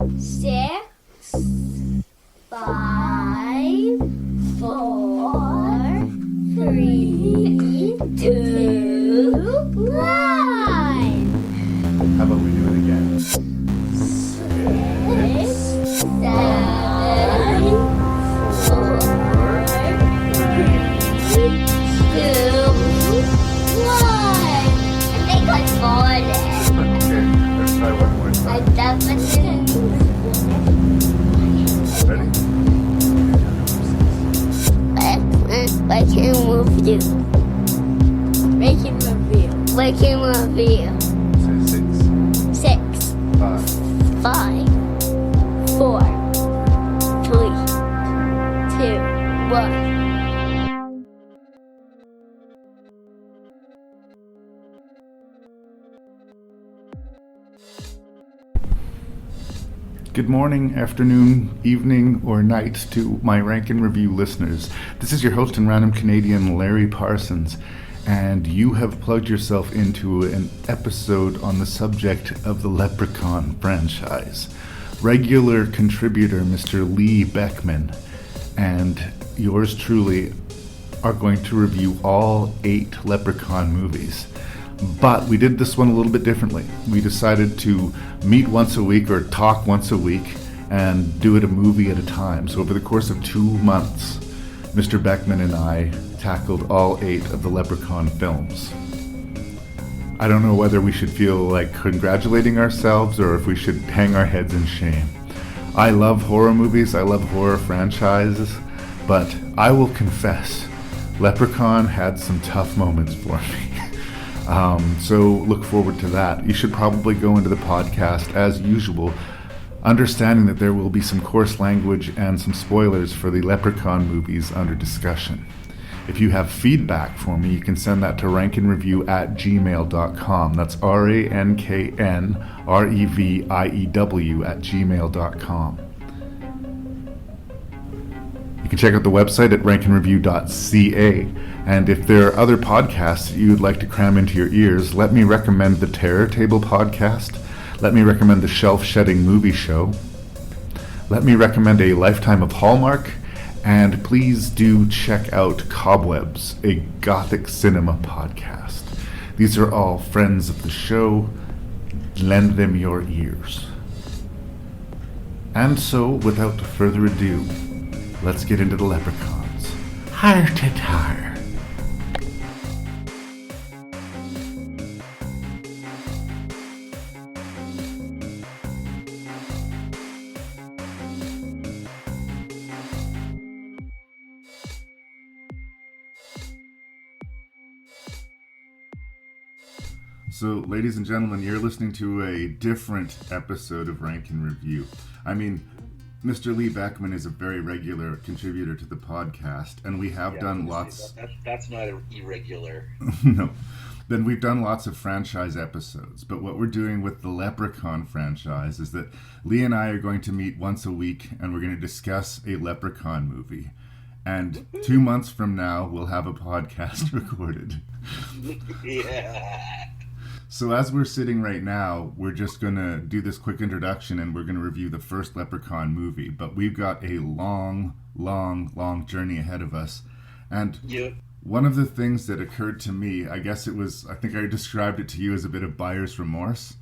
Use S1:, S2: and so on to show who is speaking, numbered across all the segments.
S1: 6, 5, 4, 3, 2, 1.
S2: How about we do it again?
S1: 6, 7, 4, 3, 2, 1. I think I followed it.
S2: Okay, let's try one more
S1: I
S2: time.
S1: definitely
S2: Ready?
S1: I can move you. Making review.
S2: Say 6,
S1: 6,
S2: 5,
S1: 5, 4, 3, 2, 1.
S2: Good morning, afternoon, evening, or night to my Rank and Review listeners. This is your host and random Canadian Larry Parsons, and you have plugged yourself into an episode on the subject of the Leprechaun franchise. Regular contributor Mr. Lee Beckmann and yours truly are going to review all 8 Leprechaun movies. But we did this one a little bit differently. We decided to meet once a week or talk once a week and do it a movie at a time. So over the course of 2 months, Mr. Beckmann and I tackled all 8 of the Leprechaun films. I don't know whether we should feel like congratulating ourselves or if we should hang our heads in shame. I love horror movies, I love horror franchises, but I will confess, Leprechaun had some tough moments for me. So look forward to that. You should probably go into the podcast as usual, understanding that there will be some coarse language and some spoilers for the Leprechaun movies under discussion. If you have feedback for me, you can send that to ranknreview@gmail.com. That's ranknreview@gmail.com. You can check out the website at RNR and if there are other podcasts that you would like to cram into your ears, let me recommend the Terror Table podcast, let me recommend the Shelf Shedding Movie Show, let me recommend a Lifetime of Hallmark, and please do check out Cobwebs, a Gothic cinema podcast. These are all friends of the show. Lend them your ears. And so, without further ado, let's get into the Leprechauns. Har-ta-tar. So, ladies and gentlemen, you're listening to a different episode of Rank and Review. I mean, Mr. Lee Beckmann is a very regular contributor to the podcast, and we have done lots...
S3: That's not irregular.
S2: No. Then we've done lots of franchise episodes, but what we're doing with the Leprechaun franchise is that Lee and I are going to meet once a week, and we're going to discuss a Leprechaun movie. And 2 months from now, we'll have a podcast recorded.
S3: Yeah.
S2: So as we're sitting right now, we're just going to do this quick introduction and we're going to review the first Leprechaun movie. But we've got a long journey ahead of us. And one of the things that occurred to me, I think I described it to you as a bit of buyer's remorse.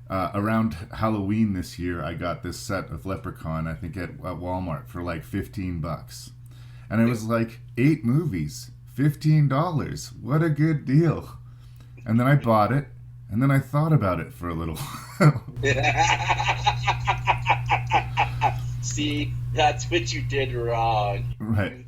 S2: Around Halloween this year, I got this set of Leprechaun, I think at Walmart for like $15. And it was like 8 movies, $15. What a good deal. And then I bought it. And then I thought about it for a little while.
S3: See, that's what you did wrong.
S2: Right.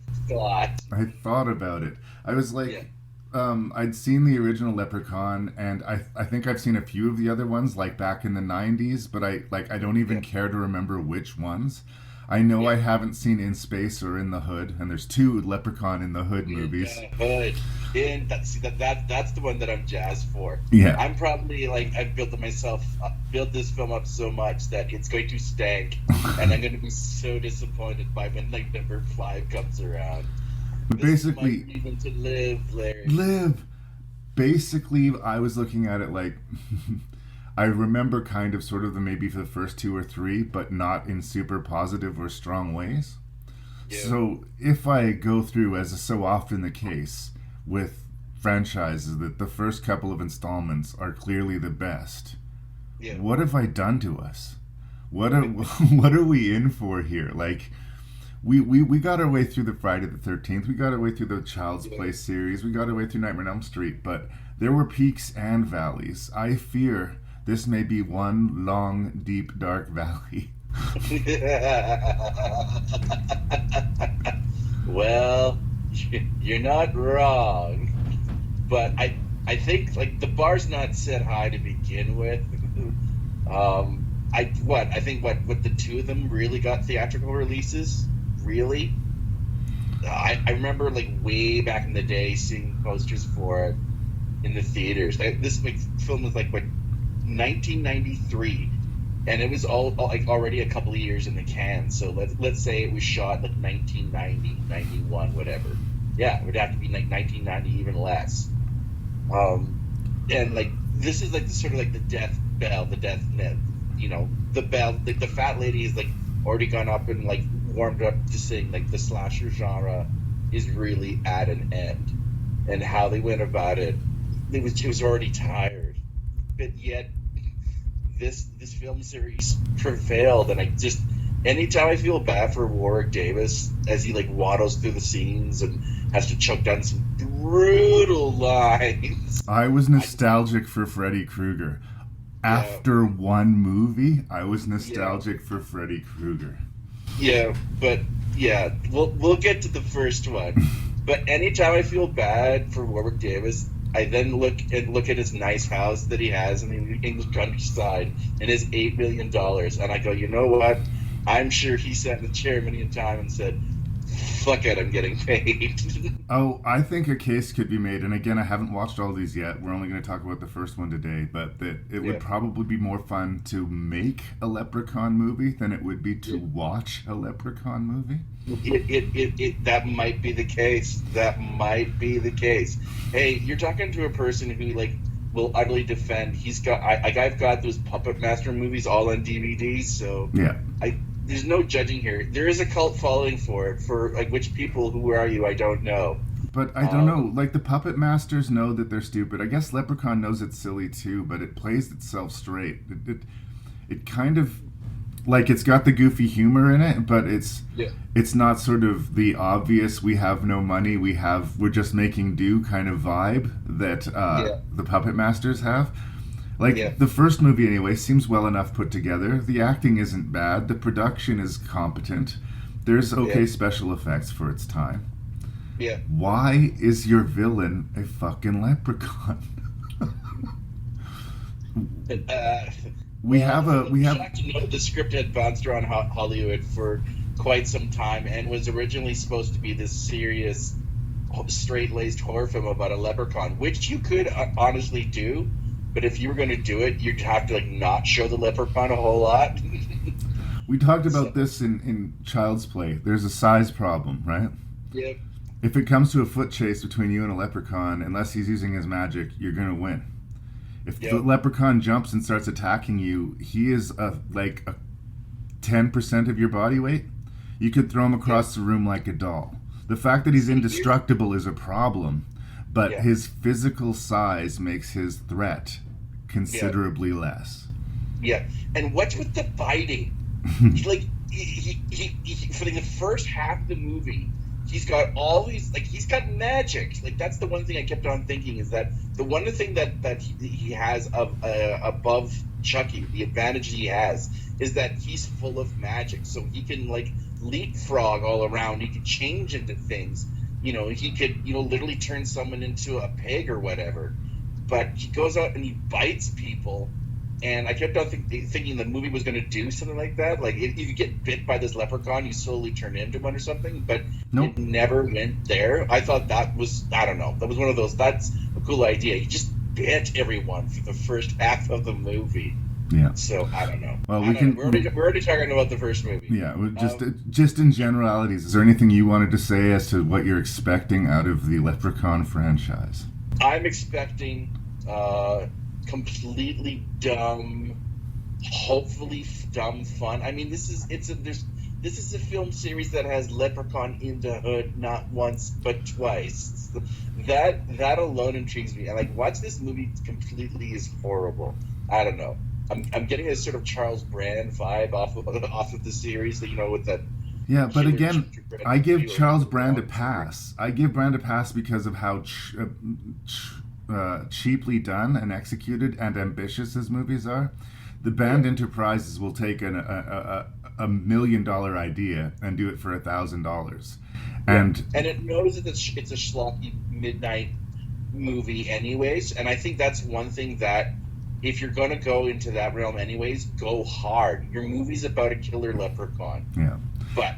S3: I
S2: thought about it. I was like, I'd seen the original Leprechaun, and I think I've seen a few of the other ones, like back in the 90s, but I don't even care to remember which ones. I know I haven't seen In Space or In the Hood, and there's 2 Leprechaun in the Hood movies.
S3: Hood. That's the one that I'm jazzed for.
S2: Yeah.
S3: I'm probably I've built this film up so much that it's going to stank, and I'm going to be so disappointed by when number 5 comes around.
S2: But basically,
S3: even to live, Larry.
S2: Live. Basically, I was looking at it like I remember kind of sort of the maybe for the first two or three, but not in super positive or strong ways.
S3: Yeah.
S2: So if I go through, as is so often the case with franchises, that the first couple of installments are clearly the best,
S3: Yeah.
S2: what have I done to us? What are what are we in for here? Like, we got our way through the Friday the 13th. We got our way through the Child's Play series. We got our way through Nightmare on Elm Street. But there were peaks and valleys. I fear this may be one long, deep, dark valley.
S3: Well, you're not wrong, but I think like the bar's not set high to begin with. I think what the two of them really got theatrical releases. Really, I remember like way back in the day seeing posters for it in the theaters. This film was like 1993. And it was all like already a couple of years in the can. So let's say it was shot like 1990, 91, whatever. Yeah, it would have to be like 1990, even less. And like this is like the sort of like the death bell, the death net. The bell. Like the fat lady is like already gone up and like warmed up to sing. Like the slasher genre is really at an end, and how they went about it, it was already tired, but yet. This film series prevailed, and anytime I feel bad for Warwick Davis as he like waddles through the scenes and has to choke down some brutal lines.
S2: I was nostalgic for Freddy Krueger. After one movie, I was nostalgic for Freddy Krueger.
S3: Yeah, but yeah, we'll get to the first one. But anytime I feel bad for Warwick Davis, I then look at his nice house that he has in the English countryside and his $8 million, and I go, you know what? I'm sure he sat in the chair many a time and said, "Fuck it, I'm getting paid."
S2: Oh, I think a case could be made, and again, I haven't watched all these yet. We're only going to talk about the first one today, but that it would probably be more fun to make a Leprechaun movie than it would be to watch a Leprechaun movie.
S3: That might be the case. That might be the case. Hey, you're talking to a person who like will utterly defend. I've got those Puppet Master movies all on DVD, so
S2: yeah.
S3: There's no judging here. There is a cult following for it. For like which people, who are you? I don't know.
S2: But I don't know. Like the Puppet Masters know that they're stupid. I guess Leprechaun knows it's silly too, but it plays itself straight. It kind of like it's got the goofy humor in it, but it's not sort of the obvious we have no money, we're just making do kind of vibe that the Puppet Masters have. Like the first movie anyway seems well enough put together. The acting isn't bad. The production is competent. There's okay special effects for its time.
S3: Yeah.
S2: Why is your villain a fucking leprechaun? We have
S3: shocked to know the script had bounced around Hollywood for quite some time and was originally supposed to be this serious, straight-laced horror film about a leprechaun, which you could honestly do. But if you were going to do it, you'd have to like not show the leprechaun a whole lot.
S2: We talked about this in Child's Play. There's a size problem, right?
S3: Yep.
S2: If it comes to a foot chase between you and a leprechaun, unless he's using his magic, you're going to win. If the leprechaun jumps and starts attacking you, he is like a 10% of your body weight. You could throw him across the room like a doll. The fact that he's indestructible is a problem. But his physical size makes his threat considerably less.
S3: Yeah, and what's with the biting? he for the first half of the movie, he's got all these he's got magic. Like that's the one thing I kept on thinking is that the one thing that he has above Chucky, the advantage he has is that he's full of magic, so he can like leapfrog all around. He can change into things. He could, literally turn someone into a pig or whatever. But he goes out and he bites people. And I kept on thinking the movie was going to do something like that. Like, if you get bit by this leprechaun, you slowly turn into one or something. But it never went there. I thought that was, I don't know, that was one of those, that's a cool idea. He just bit everyone for the first half of the movie.
S2: Yeah.
S3: So I don't know.
S2: Well,
S3: we're already talking about the first movie.
S2: Yeah. Just in generalities, is there anything you wanted to say as to what you're expecting out of the Leprechaun franchise?
S3: I'm expecting completely dumb, hopefully dumb fun. I mean, this is a film series that has Leprechaun in the hood not once but twice. That alone intrigues me. And like, watch this movie completely is horrible. I don't know. I'm getting a sort of Charles Brand vibe off of the series, you know, with that.
S2: Yeah, but again,
S3: gingerbread
S2: I give
S3: feel.
S2: Charles Brand a pass. I give Brand a pass because of how cheaply done and executed and ambitious his movies are. The Band Enterprises will take a $1 million idea and do it for $1,000, and
S3: it knows that it's a schlocky midnight movie anyways. And I think that's one thing that, if you're going to go into that realm anyways, go hard. Your movie's about a killer leprechaun.
S2: yeah.
S3: But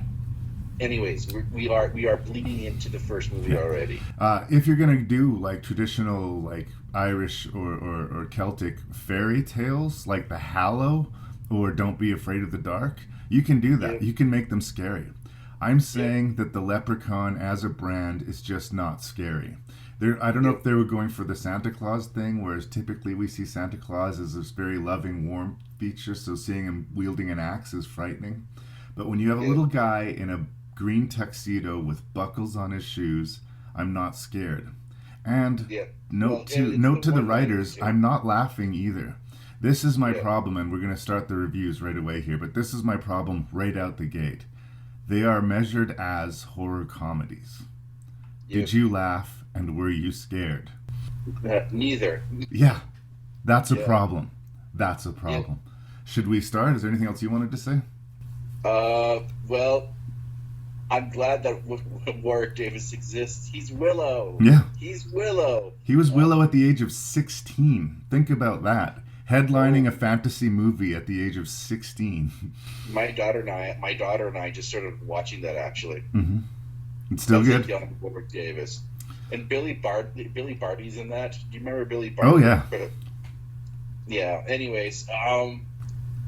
S3: anyways, we are bleeding into the first movie already.
S2: If you're gonna do like traditional like Irish or Celtic fairy tales like The Hallow or Don't Be Afraid of the Dark, you can do that.
S3: Yeah.
S2: You can make them scary. I'm saying that the Leprechaun as a brand is just not scary. I don't know if they were going for the Santa Claus thing, whereas typically we see Santa Claus as this very loving, warm feature, so seeing him wielding an axe is frightening. But when you have a little guy in a green tuxedo with buckles on his shoes, I'm not scared. And note to the writers, I'm not laughing either. This is my problem, and we're going to start the reviews right away here, but this is my problem right out the gate. They are measured as horror comedies. Did you laugh, and were you scared?
S3: Neither.
S2: Yeah, that's a problem. That's a problem. Should we start? Is there anything else you wanted to say?
S3: Well, I'm glad that Warwick Davis exists. He's Willow.
S2: Yeah.
S3: He's Willow.
S2: He was Willow at the age of 16. Think about that. Headlining a fantasy movie at the age of 16.
S3: My daughter and I just started watching that actually.
S2: Mm-hmm. It's still good.
S3: Like young Warwick Davis. And Billy Barty's in that. Do you remember Billy Barty?
S2: Oh yeah.
S3: Yeah. Anyways,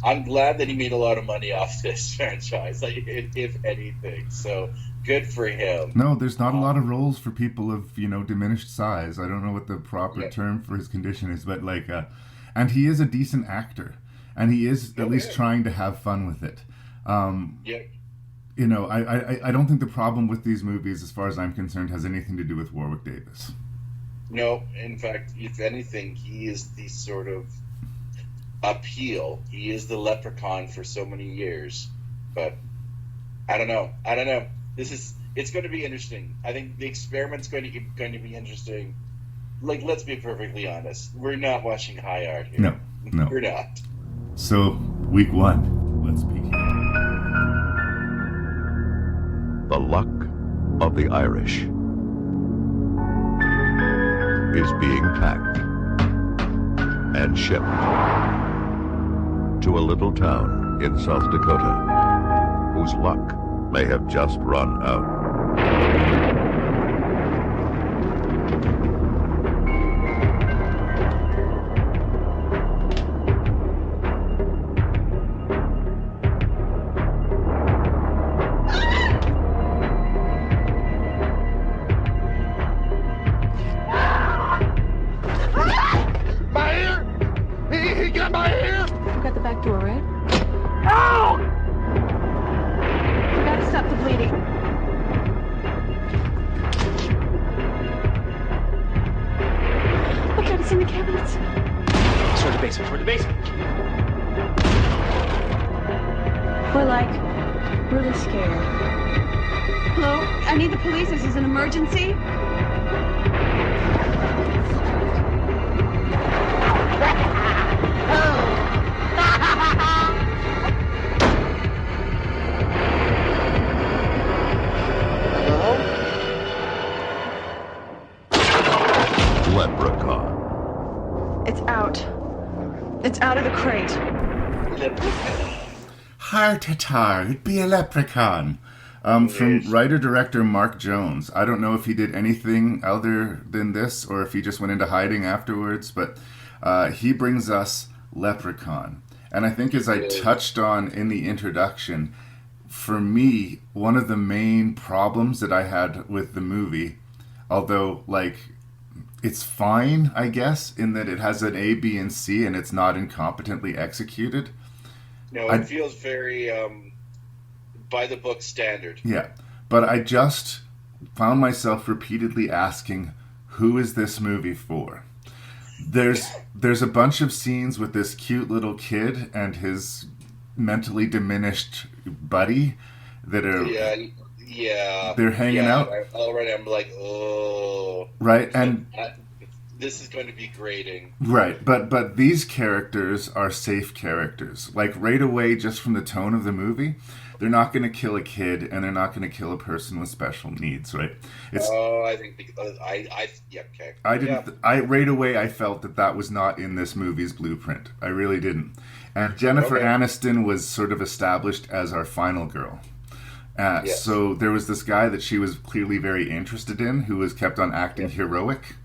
S3: I'm glad that he made a lot of money off this franchise, like if anything. So good for him.
S2: No, there's not a lot of roles for people of diminished size. I don't know what the proper term for his condition is, but like, and he is a decent actor, and he is at least trying to have fun with it. I don't think the problem with these movies, as far as I'm concerned, has anything to do with Warwick Davis. No,
S3: in fact, if anything, he is the sort of appeal. He is the leprechaun for so many years, but I don't know. It's going to be interesting. I think the experiment's going to be interesting. Like, let's be perfectly honest. We're not watching high art here.
S2: No.
S3: We're not.
S2: So, week 1. Let's begin.
S4: The luck of the Irish is being packed and shipped to a little town in South Dakota whose luck may have just run out.
S5: We're like really scared. Hello? I need the police. This is an emergency.
S4: Leprechaun.
S5: It's out. It's out of the crate.
S2: Har-ta-tar, it'd be a leprechaun. From writer-director Mark Jones. I don't know if he did anything other than this or if he just went into hiding afterwards, but he brings us Leprechaun. And I think, as I touched on in the introduction, for me, one of the main problems that I had with the movie, although, like, it's fine, I guess, in that it has an A, B, and C, and it's not incompetently executed.
S3: No, it feels very by the book standard.
S2: Yeah, but I just found myself repeatedly asking, who is this movie for? There's a bunch of scenes with this cute little kid and his mentally diminished buddy that are they're hanging out.
S3: Already, I'm like, oh,
S2: right, and
S3: this is going to be grating.
S2: Right, but these characters are safe characters. Like right away, just from the tone of the movie, they're not going to kill a kid and they're not going to kill a person with special needs. Right?
S3: I think okay.
S2: Right away I felt that was not in this movie's blueprint. I really didn't. And Jennifer Aniston was sort of established as our final girl. So there was this guy that she was clearly very interested in, who was kept on acting heroic.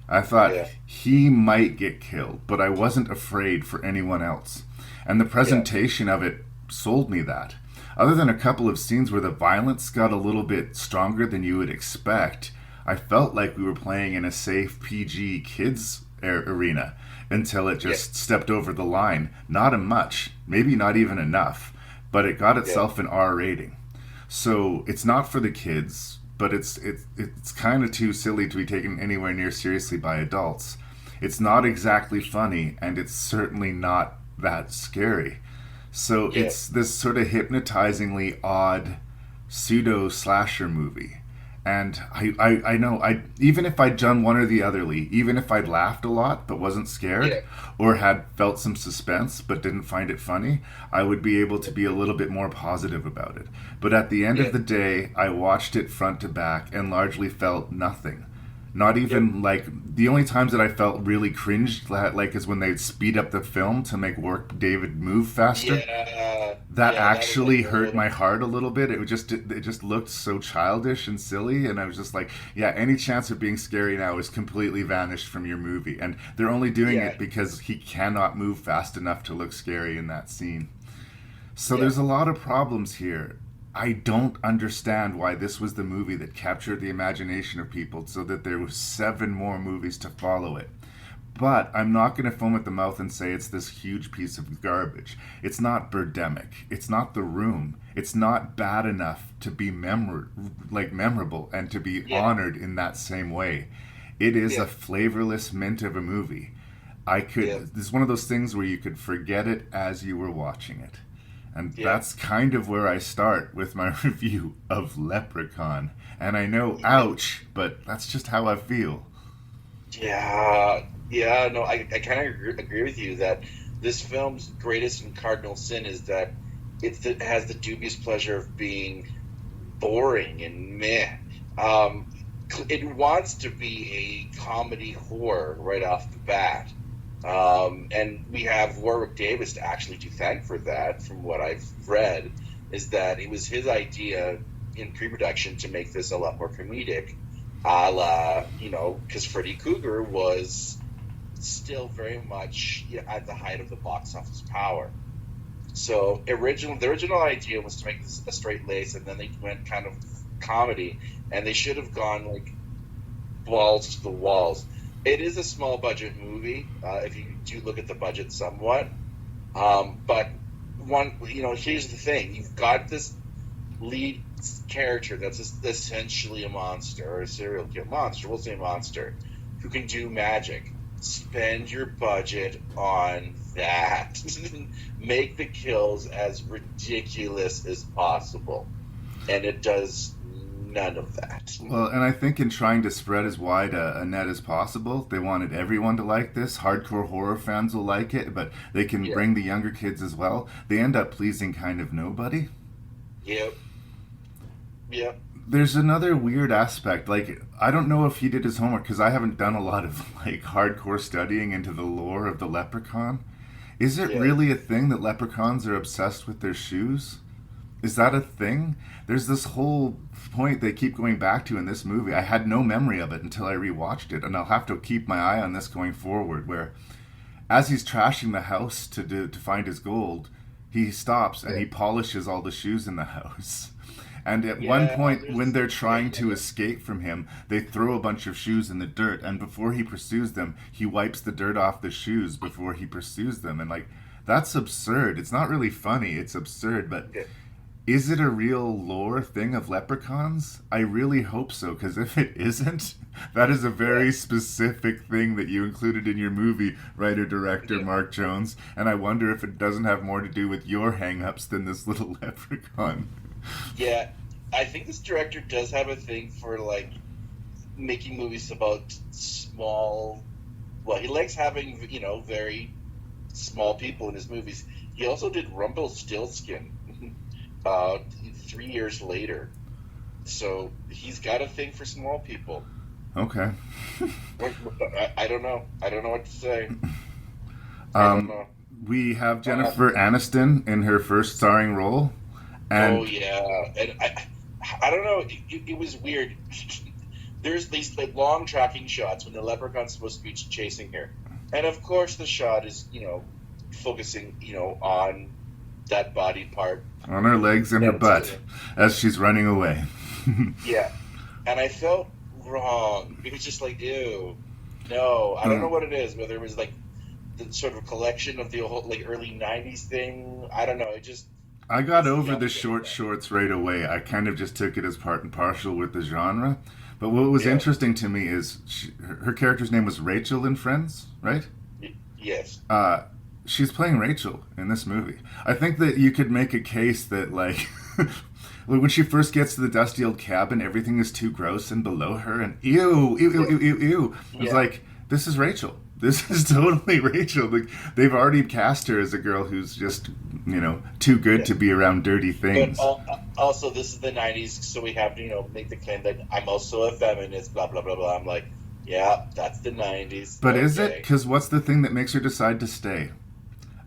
S2: I thought he might get killed, but I wasn't afraid for anyone else. And the presentation of it sold me that. Other than a couple of scenes where the violence got a little bit stronger than you would expect, I felt like we were playing in a safe PG kids arena until it just stepped over the line. Not a much, maybe not even enough, but it got itself an R rating. So it's not for the kids, but it's kind of too silly to be taken anywhere near seriously by adults. It's not exactly funny, and it's certainly not that scary. So it's this sort of hypnotizingly odd pseudo slasher movie. And I know, even if I'd done one or the other, Lee, even if I'd laughed a lot but wasn't scared, or had felt some suspense but didn't find it funny, I would be able to be a little bit more positive about it. But at the end of the day, I watched it front to back and largely felt nothing. Not even like, the only times that I felt really cringed, like, is when they'd speed up the film to make David move faster. That actually hurt my heart a little bit. It just looked so childish and silly, and I was just like, any chance of being scary now is completely vanished from your movie. And they're only doing it because he cannot move fast enough to look scary in that scene. So there's a lot of problems here. I don't understand why this was the movie that captured the imagination of people so that there was 7 more movies to follow it. But I'm not going to foam at the mouth and say it's this huge piece of garbage. It's not Birdemic. It's not The Room. It's not bad enough to be memorable and to be honored in that same way. It is a flavorless mint of a movie. This is one of those things where you could forget it as you were watching it. And that's kind of where I start with my review of Leprechaun. And I know, ouch, but that's just how I feel.
S3: I kind of agree with you that this film's greatest and cardinal sin is that it has the dubious pleasure of being boring and meh. It wants to be a comedy horror right off the bat. And we have Warwick Davis to actually do thank for that, from what I've read, is that it was his idea in pre-production to make this a lot more comedic, a la, because Freddy Krueger was still very much at the height of the box office power. So the original idea was to make this a straight lace, and then they went kind of comedy, and they should have gone like balls to the walls. It is a small budget movie, if you do look at the budget somewhat. But here's the thing: you've got this lead character that's essentially a monster, or a serial killer monster. We'll say monster, who can do magic. Spend your budget on that. Make the kills as ridiculous as possible, and it does none of that.
S2: Well, and I think in trying to spread as wide a net as possible, they wanted everyone to like this. Hardcore horror fans will like it, but they can bring the younger kids as well. They end up pleasing kind of nobody. Yep. There's another weird aspect. Like, I don't know if he did his homework, because I haven't done a lot of hardcore studying into the lore of the leprechaun. Is it really a thing that leprechauns are obsessed with their shoes? Is that a thing? There's this whole point they keep going back to in this movie. I had no memory of it until I rewatched it, and I'll have to keep my eye on this going forward, where as he's trashing the house to find his gold, he stops and he polishes all the shoes in the house. And at one point, when they're trying to escape from him, they throw a bunch of shoes in the dirt, and before he pursues them, he wipes the dirt off the shoes before he pursues them. And, like, that's absurd. It's not really funny, it's absurd, but is it a real lore thing of leprechauns? I really hope so, because if it isn't, that is a very specific thing that you included in your movie, writer-director Mark Jones, and I wonder if it doesn't have more to do with your hang-ups than this little leprechaun.
S3: Yeah, I think this director does have a thing for, like, making movies about small... Well, he likes having, you know, very small people in his movies. He also did Rumpelstiltskin 3 years later. So he's got a thing for small people.
S2: Okay.
S3: I don't know. I don't know what to say.
S2: We have Jennifer Aniston in her first starring role. And
S3: oh, yeah. And I don't know. It was weird. There's these like, long tracking shots when the leprechaun's supposed to be chasing her. And, of course, the shot is, you know, focusing, you know, on that body part.
S2: On her legs and her butt as she's running away.
S3: Yeah. And I felt wrong. It was just like, ew. No. I don't know what it is. Whether it was, like, the sort of collection of the whole, like, early 90s thing. I don't know. It just...
S2: I got over the short shorts right away. I kind of just took it as part and parcel with the genre. But what was interesting to me is her character's name was Rachel in Friends, right?
S3: Yes.
S2: She's playing Rachel in this movie. I think that you could make a case that, like, when she first gets to the dusty old cabin, everything is too gross and below her, and ew. It's like, this is Rachel. This is totally Rachel. Like, they've already cast her as a girl who's just, you know, too good to be around dirty things.
S3: But also, this is the 90s, so we have to, you know, make the claim that I'm also a feminist, blah, blah, blah, blah. I'm like, yeah, that's the 90s.
S2: But is it? Because what's the thing that makes her decide to stay?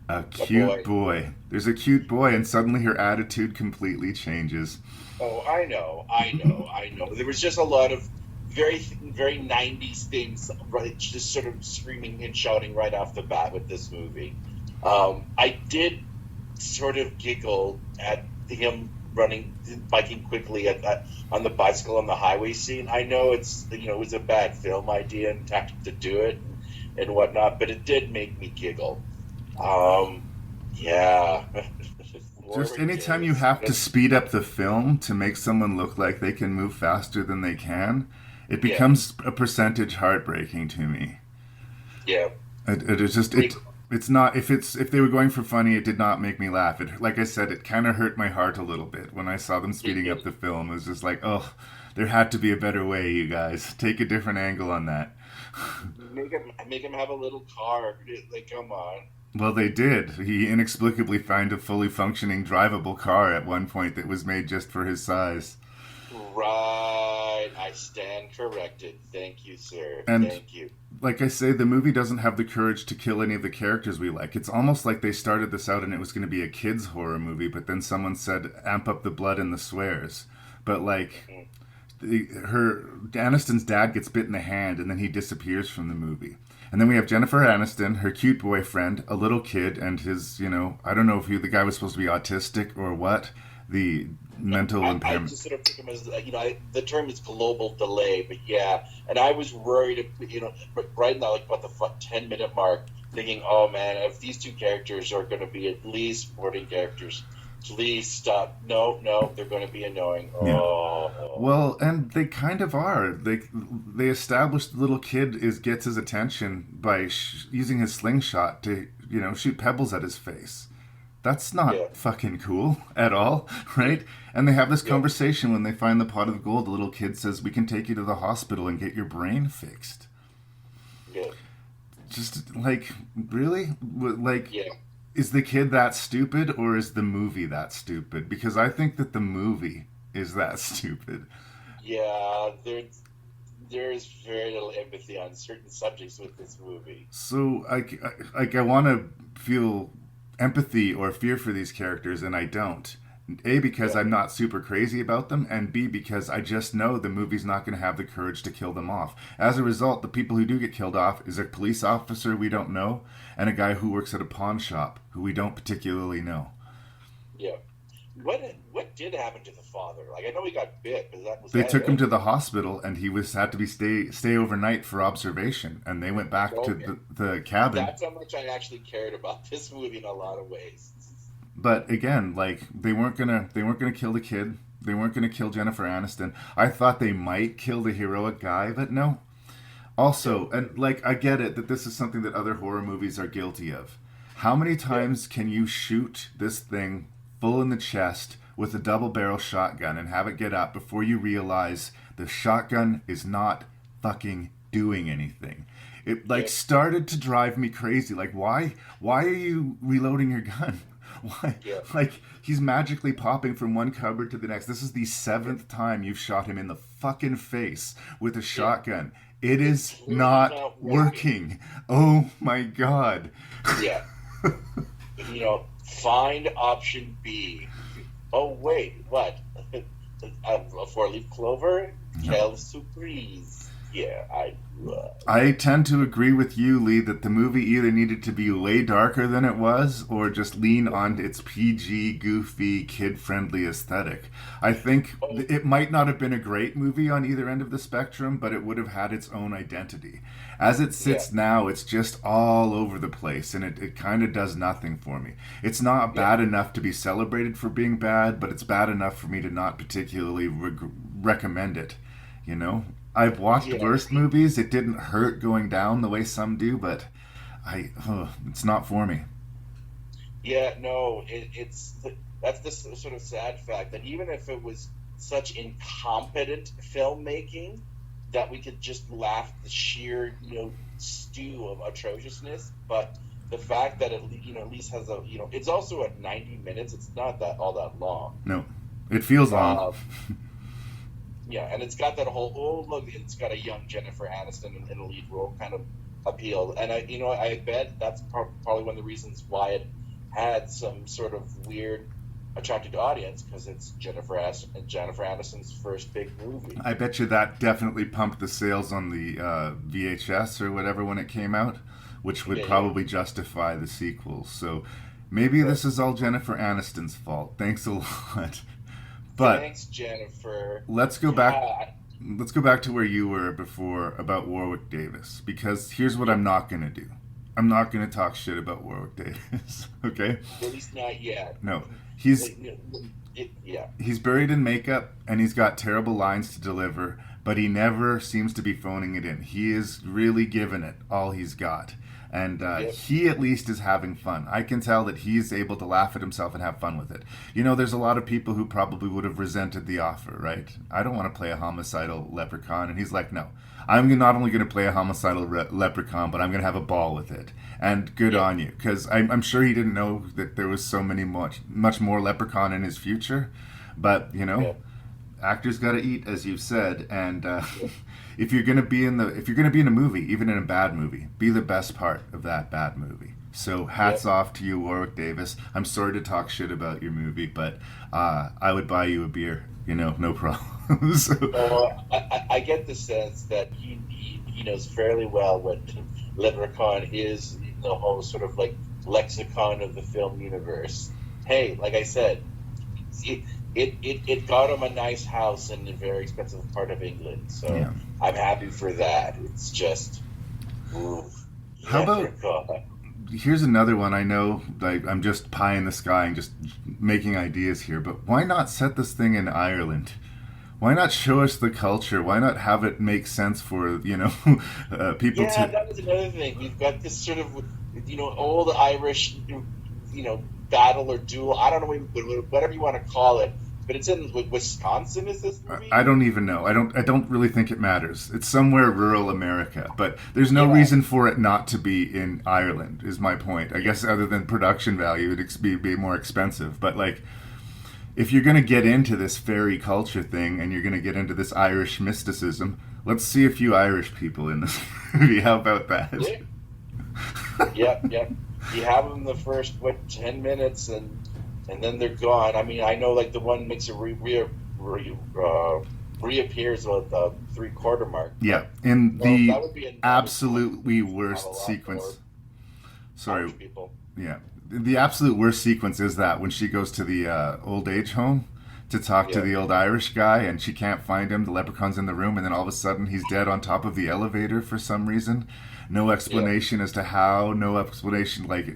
S2: A cute boy. There's a cute boy, and suddenly her attitude completely changes.
S3: Oh, I know. There was just a lot of very 90s things, right, just sort of screaming and shouting right off the bat with this movie. I did sort of giggle at him biking quickly on the bicycle on the highway scene. I know it's, you know, it was a bad film idea and tactic to do it and whatnot, but it did make me giggle. Yeah.
S2: Just anytime you have to speed up the film to make someone look like they can move faster than they can, it becomes a percentage heartbreaking to me.
S3: Yeah.
S2: It's not, if they were going for funny, it did not make me laugh. Like I said, it kind of hurt my heart a little bit when I saw them speeding up the film. It was just like, oh, there had to be a better way, you guys. Take a different angle on that.
S3: Make him have a little car. Like, come on.
S2: Well, they did. He inexplicably found a fully functioning drivable car at one point that was made just for his size.
S3: Right. I stand corrected. Thank you, sir.
S2: And
S3: thank you.
S2: Like I say, the movie doesn't have the courage to kill any of the characters we like. It's almost like they started this out and it was going to be a kids' horror movie, but then someone said, amp up the blood and the swears. But, like, Aniston's dad gets bit in the hand and then he disappears from the movie. And then we have Jennifer Aniston, her cute boyfriend, a little kid, and his, you know, I don't know if the guy was supposed to be autistic or what, the mental impairment.
S3: I just sort of took him as, you know, the term is global delay, but yeah. And I was worried, you know, right now, like about the 10-minute mark, thinking, oh man, if these two characters are going to be at least supporting characters, please stop. No, they're going to be annoying.
S2: Yeah.
S3: Oh.
S2: Well, and they kind of are. They established the little kid gets his attention by using his slingshot to, you know, shoot pebbles at his face. That's not fucking cool at all, right? And they have this conversation when they find the pot of gold. The little kid says, we can take you to the hospital and get your brain fixed.
S3: Yeah.
S2: Just, like, really? Like, is the kid that stupid or is the movie that stupid? Because I think that the movie is that stupid.
S3: Yeah, there is very little empathy on certain subjects with this movie.
S2: So, I want to feel empathy or fear for these characters, and I don't. A, because I'm not super crazy about them, and B, because I just know the movie's not going to have the courage to kill them off. As a result, the people who do get killed off is a police officer we don't know, and a guy who works at a pawn shop who we don't particularly know.
S3: Yeah. What did happen to the father? Like, I know he got bit, but
S2: They took him to the hospital, and he had to be stay overnight for observation, and they went back to the cabin.
S3: That's how much I actually cared about this movie in a lot of ways.
S2: But again, like, they weren't gonna kill the kid. They weren't gonna kill Jennifer Aniston. I thought they might kill the heroic guy, but no. Also, and like, I get it that this is something that other horror movies are guilty of. How many times can you shoot this thing full in the chest with a double barrel shotgun and have it get up before you realize the shotgun is not fucking doing anything? It started to drive me crazy. Like, why are you reloading your gun? Why?
S3: Yeah.
S2: Like, he's magically popping from one cupboard to the next. This is the 7th time you've shot him in the fucking face with a shotgun. It is not working. Oh my God.
S3: Yeah. Find option B. Oh wait, what? A 4-leaf clover? Quelle surprise. Yeah,
S2: I tend to agree with you, Lee, that the movie either needed to be way darker than it was or just lean on its PG, goofy, kid-friendly aesthetic. I think it might not have been a great movie on either end of the spectrum, but it would have had its own identity. As it sits now, it's just all over the place, and it kind of does nothing for me. It's not bad enough to be celebrated for being bad, but it's bad enough for me to not particularly recommend it, you know? I've watched worse movies. It didn't hurt going down the way some do, but it's not for me.
S3: Yeah, no, that's the sort of sad fact that even if it was such incompetent filmmaking that we could just laugh at the sheer stew of atrociousness, but the fact that it at least has it's also at 90 minutes. It's not all that long.
S2: No, it feels long.
S3: Yeah, and it's got that whole look. It's got a young Jennifer Aniston in a lead role kind of appeal, and I bet that's probably one of the reasons why it had some sort of weird attracted audience, because it's Jennifer Aniston's first big movie.
S2: I bet you that definitely pumped the sales on the VHS or whatever when it came out, which would probably justify the sequels. So maybe this is all Jennifer Aniston's fault. Thanks a lot. But
S3: thanks, Jennifer.
S2: Let's go back. Let's go back to where you were before about Warwick Davis, because here's what I'm not going to do. I'm not going to talk shit about Warwick Davis. Okay?
S3: At least not yet.
S2: No, he's buried in makeup and he's got terrible lines to deliver, but he never seems to be phoning it in. He is really giving it all he's got. And he at least is having fun. I can tell that he's able to laugh at himself and have fun with it. There's a lot of people who probably would have resented the offer, right? I don't want to play a homicidal leprechaun. And he's like, no, I'm not only going to play a homicidal leprechaun, but I'm going to have a ball with it. And good on you. Because I'm sure he didn't know that there was so much more leprechaun in his future. But, actors got to eat, as you've said. And if you're going to be in a movie, even in a bad movie, be the best part of that bad movie. So hats off to you, Warwick Davis. I'm sorry to talk shit about your movie, but I would buy you a beer. No problem.
S3: I get the sense that he knows fairly well what Leprechaun is, the whole sort of like lexicon of the film universe. Hey, like I said, it got him a nice house in a very expensive part of England, so I'm happy for that. It's just,
S2: how about? Here's another one. I know, I'm just pie in the sky and just making ideas here, but why not set this thing in Ireland? Why not show us the culture? Why not have it make sense for people to?
S3: That was another thing. We've got this sort of old Irish battle or duel. I don't know, whatever you want to call it. But it's in Wisconsin, is this movie?
S2: I don't even know. I don't really think it matters. It's somewhere rural America, but there's no reason for it not to be in Ireland, is my point. I guess other than production value, it'd be more expensive. But if you're going to get into this fairy culture thing and you're going to get into this Irish mysticism, let's see a few Irish people in this movie. How about that?
S3: Yeah. You have them the first 10 minutes and then they're gone. I mean, I know the one makes a reappears at the 3/4 mark.
S2: Yeah, in the absolutely worst sequence. Sorry. Yeah, the absolute worst sequence is that when she goes to the old age home to talk to
S3: Yeah.
S2: the old Irish guy, and she can't find him. The leprechaun's in the room, and then all of a sudden he's dead on top of the elevator for some reason. No explanation as to how, no explanation, like,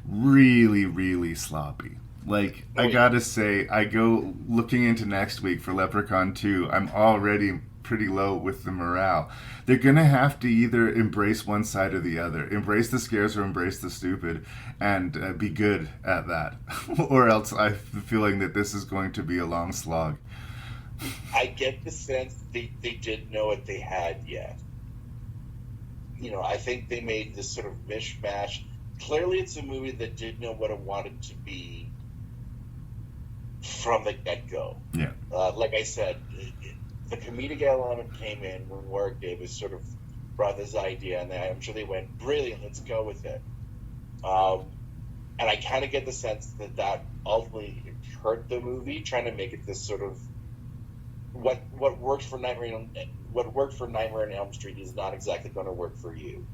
S2: really, really sloppy. Like, I gotta say, I go looking into next week for Leprechaun 2, I'm already pretty low with the morale. They're gonna have to either embrace one side or the other. Embrace the scares or embrace the stupid, and be good at that. Or else I have the feeling that this is going to be a long slog.
S3: I get the sense they didn't know what they had yet. You know, I think they made this sort of mishmash. Clearly, it's a movie that didn't know what it wanted to be from the get-go.
S2: Yeah.
S3: Like I said, the comedic element came in when Warwick Davis sort of brought this idea, and I'm sure they went, brilliant, let's go with it. And I kind of get the sense that ultimately hurt the movie, trying to make it this sort of what worked for Nightmare on Elm Street is not exactly going to work for you.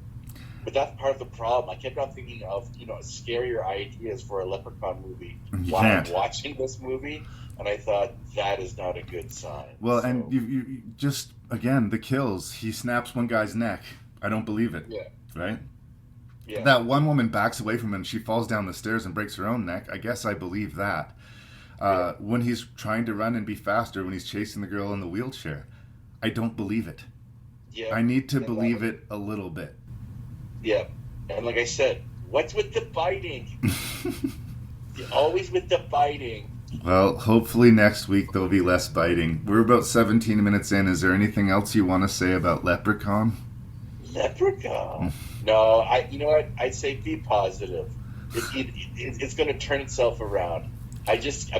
S3: But that's part of the problem. I kept on thinking of, scarier ideas for a Leprechaun movie while I'm watching this movie, and I thought that is not a good sign.
S2: Well, so. And you just, again, the kills. He snaps one guy's neck. I don't believe it.
S3: Yeah.
S2: Right?
S3: Yeah.
S2: That one woman backs away from him and she falls down the stairs and breaks her own neck. I guess I believe that. When he's trying to run and be faster, when he's chasing the girl in the wheelchair, I don't believe it.
S3: Yeah.
S2: I need to believe it a little bit.
S3: Yeah. And like I said, what's with the biting? Always with the biting.
S2: Well, hopefully next week there'll be less biting. We're about 17 minutes in. Is there anything else you want to say about Leprechaun?
S3: Leprechaun? No, you know what? I'd say be positive. It's going to turn itself around. I'm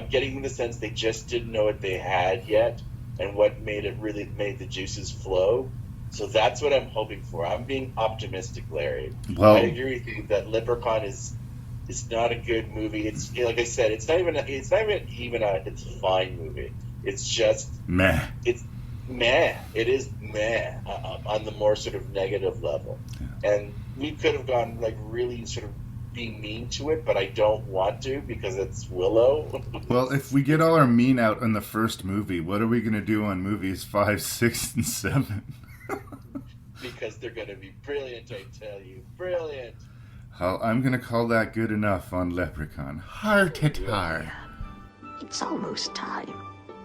S3: getting the sense they just didn't know what they had yet, and what made the juices flow. So that's what I'm hoping for. I'm being optimistic, Larry.
S2: Well,
S3: I agree with you that Leprechaun is not a good movie. It's like I said, it's not even a fine movie. It's just
S2: meh.
S3: It's meh. It is meh on the more sort of negative level. Yeah. And we could have gone like really sort of being mean to it, but I don't want to because it's Willow.
S2: Well, if we get all our mean out in the first movie, what are we going to do on movies 5, 6, and 7?
S3: Because they're going to be brilliant, I tell you. Brilliant.
S2: Well, I'm going to call that good enough on Leprechaun. Heart-to-heart.
S6: It's almost time.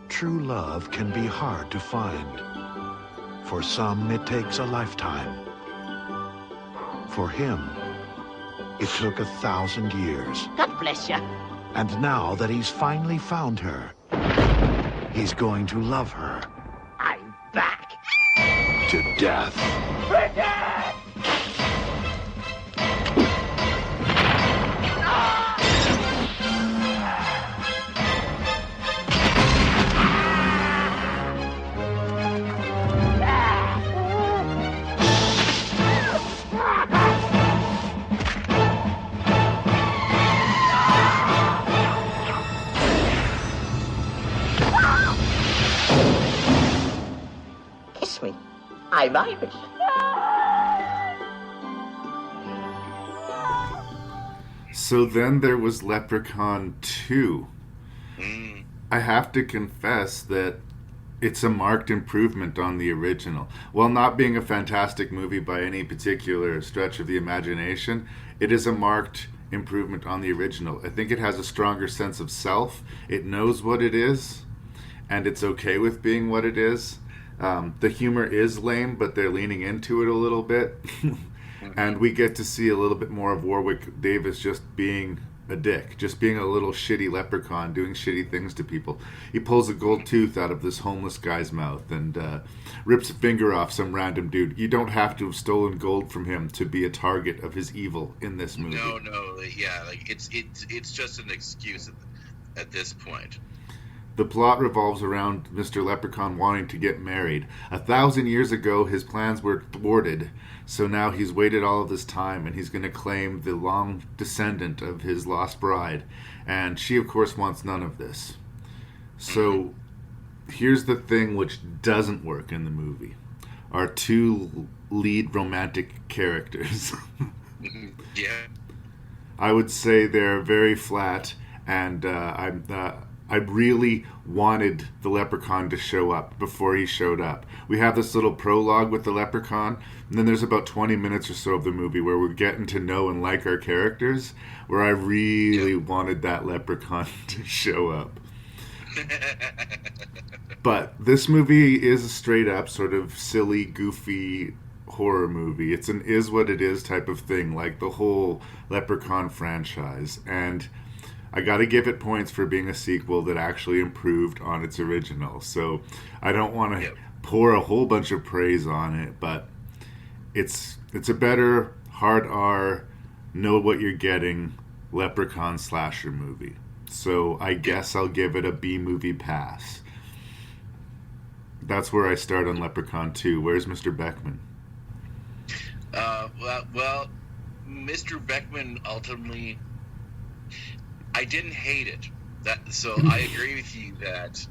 S7: True love can be hard to find. For some, it takes a lifetime. For him, it took 1,000 years.
S6: God bless you.
S7: And now that he's finally found her, he's going to love her.
S6: I'm back.
S7: To death.
S6: Kiss me. I'm Irish.
S2: So then there was Leprechaun 2. I have to confess that it's a marked improvement on the original. While not being a fantastic movie by any particular stretch of the imagination, it is a marked improvement on the original. I think it has a stronger sense of self. It knows what it is, and it's okay with being what it is. The humor is lame, but they're leaning into it a little bit. And we get to see a little bit more of Warwick Davis just being a dick, just being a little shitty leprechaun, doing shitty things to people. He pulls a gold tooth out of this homeless guy's mouth and rips a finger off some random dude. You don't have to have stolen gold from him to be a target of his evil in this movie.
S8: No, yeah, like it's just an excuse at this point.
S2: The plot revolves around Mr. Leprechaun wanting to get married. 1,000 years ago, his plans were thwarted, so now he's waited all of this time, and he's going to claim the long descendant of his lost bride. And she, of course, wants none of this. So here's the thing which doesn't work in the movie. Our two lead romantic characters.
S8: Yeah.
S2: I would say they're very flat, and I really wanted the Leprechaun to show up before he showed up. We have this little prologue with the Leprechaun, and then there's about 20 minutes or so of the movie where we're getting to know and like our characters, where I really wanted that Leprechaun to show up. But this movie is a straight up sort of silly, goofy horror movie. It's an is what it is type of thing, like the whole Leprechaun franchise. And I got to give it points for being a sequel that actually improved on its original. So I don't want to pour a whole bunch of praise on it, but it's a better hard R, know what you're getting Leprechaun slasher movie. So I guess I'll give it a B movie pass. That's where I start on Leprechaun 2. Where's Mr. Beckmann?
S8: Well, Mr. Beckmann ultimately, I didn't hate it. So I agree with you that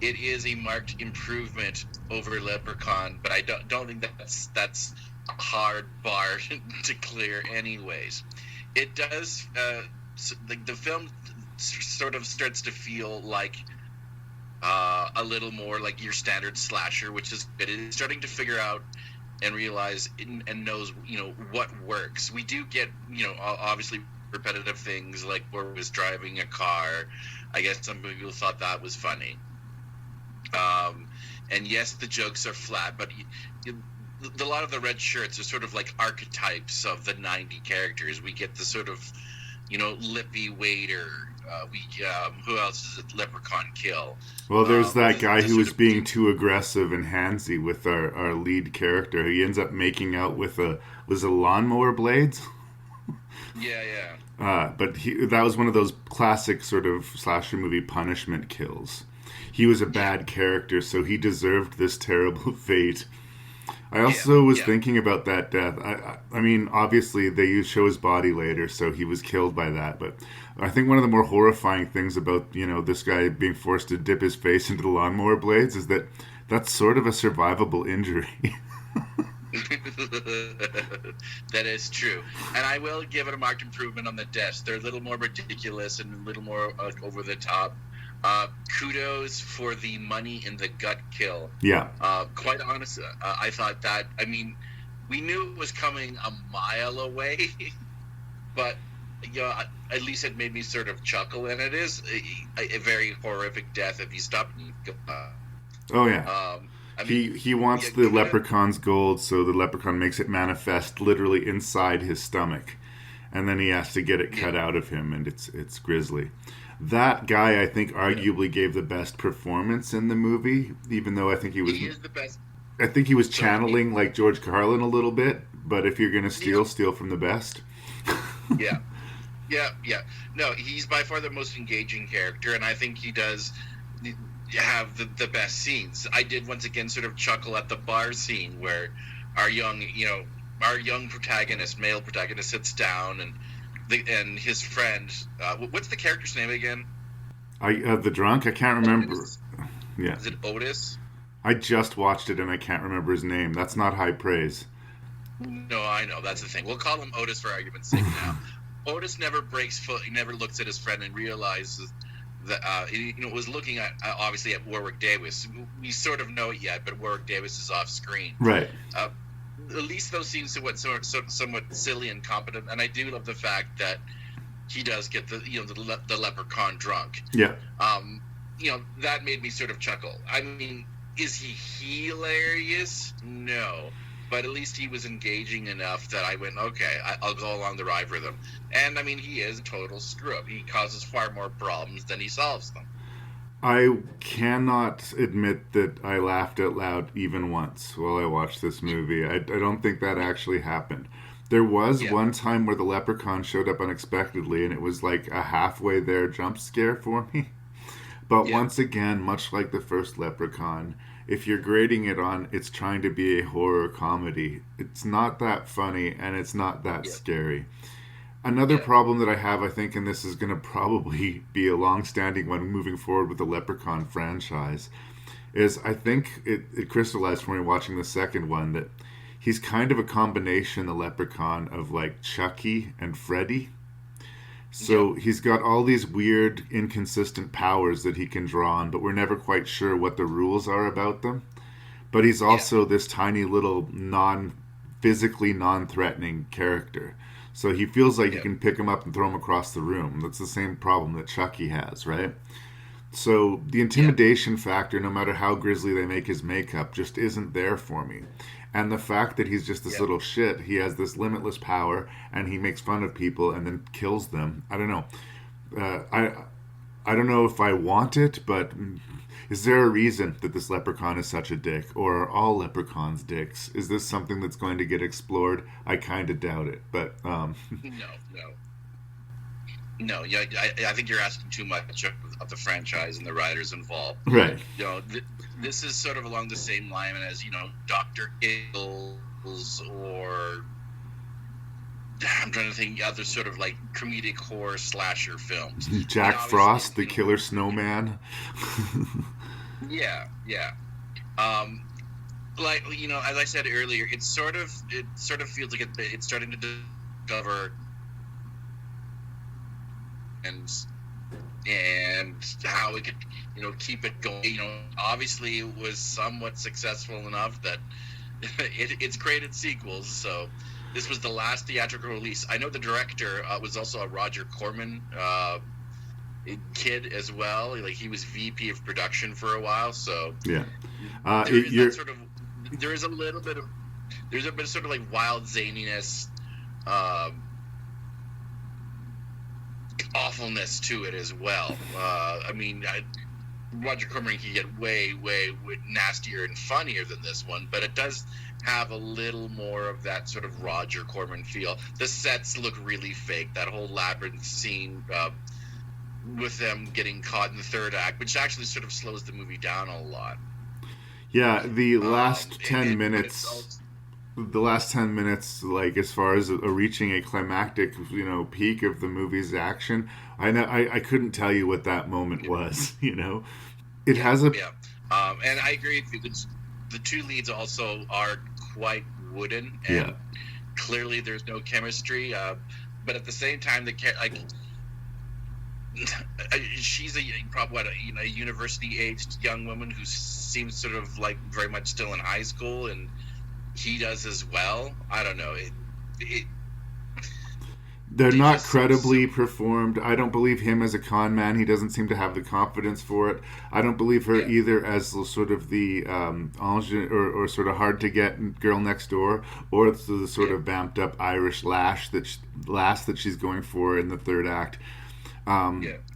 S8: it is a marked improvement over Leprechaun, but I don't think that's a hard bar to clear anyways. It does, the film sort of starts to feel like a little more like your standard slasher, which is good. It is starting to figure out and realize and knows, what works. We do get, obviously repetitive things like where it was driving a car. I guess some people thought that was funny. And yes, the jokes are flat, but a lot of the red shirts are sort of like archetypes of the 90 characters. We get the sort of, lippy waiter. Who else does it Leprechaun kill?
S2: Well, there's that guy who was being too aggressive and handsy with our lead character. He ends up making out with was it lawnmower blades?
S8: Yeah.
S2: But that was one of those classic sort of slasher movie punishment kills. He was a bad character, so he deserved this terrible fate. I also was thinking about that death. I mean, obviously they show his body later, so he was killed by that. But I think one of the more horrifying things about, this guy being forced to dip his face into the lawnmower blades is that that's sort of a survivable injury.
S8: That is true. And I will give it a marked improvement on the deaths. They're a little more ridiculous and a little more over the top. Kudos for the money in the gut kill.
S2: Yeah.
S8: Quite honest, I thought that, we knew it was coming a mile away, but at least it made me sort of chuckle, and it is a very horrific death if you stop and you go,
S2: oh yeah. He wants the leprechaun's gold, so the leprechaun makes it manifest literally inside his stomach, and then he has to get it cut out of him, and it's grisly. That guy, I think, arguably gave the best performance in the movie, even though I think he is the best. I think he was channeling like George Carlin a little bit, but if you're going to steal from the best.
S8: Yeah. No, he's by far the most engaging character, and I think he does have the best scenes. I did once again sort of chuckle at the bar scene where our young protagonist, male protagonist, sits down and his friend, what's the character's name again?
S2: The drunk? I can't remember.
S8: Otis?
S2: Yeah.
S8: Is it Otis?
S2: I just watched it and I can't remember his name. That's not high praise.
S8: No, I know. That's the thing. We'll call him Otis for argument's sake now. Otis never breaks foot. He never looks at his friend and realizes that he was looking at obviously at Warwick Davis. We sort of know it yet, but Warwick Davis is off screen.
S2: Right.
S8: At least those scenes are somewhat silly and competent, and I do love the fact that he does get the leprechaun drunk.
S2: Yeah.
S8: That made me sort of chuckle. Is he hilarious? No. But at least he was engaging enough that I went, okay, I'll go along the ride with him. And, he is a total screw-up. He causes far more problems than he solves them.
S2: I cannot admit that I laughed out loud even once while I watched this movie. I don't think that actually happened. There was one time where the leprechaun showed up unexpectedly, and it was like a halfway there jump scare for me. But once again, much like the first Leprechaun, if you're grading it on it's trying to be a horror comedy, it's not that funny and it's not that scary. Another problem that I have, I think, and this is going to probably be a long-standing one moving forward with the Leprechaun franchise, is I think it crystallized for me watching the second one that he's kind of a combination, the Leprechaun, of like Chucky and Freddy. So he's got all these weird, inconsistent powers that he can draw on, but we're never quite sure what the rules are about them. But he's also this tiny little physically non-threatening character. So he feels like you can pick him up and throw him across the room. That's the same problem that Chucky has, right? So the intimidation factor, no matter how grisly they make his makeup, just isn't there for me. And the fact that he's just this little shit, he has this limitless power, and he makes fun of people and then kills them. I don't know. I don't know if I want it, but is there a reason that this leprechaun is such a dick? Or are all leprechauns dicks? Is this something that's going to get explored? I kind of doubt it, but...
S8: No, yeah, I think you're asking too much of the franchise and the writers involved.
S2: Right.
S8: You know, this is sort of along the same line as, you know, Dr. Eagles, or I'm trying to think other sort of like comedic horror slasher films.
S2: Jack Frost, the killer snowman.
S8: Yeah. Like, you know, as I said earlier, it sort of feels like it's starting to discover and how we could, you know, keep it going. You know, obviously it was somewhat successful enough that it's created sequels. So this was the last theatrical release. I know the director was also a Roger Corman kid as well. Like, he was VP of production for a while. So
S2: yeah,
S8: there is a little bit of sort of like wild zaniness. Awfulness to it as well. I mean, Roger Corman can get way nastier and funnier than this one, but it does have a little more of that sort of Roger Corman feel. The sets look really fake. That whole labyrinth scene with them getting caught in the third act, which actually sort of slows the movie down a lot.
S2: Yeah, the last 10 minutes... The last 10 minutes, like, as far as reaching a climactic, you know, peak of the movie's action, I couldn't tell you what that moment was, you know? It has a...
S8: Yeah, and I agree with you. The two leads also are quite wooden, and clearly there's no chemistry, but at the same time, she's a university-aged young woman who seems sort of, like, very much still in high school, and he does as well. I don't know.
S2: They're not credibly performed. I don't believe him as a con man. He doesn't seem to have the confidence for it. I don't believe her either as sort of the or sort of hard to get girl next door, or the sort of vamped up Irish lass that she's going for in the third act.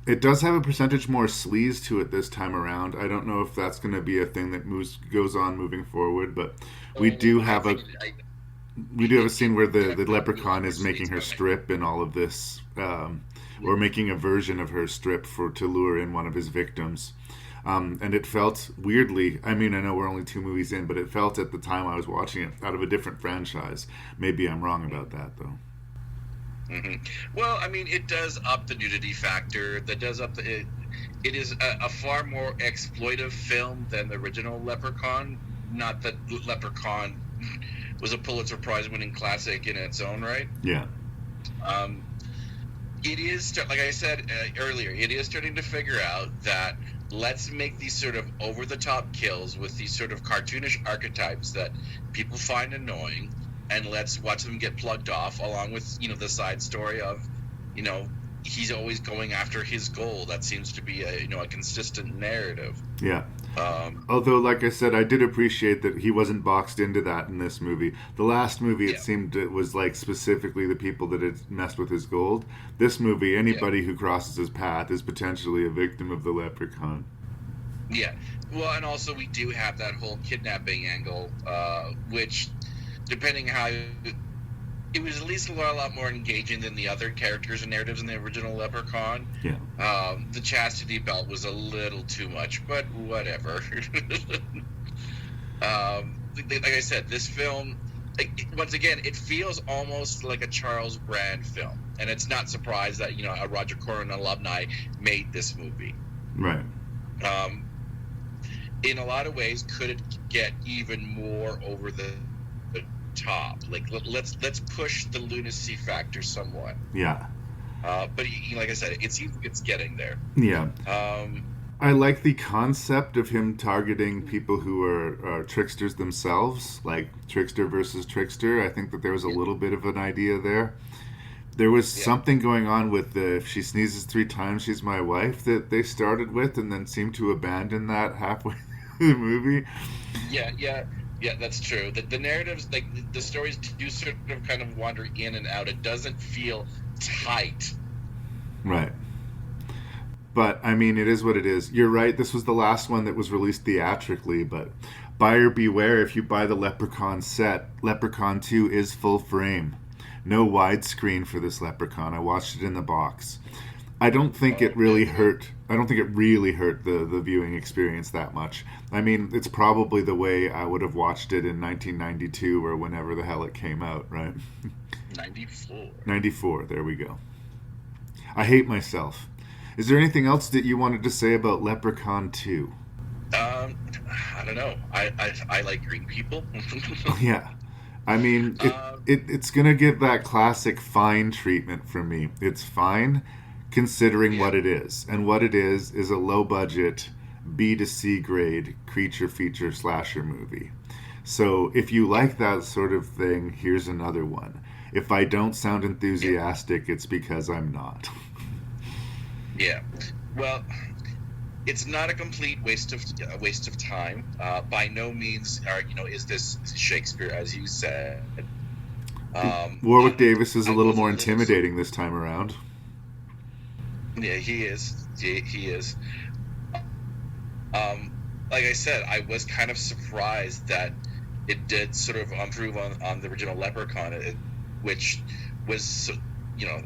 S2: It does have a percentage more sleaze to it this time around. I don't know if that's going to be a thing that goes on moving forward, but we do have a scene where the leprechaun is making her strip and all of this, or making a version of her strip to lure in one of his victims. And it felt weirdly, I mean, I know we're only 2 movies in, but it felt at the time I was watching it out of a different franchise. Maybe I'm wrong about that, though.
S8: Mm-hmm. Well, I mean, it does up the nudity factor. That does up it is a far more exploitive film than the original Leprechaun. Not that Leprechaun was a Pulitzer Prize-winning classic in its own right.
S2: Yeah.
S8: It is, like I said earlier, it is starting to figure out that let's make these sort of over-the-top kills with these sort of cartoonish archetypes that people find annoying, and let's watch them get plugged off, along with, you know, the side story of, you know, he's always going after his goal. That seems to be a consistent narrative.
S2: Yeah. Although, like I said, I did appreciate that he wasn't boxed into that in this movie. The last movie, it seemed it was like specifically the people that had messed with his gold. This movie, anybody who crosses his path is potentially a victim of the leprechaun.
S8: Yeah. Well, and also we do have that whole kidnapping angle, which, depending how... It was at least a lot more engaging than the other characters and narratives in the original Leprechaun.
S2: Yeah.
S8: The chastity belt was a little too much, but whatever. Like I said, this film, once again, it feels almost like a Charles Brand film, and it's not surprised that, you know, a Roger Corman alumni made this movie.
S2: Right.
S8: In a lot of ways, could it get even more over the top? Like, let's push the lunacy factor somewhat.
S2: Yeah.
S8: But like I said, it seems it's getting there.
S2: Yeah. I like the concept of him targeting people who are tricksters themselves, like trickster versus trickster. I think that there was a little bit of an idea there. There was something going on with the if she sneezes 3 times, she's my wife that they started with and then seemed to abandon that halfway through the movie.
S8: Yeah, that's true. The narratives, like the stories do sort of kind of wander in and out. It doesn't feel tight.
S2: Right. But, I mean, it is what it is. You're right, this was the last one that was released theatrically, but buyer beware if you buy the Leprechaun set. Leprechaun 2 is full frame. No widescreen for this Leprechaun. I watched it in the box. I don't think it really hurt. I don't think it really hurt the viewing experience that much. I mean, it's probably the way I would have watched it in 1992 or whenever the hell it came out, right?
S8: 94.
S2: 94, there we go. I hate myself. Is there anything else that you wanted to say about Leprechaun 2?
S8: I don't know. I like green people.
S2: Yeah. I mean, it's going to get that classic fine treatment from me. It's fine considering what it is. And what it is a low-budget, B to C grade creature feature slasher movie. So if you like that sort of thing, here's another one. If I don't sound enthusiastic, it's because I'm not.
S8: Yeah, well, it's not a complete waste of time. By no means, is this Shakespeare, as you said.
S2: Warwick Davis is a little more intimidating this time around.
S8: Yeah, he is. He is. Like I said, I was kind of surprised that it did sort of improve on the original Leprechaun, which was,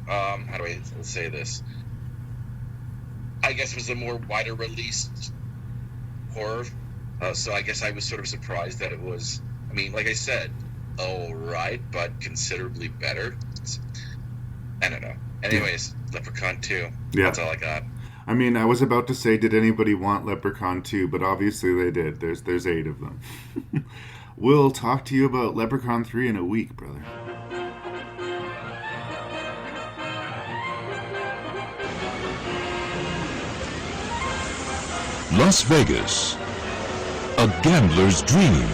S8: how do I say this? I guess was a more wider released horror. So I guess I was sort of surprised that it was, I mean, like I said, all right, but considerably better. I don't know. Anyways, Leprechaun 2. Yeah. That's all I got.
S2: I mean, I was about to say, did anybody want Leprechaun 2? But obviously they did. There's 8 of them. We'll talk to you about Leprechaun 3 in a week, brother.
S9: Las Vegas, a gambler's dream,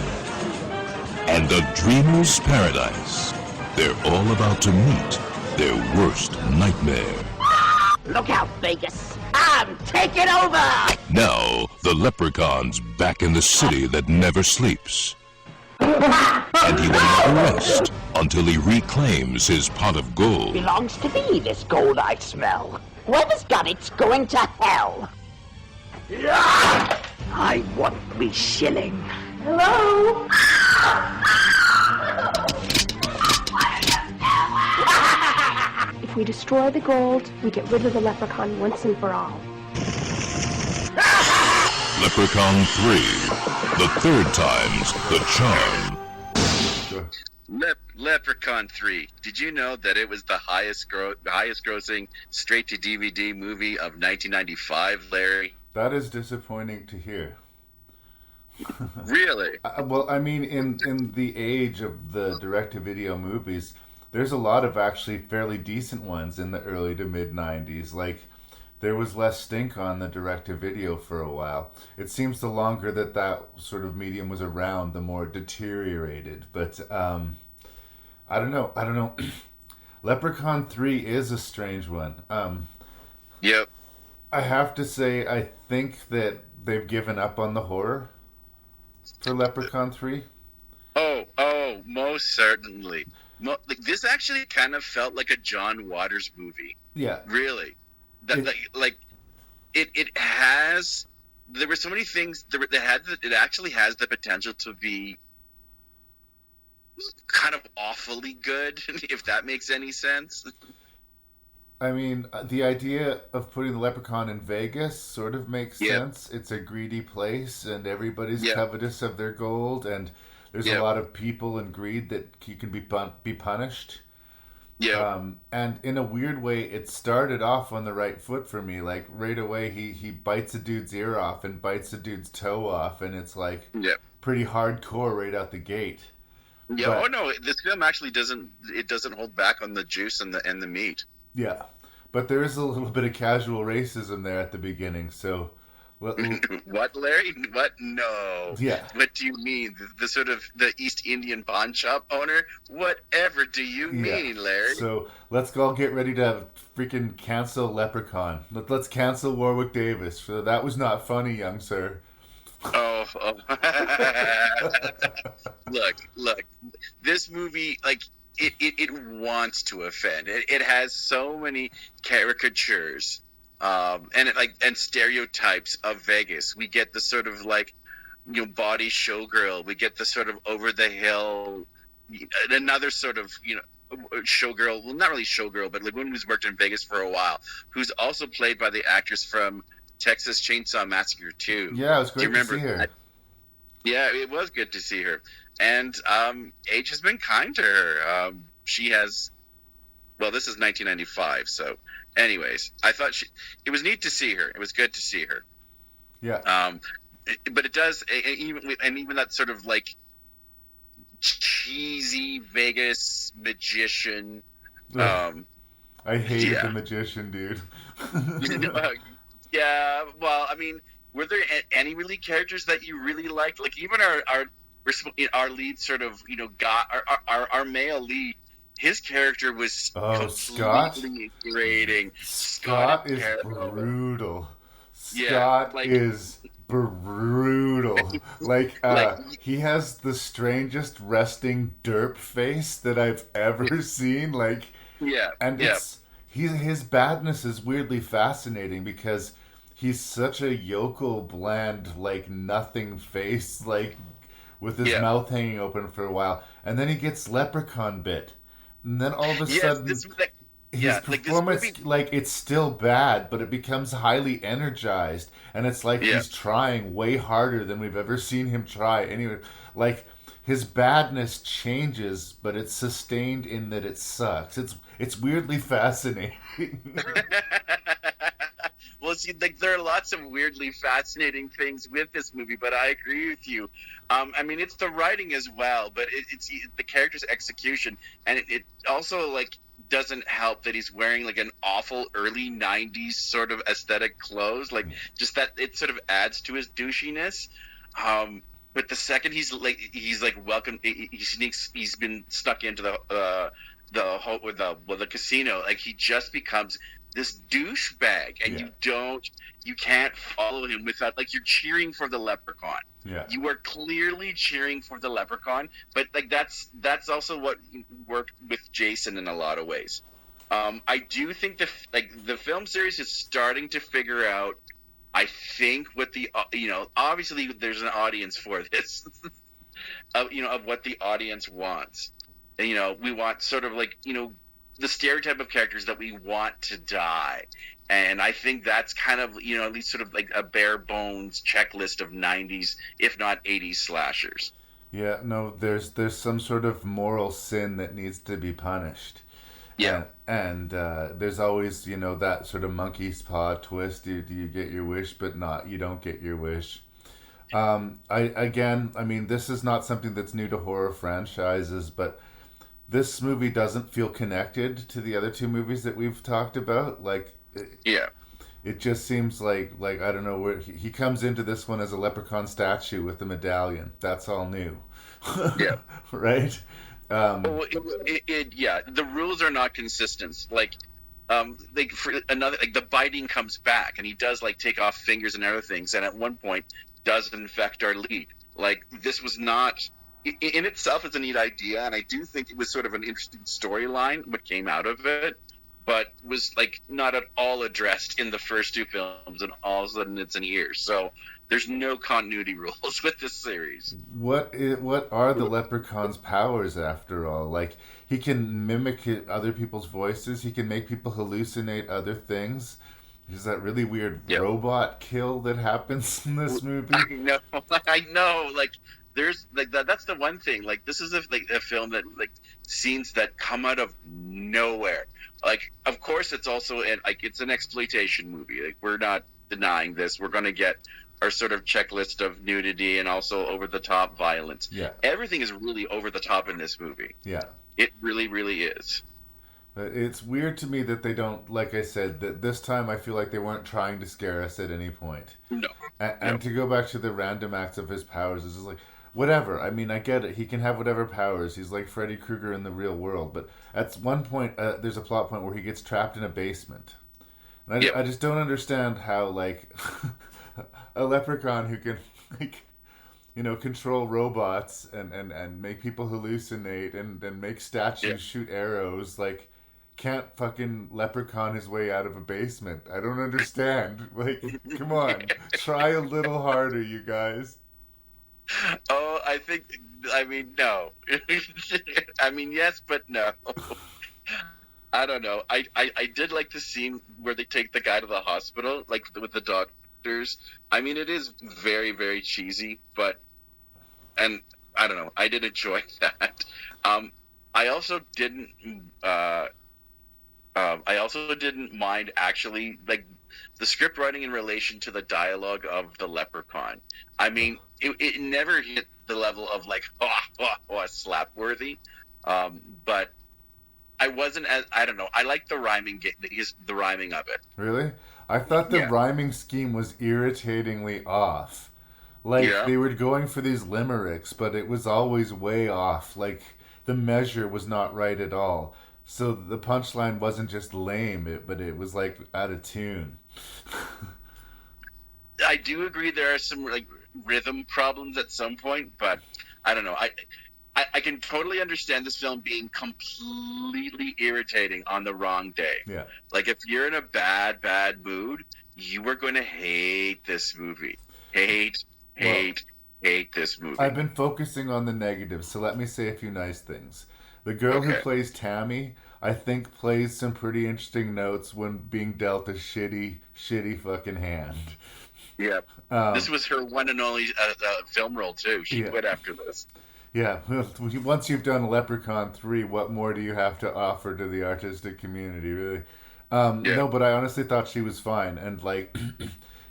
S9: and a dreamer's paradise. They're all about to meet their worst nightmare.
S6: Look out, Vegas. I'm taking over!
S9: Now, the Leprechaun's back in the city that never sleeps. And he will not rest until he reclaims his pot of gold.
S6: Belongs to me, this gold I smell. Whoever's got it's going to hell. I want me shilling. Hello?
S10: If we destroy the gold, we get rid of the leprechaun once and for all.
S9: Leprechaun 3. The third time's the charm.
S8: Leprechaun 3. Did you know that it was the highest grossing straight-to-DVD movie of 1995, Larry?
S2: That is disappointing to hear.
S8: Really?
S2: Well, I mean, in the age of the direct-to-video movies, there's a lot of actually fairly decent ones in the early to mid-90s. Like, there was less stink on the direct-to-video for a while. It seems the longer that sort of medium was around, the more it deteriorated. But, I don't know. Leprechaun 3 is a strange one.
S8: Yep.
S2: I have to say, I think that they've given up on the horror for Leprechaun 3.
S8: Oh, most certainly. Like, this actually kind of felt like a John Waters movie.
S2: Yeah.
S8: Really. It has... There were so many things it actually has the potential to be kind of awfully good, if that makes any sense.
S2: I mean, the idea of putting the leprechaun in Vegas sort of makes sense. It's a greedy place, and everybody's covetous of their gold, and there's a lot of people and greed that you can be punished.
S8: Yeah.
S2: And in a weird way, it started off on the right foot for me. Like, right away, he bites a dude's ear off and bites a dude's toe off, and it's like pretty hardcore right out the gate.
S8: Yeah. But, no, this film actually doesn't hold back on the juice and the meat.
S2: Yeah. but there is a little bit of casual racism there at the beginning. So,
S8: What, Larry? What? No.
S2: Yeah.
S8: What do you mean? The sort of the East Indian pawn shop owner? Whatever do you mean, Larry?
S2: So let's all get ready to freaking cancel Leprechaun. Let's cancel Warwick Davis. So that was not funny, young sir.
S8: Oh. Look. This movie, like, it wants to offend. It has so many caricatures. And stereotypes of Vegas. We get the sort of like, body showgirl. We get the sort of over the hill, another sort of, showgirl. Well, not really showgirl, but like one who's worked in Vegas for a while, who's also played by the actress from Texas Chainsaw Massacre 2.
S2: Yeah, it was great
S8: Do you remember
S2: to see her.
S8: that? Yeah, it was good to see her. And age has been kind to her. She has. Well, this is 1995, so anyways, I thought it was neat to see her. It was good to see her.
S2: Yeah.
S8: But it does, even that sort of like cheesy Vegas magician.
S2: I hated the magician, dude.
S8: Yeah, well, I mean, were there any really characters that you really liked? Like even our lead sort of, our male lead, his character was completely degrading.
S2: Scott is brutal. Scott is brutal. He has the strangest resting derp face that I've ever seen. His badness is weirdly fascinating because he's such a yokel, bland, like nothing face, like with his mouth hanging open for a while, and then he gets leprechaun bit. And then all of a sudden, his performance, it's still bad, but it becomes highly energized. And it's like he's trying way harder than we've ever seen him try. Anyway, his badness changes, but it's sustained in that it sucks. It's weirdly fascinating.
S8: Well, see, there are lots of weirdly fascinating things with this movie, but I agree with you. I mean, it's the writing as well, but it's the character's execution, and it also doesn't help that he's wearing an awful early '90s sort of aesthetic clothes, just that it sort of adds to his douchiness. But the second he's welcome, he's been stuck into the casino, he just becomes this douchebag, and you can't follow him without you're cheering for the leprechaun.
S2: Yeah.
S8: You are clearly cheering for the leprechaun, but that's also what worked with Jason in a lot of ways. I do think the film series is starting to figure out, I think, what the obviously there's an audience for this of what the audience wants. And, we want sort of the stereotype of characters that we want to die. And I think that's kind of, at least sort of a bare bones checklist of 90s, if not 80s slashers.
S2: Yeah, no, there's some sort of moral sin that needs to be punished.
S8: Yeah.
S2: And there's always, that sort of monkey's paw twist. Do you get your wish, but you don't get your wish. I mean, this is not something that's new to horror franchises, but this movie doesn't feel connected to the other two movies that we've talked about. It just seems like I don't know, where he comes into this one as a leprechaun statue with a medallion. That's all new.
S8: Yeah.
S2: Right?
S8: The rules are not consistent. For another, the biting comes back, and he does take off fingers and other things, and at one point does infect our lead. This was not. In itself, it's a neat idea, and I do think it was sort of an interesting storyline, what came out of it, but was not at all addressed in the first two films, and all of a sudden it's in here. So there's no continuity rules with this series.
S2: What are the leprechaun's powers after all? He can mimic other people's voices. He can make people hallucinate other things. There's that really weird robot kill that happens in this movie.
S8: I know. There's that's the one thing. This is a film that scenes that come out of nowhere. Of course, it's also it's an exploitation movie. We're not denying this. We're going to get our sort of checklist of nudity and also over the top violence.
S2: Yeah.
S8: Everything is really over the top in this movie.
S2: Yeah.
S8: It really, really is.
S2: It's weird to me that they don't, like I said, that this time I feel like they weren't trying to scare us at any point.
S8: No.
S2: And to go back to the random acts of his powers is just like, whatever. I mean, I get it. He can have whatever powers. He's like Freddy Krueger in the real world. But at one point, there's a plot point where he gets trapped in a basement. And I just don't understand how, like, a leprechaun who can, like, control robots and make people hallucinate and make statues shoot arrows, like, can't fucking leprechaun his way out of a basement. I don't understand. Like, come on. Try a little harder, you guys.
S8: Oh, I mean, no. I mean, yes, but no. I don't know. I did like the scene where they take the guy to the hospital, like with the doctors. I mean, it is very, very cheesy, and I don't know. I did enjoy that. I also didn't mind actually, like, the script writing in relation to the dialogue of the leprechaun. I mean, it never hit the level of like slap worthy, but I wasn't as, I don't know. I like the the rhyming of it.
S2: Really? I thought the rhyming scheme was irritatingly off. Like, they were going for these limericks, but it was always way off. Like, the measure was not right at all. So the punchline wasn't just lame, but it was, like, out of tune.
S8: I do agree there are some, like, rhythm problems at some point, but I don't know. I can totally understand this film being completely irritating on the wrong day.
S2: Yeah.
S8: Like, if you're in a bad mood, you are going to hate this movie. Hate this movie.
S2: I've been focusing on the negatives, so let me say a few nice things. The girl who plays Tammy, I think, plays some pretty interesting notes when being dealt a shitty fucking hand.
S8: Yeah. This was her one and only film role, too. She quit after this.
S2: Yeah. Once you've done Leprechaun 3, what more do you have to offer to the artistic community, really? No, but I honestly thought she was fine, and, like,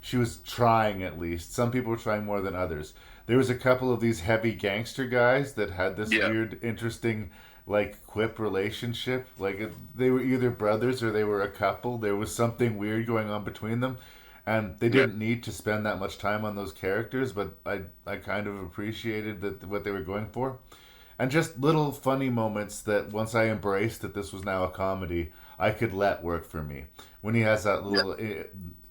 S2: she was trying at least. Some people were trying more than others. There was a couple of these heavy gangster guys that had this weird, interesting, like, quip relationship. Like, they were either brothers or they were a couple. There was something weird going on between them. And they didn't need to spend that much time on those characters, but I kind of appreciated what they were going for. And just little funny moments that once I embraced that this was now a comedy, I could let work for me. When he has that little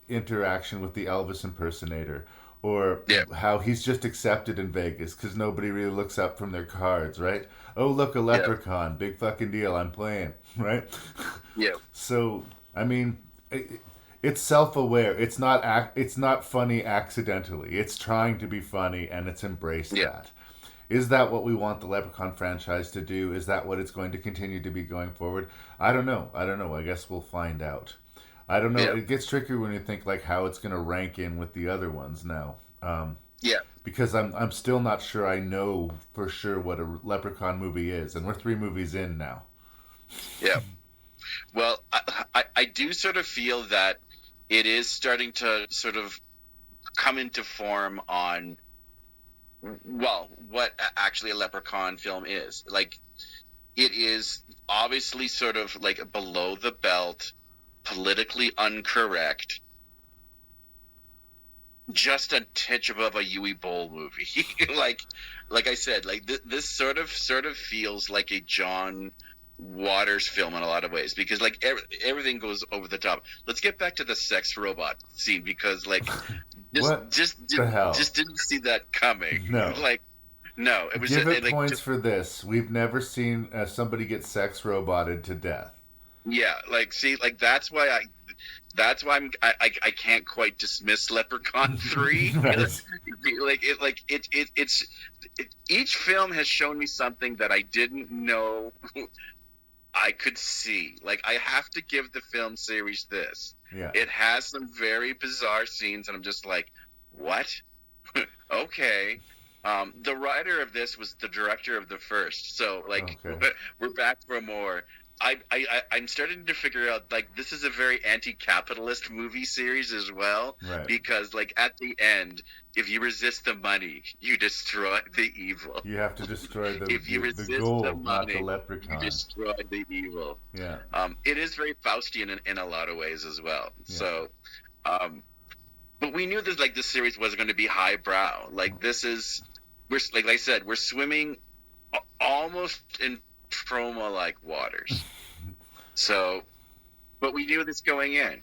S2: interaction with the Elvis impersonator, or how he's just accepted in Vegas because nobody really looks up from their cards, right? Oh, look, a leprechaun, big fucking deal, I'm playing, right?
S8: Yeah.
S2: So, I mean, it's self-aware. It's not funny accidentally. It's trying to be funny, and it's embraced that. Is that what we want the Leprechaun franchise to do? Is that what it's going to continue to be going forward? I don't know. I guess we'll find out. I don't know. It gets tricky when you think like how it's going to rank in with the other ones now. Because I'm still not sure I know for sure what a Leprechaun movie is, and we're 3 movies in now.
S8: Yeah. Well, I do sort of feel that it is starting to sort of come into form on, well, what actually a Leprechaun film is. Like, it is obviously sort of like below the belt, politically incorrect, just a titch above a Yui Bowl movie. like I said, like this sort of feels like a John Waters film in a lot of ways, because like everything goes over the top. Let's get back to the sex robot scene, because like just didn't see that coming.
S2: No.
S8: Like, no, it was
S2: Give
S8: just,
S2: it
S8: like,
S2: points for this. We've never seen somebody get sex roboted to death.
S8: Yeah, like, see, like that's why I can't quite dismiss Leprechaun 3. It's each film has shown me something that I didn't know I could see. Like, I have to give the film series this.
S2: Yeah.
S8: It has some very bizarre scenes, and I'm just like, what? Okay. The writer of this was the director of the first, so like we're back for more. I'm starting to figure out, like, this is a very anti-capitalist movie series as well,
S2: Right.
S8: because, like, at the end, if you resist the money, you destroy the evil.
S2: You have to destroy the
S8: If you resist
S2: the goal,
S8: the
S2: not the
S8: money, you
S2: leprechaun.
S8: destroy the evil.
S2: Yeah.
S8: It is very Faustian in a lot of ways as well.
S2: Yeah.
S8: So, but we knew this, like, this series was going to be highbrow. Like, this is, like I said, we're swimming almost in trauma-like waters. So, but we knew this going in.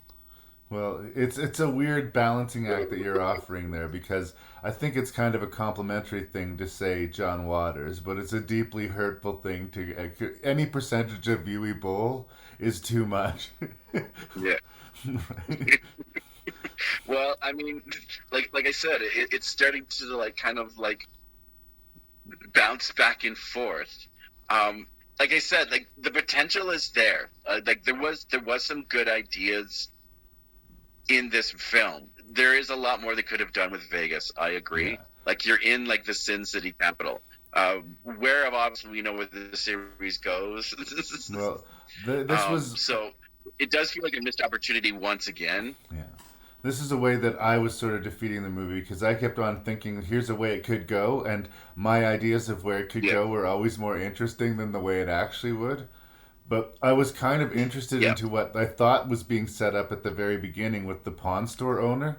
S2: Well, it's a weird balancing act that you're offering there, because I think it's kind of a complimentary thing to say John Waters, but it's a deeply hurtful thing to any percentage of Yui Bowl is too much.
S8: Yeah.
S2: Right.
S8: Well, I mean, like I said, it's starting to, like, kind of, like, bounce back and forth. Like I said, like, the potential is there. Like, there was some good ideas in this film. There is a lot more they could have done with Vegas. I agree.
S2: Yeah.
S8: Like, you're in, like, the Sin City capital. Where obviously we know where the series goes.
S2: Well, this was
S8: so. It does feel like a missed opportunity once again.
S2: Yeah. This is a way that I was sort of defeating the movie, because I kept on thinking, here's a way it could go, and my ideas of where it could go were always more interesting than the way it actually would. But I was kind of interested into what I thought was being set up at the very beginning with the pawn store owner.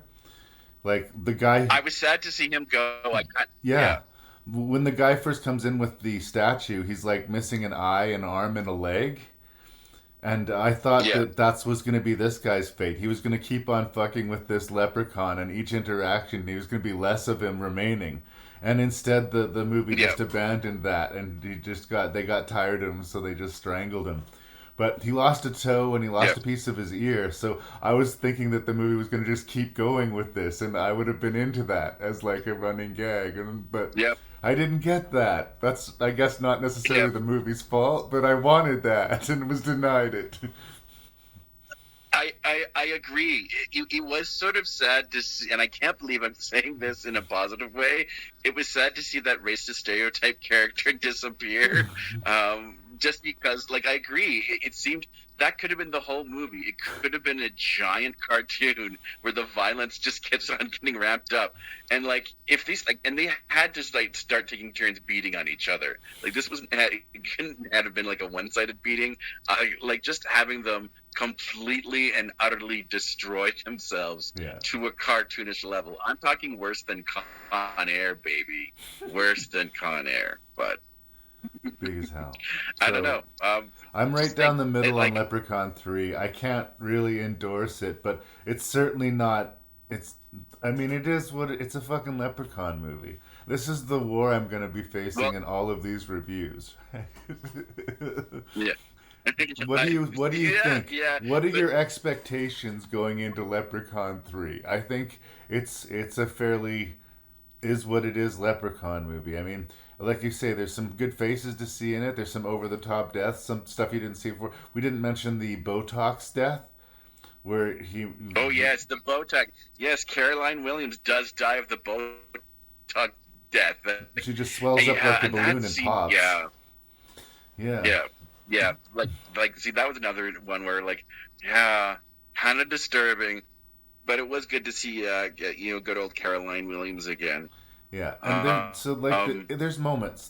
S2: Like, the guy...
S8: I was sad to see him go.
S2: Yeah. When the guy first comes in with the statue, he's, like, missing an eye, an arm, and a leg. And I thought that was going to be this guy's fate. He was going to keep on fucking with this leprechaun, and each interaction, he was going to be less of him remaining. And instead, the movie just abandoned that, and they got tired of him, so they just strangled him. But he lost a toe, and he lost a piece of his ear, so I was thinking that the movie was going to just keep going with this, and I would have been into that as, like, a running gag. But I didn't get that. That's, I guess, not necessarily the movie's fault, but I wanted that and was denied it.
S8: I agree. It was sort of sad to see, and I can't believe I'm saying this in a positive way. It was sad to see that racist stereotype character disappear. Just because, like, I agree. It seemed that could have been the whole movie. It could have been a giant cartoon where the violence just keeps on getting ramped up. And, like, if these, like, and they had to, like, start taking turns beating on each other. Like, this wasn't, it couldn't have been like a one-sided beating. Like, just having them completely and utterly destroy themselves to a cartoonish level. I'm talking worse than Con Air, baby. Worse than Con Air. But
S2: big as hell.
S8: I don't know.
S2: I'm right down the middle on Leprechaun 3. I can't really endorse it, but it's certainly not. I mean, it is what it's a fucking Leprechaun movie. This is the war I'm going to be facing in all of these reviews.
S8: Yeah.
S2: What do you think?
S8: Yeah,
S2: what are your expectations going into Leprechaun 3? I think it's a fairly is what it is Leprechaun movie. I mean, like you say, there's some good faces to see in it. There's some over-the-top deaths, some stuff you didn't see before. We didn't mention the Botox death, where he...
S8: Oh, yes, the Botox. Yes, Caroline Williams does die of the Botox death.
S2: She just swells up like a balloon and pops.
S8: Yeah. Like, see, that was another one where, like, kind of disturbing, but it was good to see, good old Caroline Williams again.
S2: Yeah, and then, so, like, there's moments,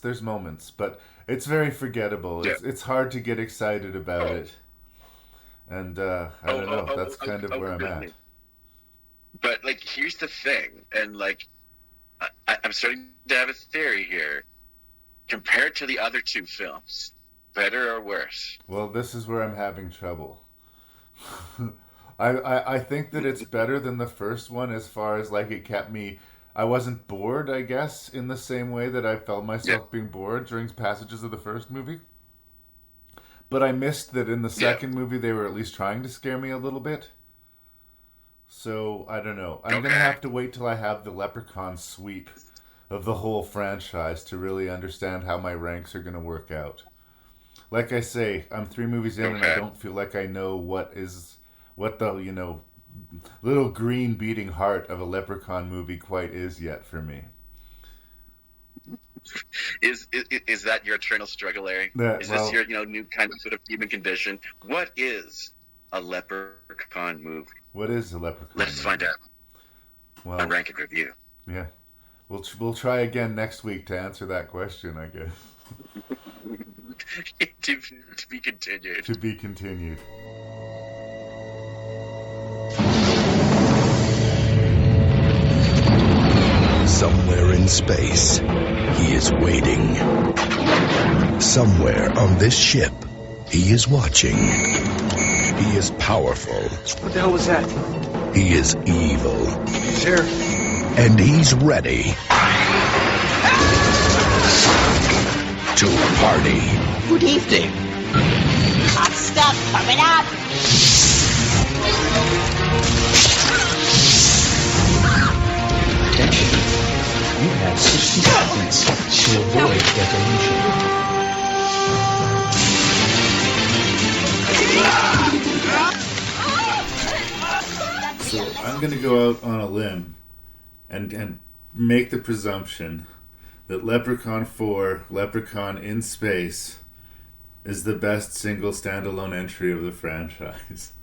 S2: but it's very forgettable. It's hard to get excited about it. And, I don't know, that's kind of where I'm at.
S8: But, like, here's the thing, and, like, I'm starting to have a theory here. Compared to the other two films, better or worse?
S2: Well, this is where I'm having trouble. I think that it's better than the first one as far as, like, it kept me... I wasn't bored, I guess, in the same way that I felt myself being bored during passages of the first movie. But I missed that in the second movie they were at least trying to scare me a little bit. So, I don't know. I'm going to have to wait till I have the Leprechaun sweep of the whole franchise to really understand how my ranks are going to work out. Like I say, I'm 3 movies in and I don't feel like I know what the, little green beating heart of a Leprechaun movie quite is yet for me.
S8: Is that your eternal struggle, Larry? Is this your new kind of sort of human condition? What is a Leprechaun movie?
S2: What is a Leprechaun?
S8: Let's find out.
S2: Well,
S8: On Rank and Review.
S2: Yeah, we'll try again next week to answer that question, I guess.
S8: to be continued.
S2: To be continued.
S9: Somewhere in space, he is waiting. Somewhere on this ship, he is watching. He is powerful.
S11: What the hell was that?
S9: He is evil.
S11: He's here.
S9: And he's ready to party.
S6: Good evening. Hot stuff coming up.
S11: Attention. You have 60 seconds to avoid detonation.
S2: So I'm going to go out on a limb and make the presumption that Leprechaun 4, Leprechaun in Space, is the best single standalone entry of the franchise.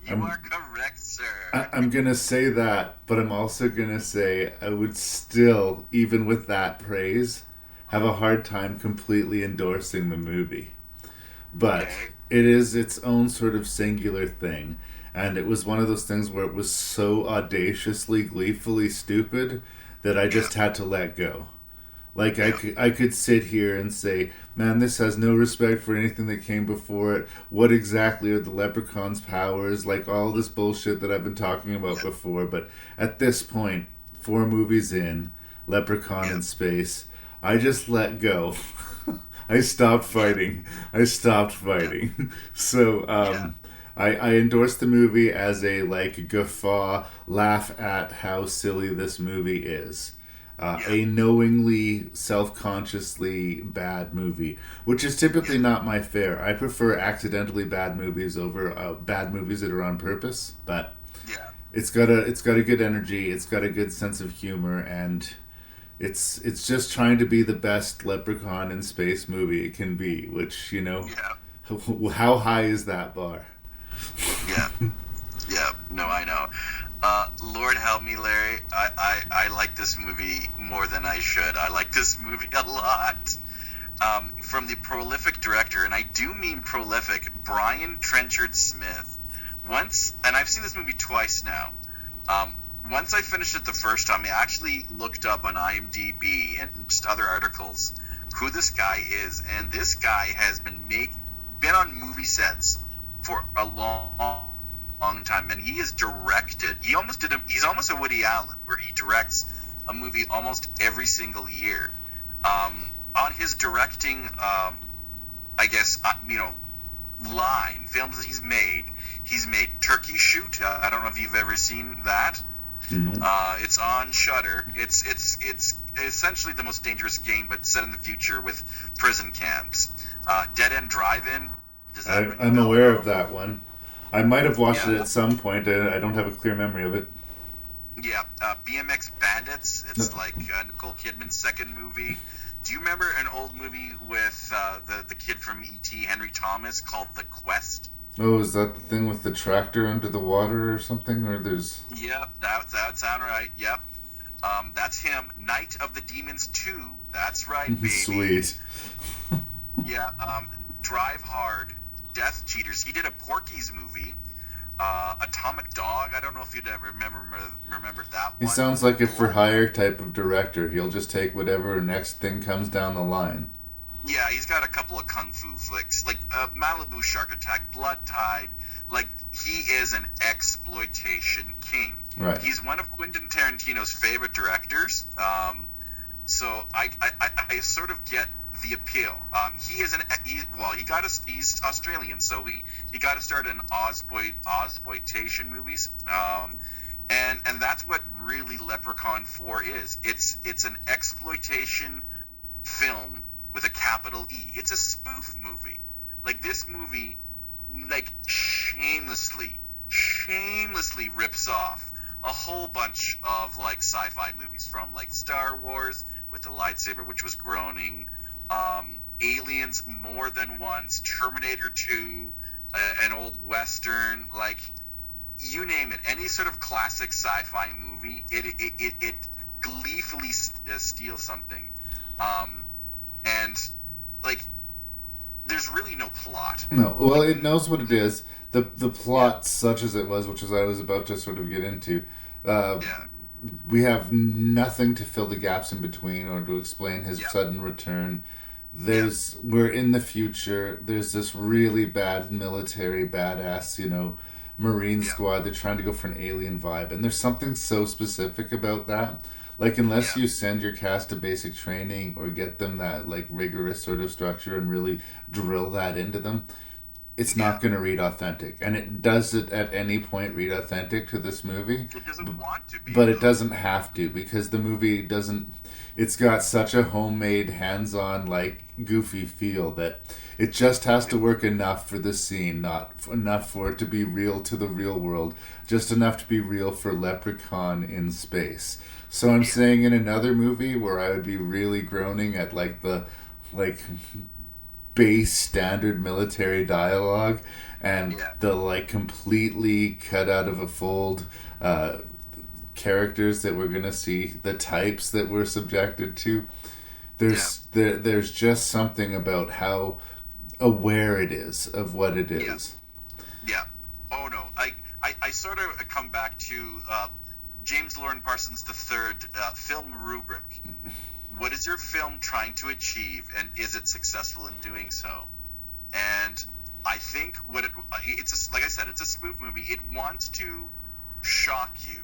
S8: You are correct, sir.
S2: I'm going to say that, but I'm also going to say I would still, even with that praise, have a hard time completely endorsing the movie. But it is its own sort of singular thing. And it was one of those things where it was so audaciously, gleefully stupid that I just had to let go. Like, I could sit here and say, man, this has no respect for anything that came before it. What exactly are the Leprechaun's powers? Like, all this bullshit that I've been talking about before. But at this point, 4 movies in, Leprechaun in Space, I just let go. I stopped fighting. So, I endorse the movie as a guffaw, laugh at how silly this movie is. A knowingly, self-consciously bad movie, which is typically not my fare. I prefer accidentally bad movies over bad movies that are on purpose. But it's got a good energy, it's got a good sense of humor, and it's just trying to be the best Leprechaun in Space movie it can be. Which how high is that bar?
S8: No, I know. Lord help me, Larry. I like this movie more than I should. I like this movie a lot. From the prolific director, and I do mean prolific, Brian Trenchard Smith. Once, and I've seen this movie twice now. Once I finished it the first time, I actually looked up on IMDb and just other articles who this guy is, and this guy has been on movie sets for a long time, and he has directed. He's almost a Woody Allen, where he directs a movie almost every single year. On his directing, line films that he's made Turkey Shoot. I don't know if you've ever seen that. Mm-hmm. It's on Shudder. It's essentially The Most Dangerous Game, but set in the future with prison camps. Dead End Drive-In.
S2: I'm aware of that one. I might have watched it at some point. I don't have a clear memory of it.
S8: Yeah, BMX Bandits. It's like Nicole Kidman's second movie. Do you remember an old movie with the kid from E.T., Henry Thomas, called The Quest?
S2: Oh, is that the thing with the tractor under the water or something? Or there's...
S8: Yep, that would sound right. Yep. That's him. Night of the Demons 2. That's right, baby.
S2: Sweet.
S8: Yeah. Drive Hard. Death Cheaters. He did a Porky's movie. Atomic Dog. I don't know if you'd ever remember that one.
S2: He sounds like a for-hire type of director. He'll just take whatever next thing comes down the line.
S8: Yeah, he's got a couple of kung fu flicks, like Malibu Shark Attack, Blood Tide. Like, he is an exploitation king.
S2: Right.
S8: He's one of Quentin Tarantino's favorite directors. So I sort of get the appeal. He's Australian, so he got to start in Ozploitation movies. And that's what really Leprechaun 4 is. It's an exploitation film with a capital E. It's a spoof movie. Like, this movie, like, shamelessly rips off a whole bunch of, like, sci-fi movies, from, like, Star Wars with the lightsaber, which was groaning. Aliens more than once, Terminator 2, an old Western, like, you name it. Any sort of classic sci-fi movie, it gleefully steals something. And, like, there's really no plot.
S2: No, well, it knows what it is. The plot, such as it was, which is I was about to sort of get into, we have nothing to fill the gaps in between or to explain his sudden return. We're in the future. There's this really bad military badass, Marine squad. They're trying to go for an alien vibe, and there's something so specific about that. Like, unless you send your cast to basic training or get them that, like, rigorous sort of structure and really drill that into them, it's not going to read authentic. And it does it at any point read authentic to this movie.
S8: It doesn't want to be.
S2: But it doesn't have to, because the movie doesn't... It's got such a homemade, hands-on, like, goofy feel that it just has to work enough for the scene, not enough for it to be real to the real world, just enough to be real for Leprechaun in space. So I'm saying in another movie where I would be really groaning at, like, the, like, base standard military dialogue and the, like, completely cut out of a fold characters that we're gonna see, the types that we're subjected to, there's just something about how aware it is of what it is.
S8: Oh no, I sort of come back to James Lauren Parsons III film rubric. What is your film trying to achieve, and is it successful in doing so? And I think it's like I said, it's a spoof movie. It wants to shock you,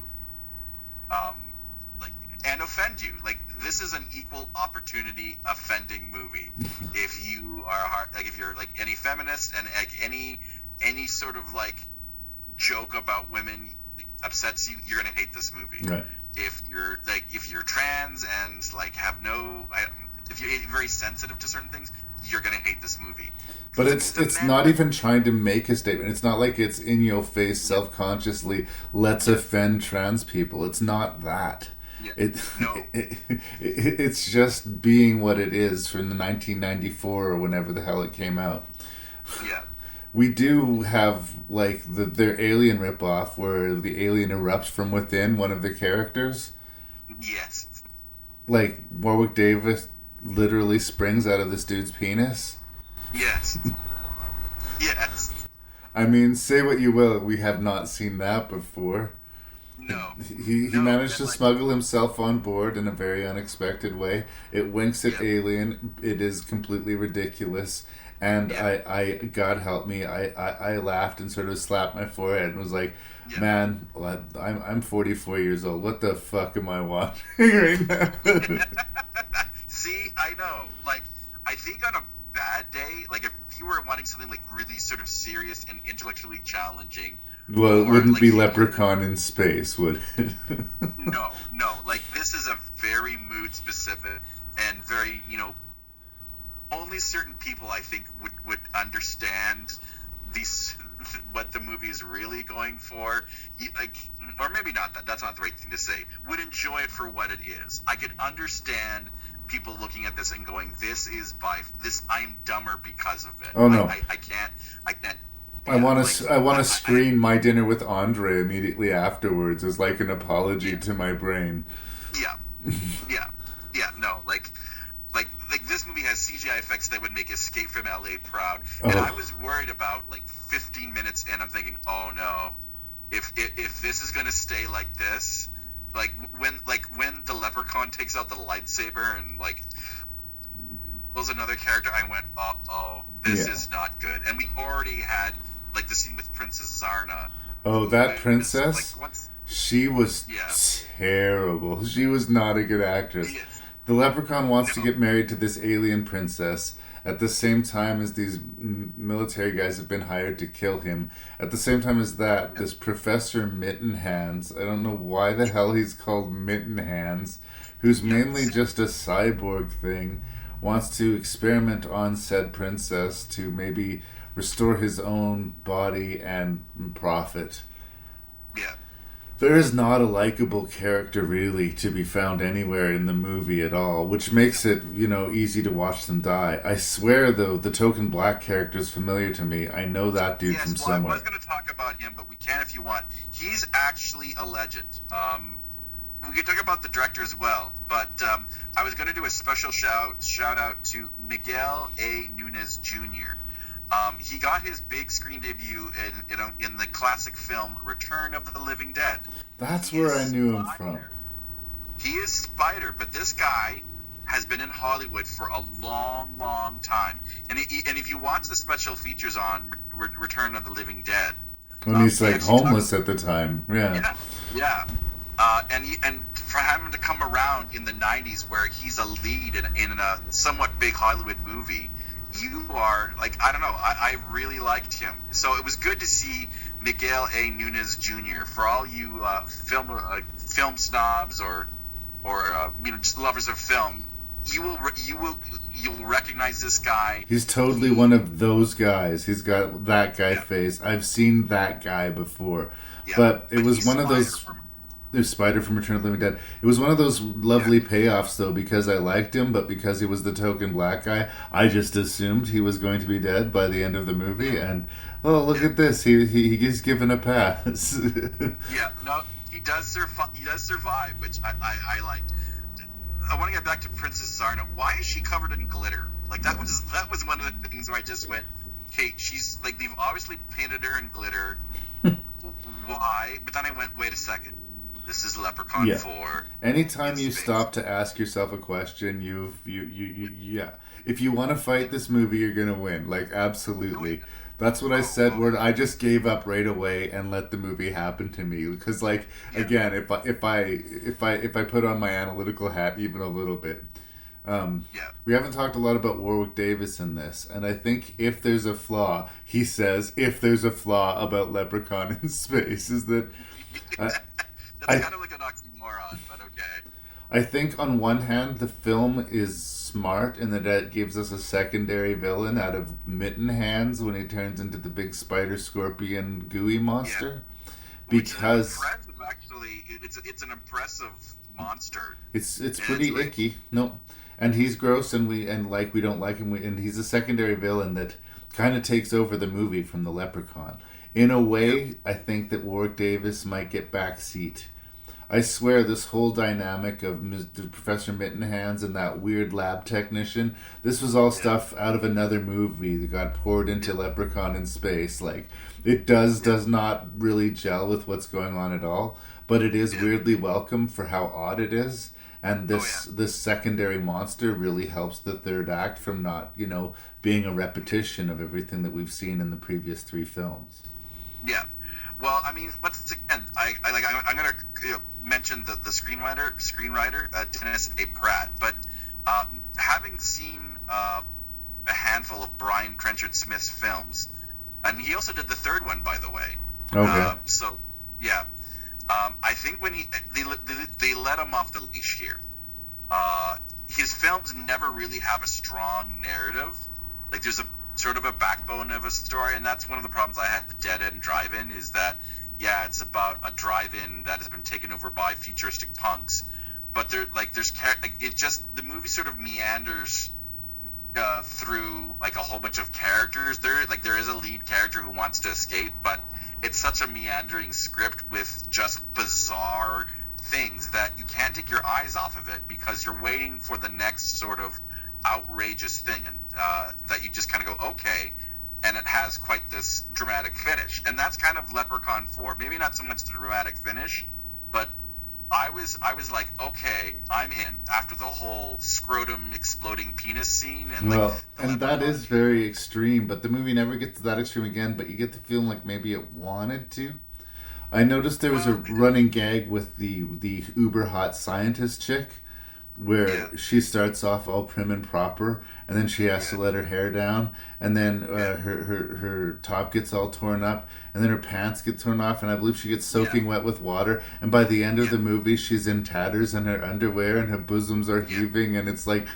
S8: and offend you. Like, this is an equal opportunity offending movie. If you are if you're like any feminist and like any sort of like joke about women upsets you, you're gonna hate this movie.
S2: Right.
S8: If you're trans and like if you're very sensitive to certain things, you're gonna hate this movie.
S2: But it's not even trying to make a statement. It's not like it's in your face, self-consciously, let's offend trans people. It's not that. It's just being what it is from the 1994 or whenever the hell it came out. We do have, like, their Alien ripoff where the alien erupts from within one of the characters.
S8: Yes.
S2: Like, Warwick Davis literally springs out of this dude's penis.
S8: Yes. Yes.
S2: I mean, say what you will, we have not seen that before.
S8: No.
S2: He managed to smuggle himself on board in a very unexpected way. It winks at Alien. It is completely ridiculous. And I God help me, I laughed and sort of slapped my forehead and was like, man, I'm 44 years old. What the fuck am I watching right now?
S8: See, I know. Like, I think on a bad day, like, if you were wanting something, like, really sort of serious and intellectually challenging...
S2: Well, it wouldn't be Leprechaun in space, would it?
S8: No. Like, this is a very mood-specific and very, only certain people, I think, would understand what the movie is really going for. Or maybe not. That's not the right thing to say. Would enjoy it for what it is. I could understand people looking at this and going, I am dumber because of it.
S2: Oh, no.
S8: I can't.
S2: I want to screen My Dinner with Andre immediately afterwards as like an apology to my brain.
S8: No, like this movie has CGI effects that would make Escape from LA proud, and I was worried about like 15 minutes in. I'm thinking, oh no, if this is gonna stay like this, like when the Leprechaun takes out the lightsaber and like was another character, I went, this is not good. And we already had like the scene with Princess Zarna.
S2: Oh, that princess? She was terrible. She was not a good actress. The Leprechaun wants to get married to this alien princess at the same time as these military guys have been hired to kill him. At the same time as that, this Professor Mittenhands, I don't know why the hell he's called Mittenhands, who's mainly just a cyborg thing, wants to experiment on said princess to maybe restore his own body and profit. There is not a likable character really to be found anywhere in the movie at all, which makes it, easy to watch them die. I swear, though, the token black character is familiar to me. I know that dude from somewhere.
S8: I was going to talk about him, but we can if you want. He's actually a legend. We can talk about the director as well, but I was going to do a special shout out to Miguel A. Nunez Jr. He got his big screen debut in the classic film Return of the Living Dead.
S2: That's where I knew him from.
S8: He is Spider, but this guy has been in Hollywood for a long, long time. And if you watch the special features on Return of the Living Dead,
S2: when he's homeless at the time,
S8: yeah. And for him to come around in the 90s where he's a lead in a somewhat big Hollywood movie, you are I don't know. I really liked him, so it was good to see Miguel A. Nunez Jr. For all you film snobs or just lovers of film, you'll recognize this guy.
S2: He's totally one of those guys. He's got that guy face. I've seen that guy before, but it was one of those. There's Spider from Return of the Living Dead. It was one of those lovely payoffs, though, because I liked him, but because he was the token black guy, I just assumed he was going to be dead by the end of the movie. And look at this, he's given a pass.
S8: He does survive, which I like. I want to get back to Princess Zarna. Why is she covered in glitter? That was one of the things where I just went, okay, she's they've obviously painted her in glitter. Why? But then I went, wait a second. This is Leprechaun 4.
S2: Anytime you stop to ask yourself a question, if you want to fight this movie, you're gonna win. Absolutely. That's what I said. Where I just gave up right away and let the movie happen to me. Because again, if I put on my analytical hat even a little bit, we haven't talked a lot about Warwick Davis in this, and I think if there's a flaw, he says if there's a flaw about Leprechaun in Space is that.
S8: That's kind of like an oxymoron, but okay.
S2: I think on one hand, the film is smart in that it gives us a secondary villain out of Mitten Hands when he turns into the big spider scorpion gooey monster. Because
S8: impressive, actually, it's an impressive monster.
S2: It's pretty icky. No, and he's gross, and we don't like him. And he's a secondary villain that kind of takes over the movie from the Leprechaun. In a way, I think that Warwick Davis might get backseat. I swear this whole dynamic of Professor Mittenhands and that weird lab technician, this was all stuff out of another movie that got poured into Leprechaun in Space. It does not really gel with what's going on at all, but it is weirdly welcome for how odd it is. And this secondary monster really helps the third act from not, being a repetition of everything that we've seen in the previous 3 films.
S8: Yeah. Well, I mean, once again, I'm going to mention the screenwriter, Dennis A. Pratt. But having seen a handful of Brian Trenchard Smith's films, and he also did the third one, by the way.
S2: Okay.
S8: I think when they let him off the leash here. His films never really have a strong narrative. There's a sort of a backbone of a story, and that's one of the problems I had with Dead End Drive-In is that it's about a drive-in that has been taken over by futuristic punks, but the movie sort of meanders through a whole bunch of characters. There is a lead character who wants to escape, but it's such a meandering script with just bizarre things that you can't take your eyes off of it because you're waiting for the next sort of outrageous thing, and that you just kind of go, okay, and it has quite this dramatic finish, and that's kind of Leprechaun 4. Maybe not so much the dramatic finish, but I was like, okay, I'm in after the whole scrotum exploding penis scene,
S2: and that is very extreme. But the movie never gets to that extreme again. But you get the feeling like maybe it wanted to. I noticed there was a running gag with the uber hot scientist chick, where she starts off all prim and proper, and then she has to let her hair down, and then her top gets all torn up, and then her pants get torn off, and I believe she gets soaking wet with water, and by the end of the movie she's in tatters in her underwear and her bosoms are heaving, and it's like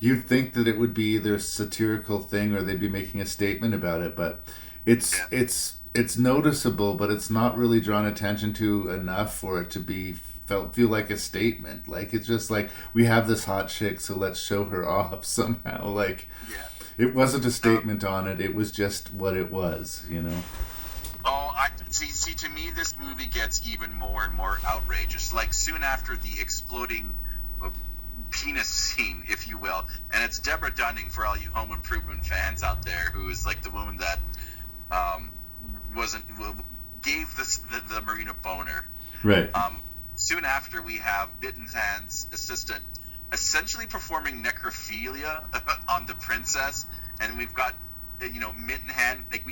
S2: you'd think that it would be either a satirical thing or they'd be making a statement about it, but it's it's noticeable, but it's not really drawn attention to enough for it to feel like a statement. Like, it's just like, we have this hot chick, so let's show her off somehow. Like, it wasn't a statement on it. It was just what it was, you know.
S8: Oh, see. To me, this movie gets even more and more outrageous. Like, soon after the exploding penis scene, if you will, and it's Deborah Dunning, for all you Home Improvement fans out there, who is like the woman that gave the Marine a boner.
S2: Right.
S8: Soon after, we have Mittenhand's assistant essentially performing necrophilia on the princess, and we've got Mittenhand, like,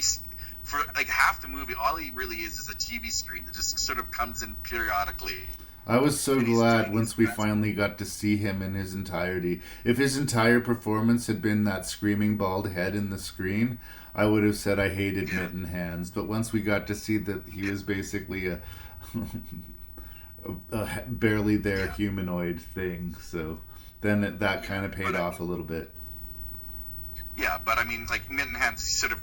S8: for like half the movie, all he really is a TV screen that just sort of comes in periodically.
S2: I was so glad once we finally got to see him in his entirety. If his entire performance had been that screaming bald head in the screen, I would have said I hated Mitten Hands. But once we got to see that he was basically a barely there humanoid thing, so then that kind of paid off a little bit.
S8: Yeah, but I mean, like, Mitten Hands sort of,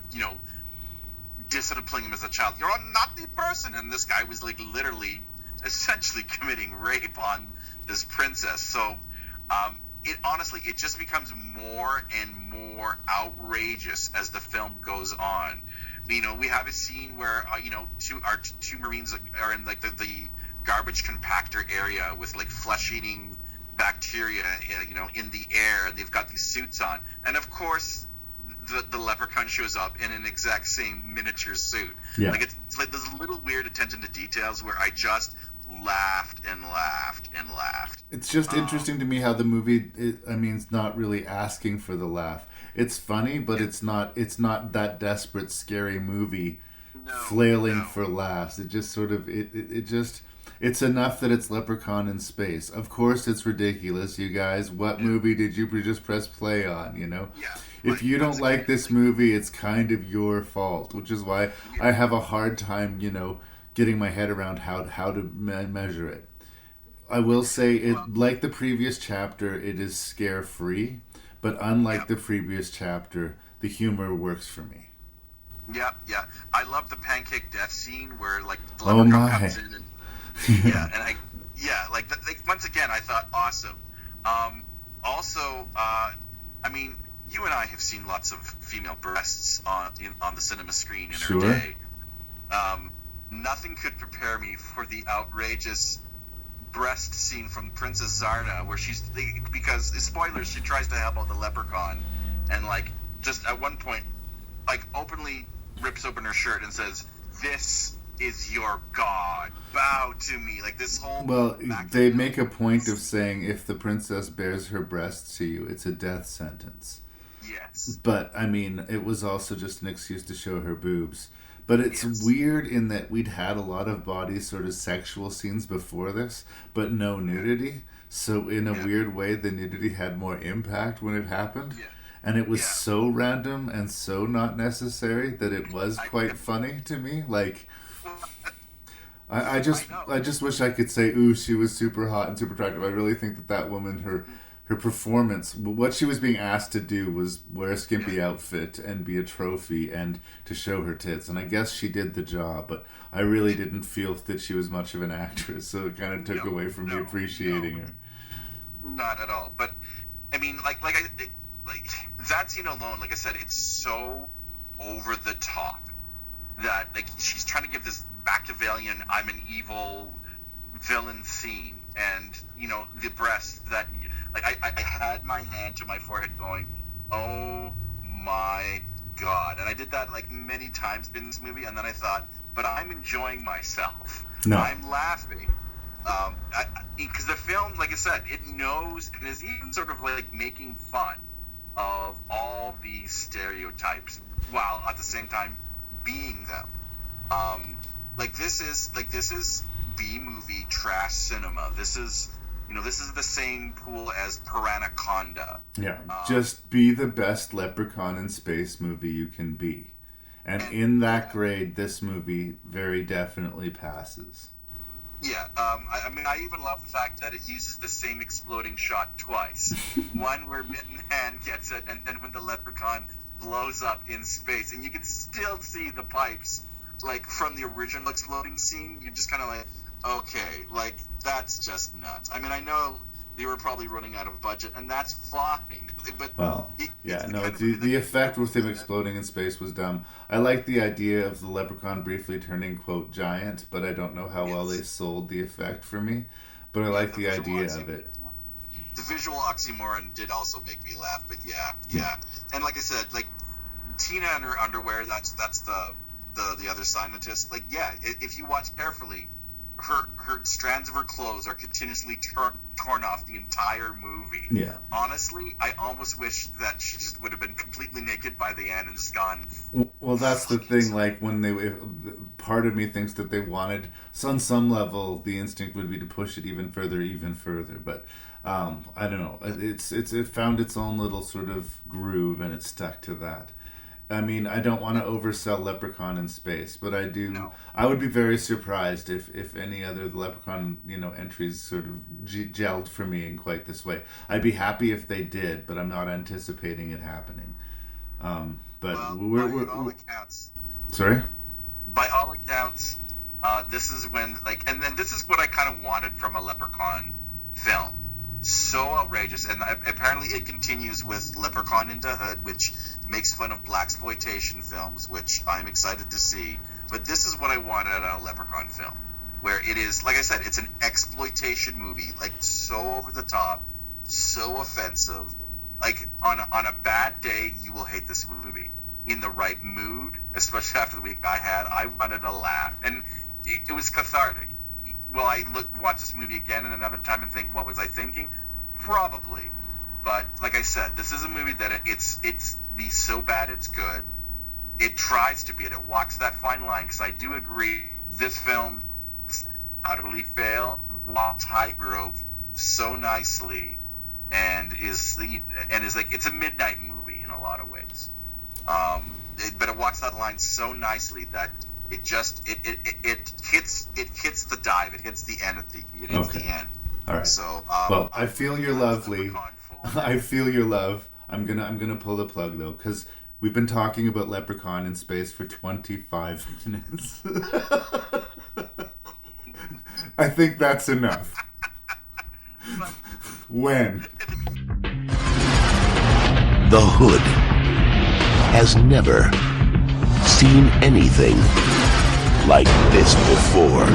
S8: disciplining him as a child. You're a naughty person, and this guy was like literally, essentially committing rape on this princess. So, it just becomes more and more outrageous as the film goes on. We have a scene where two Marines are in like the garbage compactor area with like flesh-eating bacteria, in the air, and they've got these suits on, and of course, the leprechaun shows up in an exact same miniature suit.
S2: Yeah.
S8: Like, it's like this little weird attention to details where I just laughed and laughed and laughed.
S2: It's just interesting to me how the movie, it's not really asking for the laugh. It's funny, but it's not that desperate, scary movie flailing for laughs. It just sort of, it's enough that it's Leprechaun in space. Of course it's ridiculous, you guys. What movie did you just press play on,
S8: Yeah.
S2: If you don't like this movie, it's kind of your fault, which is why I have a hard time, getting my head around how to measure it. I will say, like the previous chapter, it is scare-free, but unlike the previous chapter, the humor works for me.
S8: Yeah. I love the pancake death scene where, like, the
S2: Oh
S8: leprechaun
S2: my.
S8: comes in and once again, I thought awesome. Also, you and I have seen lots of female breasts on the cinema screen in our day. Nothing could prepare me for the outrageous breast scene from Princess Zarna, where because spoilers, she tries to help out the leprechaun, and like just at one point, like openly rips open her shirt and says, "This is your god. Bow to me." Like this whole.
S2: Well, they make a point of saying if the princess bears her breasts to you, it's a death sentence.
S8: Yes.
S2: But it was also just an excuse to show her boobs. But it's weird in that we'd had a lot of body sort of sexual scenes before this, but no nudity. So in a weird way, the nudity had more impact when it happened. Yeah. And it was so random and so not necessary that it was quite funny to me. Like, I just wish I could say, ooh, she was super hot and super attractive. I really think that woman, her performance, what she was being asked to do was wear a skimpy outfit and be a trophy and to show her tits. And I guess she did the job, but I really didn't feel that she was much of an actress, so it kind of took away from me appreciating her.
S8: Not at all. But, like that scene alone, like I said, it's so over the top that, like, she's trying to give this Machiavellian, I'm an evil villain scene. And, the breast that... Like, I had my hand to my forehead going, oh my god. And I did that like many times in this movie, and then I thought, but I'm enjoying myself.
S2: No.
S8: I'm laughing. Because the film, like I said, it knows and is even sort of like making fun of all these stereotypes while at the same time being them. This is B-movie trash cinema. This is the same pool as Piranaconda.
S2: Yeah, just be the best Leprechaun in space movie you can be. And in that grade, this movie very definitely passes.
S8: Yeah, I even love the fact that it uses the same exploding shot twice. One where Mitten Hand gets it, and then when the leprechaun blows up in space. And you can still see the pipes like from the original exploding scene, you're just kind of like, okay, like that's just nuts. I mean, I know they were probably running out of budget, and that's fine. But
S2: well, the effect with him exploding in space was dumb. I like the idea of the leprechaun briefly turning quote giant, but I don't know how well they sold the effect for me. But I like the idea of it.
S8: The visual oxymoron did also make me laugh, but yeah. And like I said, like Tina in her underwear, that's the other scientist. Like, yeah, if you watch carefully, her strands of her clothes are continuously torn off the entire movie.
S2: Yeah.
S8: Honestly, I almost wish that she just would have been completely naked by the end and just gone.
S2: Well, that's the thing. Like part of me thinks that they wanted, so on some level, the instinct would be to push it even further. But I don't know. It found its own little sort of groove, and it stuck to that. I mean, I don't want to oversell Leprechaun in space, but I do. No. I would be very surprised if any other Leprechaun, entries sort of gelled for me in quite this way. I'd be happy if they did, but I'm not anticipating it happening. But
S8: by all accounts.
S2: Sorry?
S8: By all accounts, this is when, and then this is what I kind of wanted from a Leprechaun film. So outrageous, and apparently it continues with Leprechaun in the Hood, which makes fun of blaxploitation films, which I'm excited to see. But this is what I wanted out of a Leprechaun film, where it is, like I said, it's an exploitation movie, like so over the top, so offensive. Like on a bad day, you will hate this movie. In the right mood, especially after the week I had, I wanted to laugh, and it was cathartic. Will I watch this movie again in another time and think, what was I thinking? Probably. But like I said, this is a movie that it's the so bad it's good. It tries to be, and it walks that fine line, because I do agree, this film utterly failed, walked tightrope so nicely, and is like, it's a midnight movie in a lot of ways. But it walks that line so nicely that it just it hits the dive. It hits the end the end.
S2: All right.
S8: So
S2: well, I feel your love, Lee. I feel your love. I'm gonna pull the plug though, because we've been talking about Leprechaun in space for 25 minutes. I think that's enough. When
S12: the Hood has never seen anything like this before.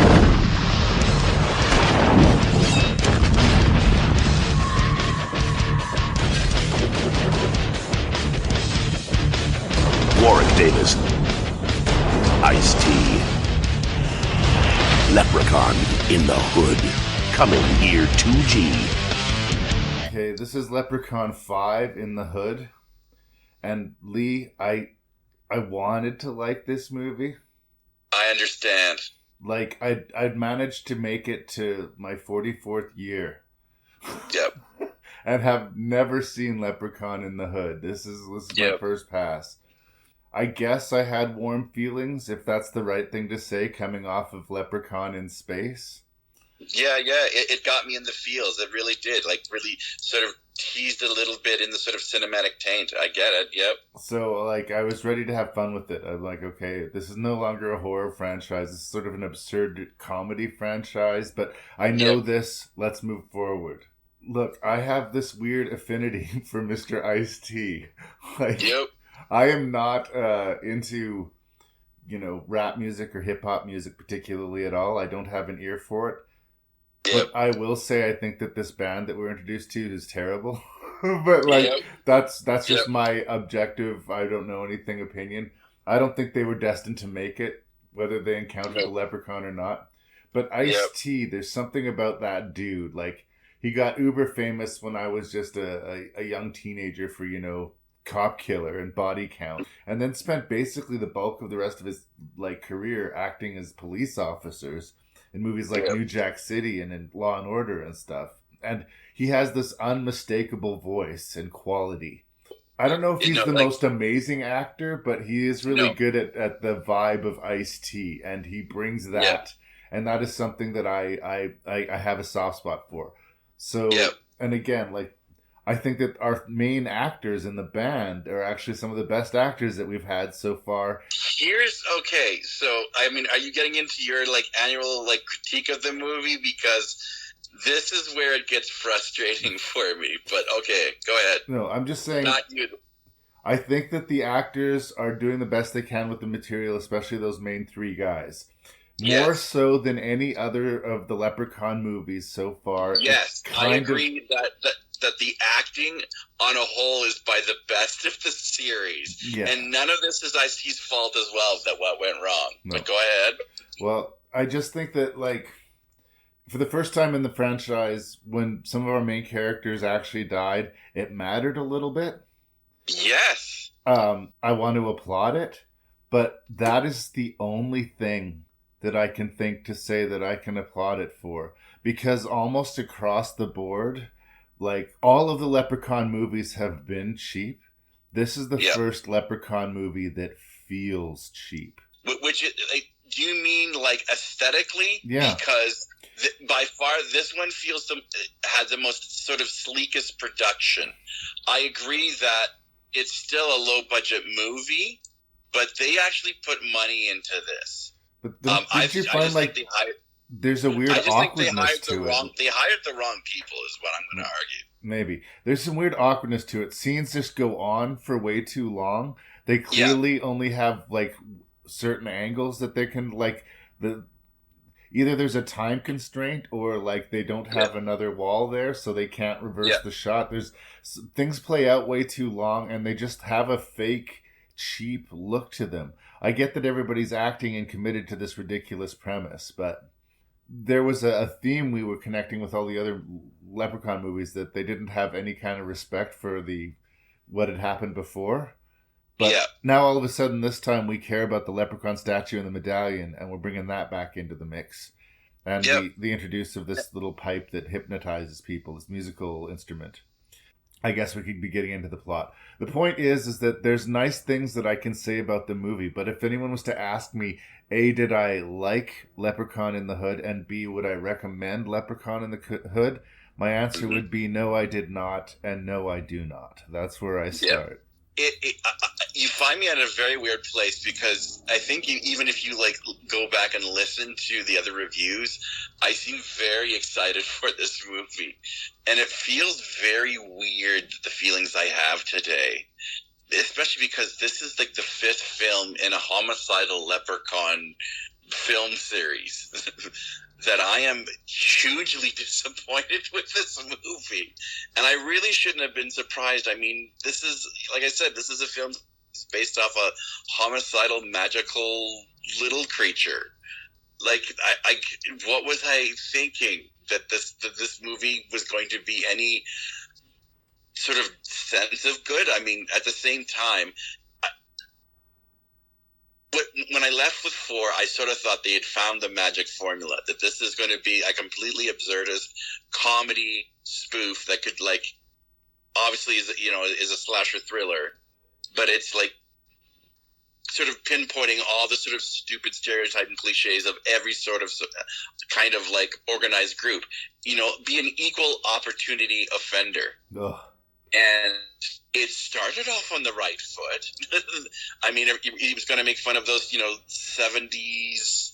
S12: Warwick Davis, Ice-T, Leprechaun in the Hood, coming year 2G.
S2: Okay, this is Leprechaun 5 in the Hood. And Lee, I wanted to like this movie.
S8: I understand.
S2: Like, I'd managed to make it to my 44th year.
S8: Yep.
S2: And have never seen Leprechaun in the Hood. This is my first pass. I guess I had warm feelings, if that's the right thing to say, coming off of Leprechaun in space.
S8: Yeah, it got me in the feels. It really did. Like, really sort of teased a little bit in the sort of cinematic taint. I get it, yep.
S2: So, like, I was ready to have fun with it. I'm like, okay, this is no longer a horror franchise. This is sort of an absurd comedy franchise, but I know this. Let's move forward. Look, I have this weird affinity for Mr. Ice-T. Like, I am not into, rap music or hip-hop music particularly at all. I don't have an ear for it. But I will say I think that this band that we're introduced to is terrible. But that's just my objective, I don't know anything opinion. I don't think they were destined to make it, whether they encountered the Leprechaun or not. But Ice-T, there's something about that dude. Like, he got uber famous when I was just a young teenager for, Cop Killer and Body Count, and then spent basically the bulk of the rest of his career acting as police officers in movies like New Jack City and in Law and Order and stuff. And he has this unmistakable voice and quality. I don't know if he's the most amazing actor, but he is really good at the vibe of Ice-T, and he brings that, and that is something that I have a soft spot for. So, and again, I think that our main actors in the band are actually some of the best actors that we've had so far.
S8: Okay, so I mean, are you getting into your like annual like critique of the movie? Because this is where it gets frustrating for me. But okay, go ahead.
S2: No, I'm just saying.
S8: Not you.
S2: I think that the actors are doing the best they can with the material, especially those main three guys. More so than any other of the Leprechaun movies so far.
S8: Yes, I agree that the acting on a whole is by the best of the series.
S2: Yeah.
S8: And none of this is IC's fault as well that what went wrong.
S2: No.
S8: But go ahead.
S2: Well, I just think that, like, for the first time in the franchise, when some of our main characters actually died, it mattered a little bit.
S8: Yes.
S2: I want to applaud it, but that is the only thing that I can think to say that I can applaud it for. Because almost across the board, like, all of the Leprechaun movies have been cheap. This is the first Leprechaun movie that feels cheap.
S8: Which, do you mean, like, aesthetically?
S2: Yeah.
S8: Because by far, this one had the most sort of sleekest production. I agree that it's still a low-budget movie, but they actually put money into this.
S2: But did you find, like, there's a weird awkwardness to it?
S8: They hired the wrong people is what I'm going to argue.
S2: Maybe. There's some weird awkwardness to it. Scenes just go on for way too long. They clearly only have, like, certain angles that they can, like, either there's a time constraint or, like, they don't have another wall there, so they can't reverse the shot. Things play out way too long, and they just have a fake, cheap look to them. I get that everybody's acting and committed to this ridiculous premise, but there was a theme we were connecting with all the other Leprechaun movies, that they didn't have any kind of respect for what had happened before. But now all of a sudden, this time, we care about the Leprechaun statue and the medallion, and we're bringing that back into the mix. And the introduce of this little pipe that hypnotizes people, this musical instrument. I guess we could be getting into the plot. The point is that there's nice things that I can say about the movie, but if anyone was to ask me, A, did I like Leprechaun in the Hood, and B, would I recommend Leprechaun in the Hood, my answer would be no, I did not, and no, I do not. That's where I start.
S8: You find me at a very weird place, because I think even if you like go back and listen to the other reviews, I seem very excited for this movie, and it feels very weird, the feelings I have today, especially because this is like the 5th film in a homicidal leprechaun film series that I am hugely disappointed with this movie, and I really shouldn't have been surprised. I mean, this is, like I said, this is a film based off a homicidal, magical little creature. Like, what was I thinking that this movie was going to be any sort of sense of good? I mean, at the same time, but when I left with 4, I sort of thought they had found the magic formula, that this is going to be a completely absurdist comedy spoof that could, like, obviously is a slasher thriller, but it's like sort of pinpointing all the sort of stupid stereotype and cliches of every sort of kind of like organized group, be an equal opportunity offender.
S2: Ugh.
S8: And it started off on the right foot. I mean, he was going to make fun of those, 70s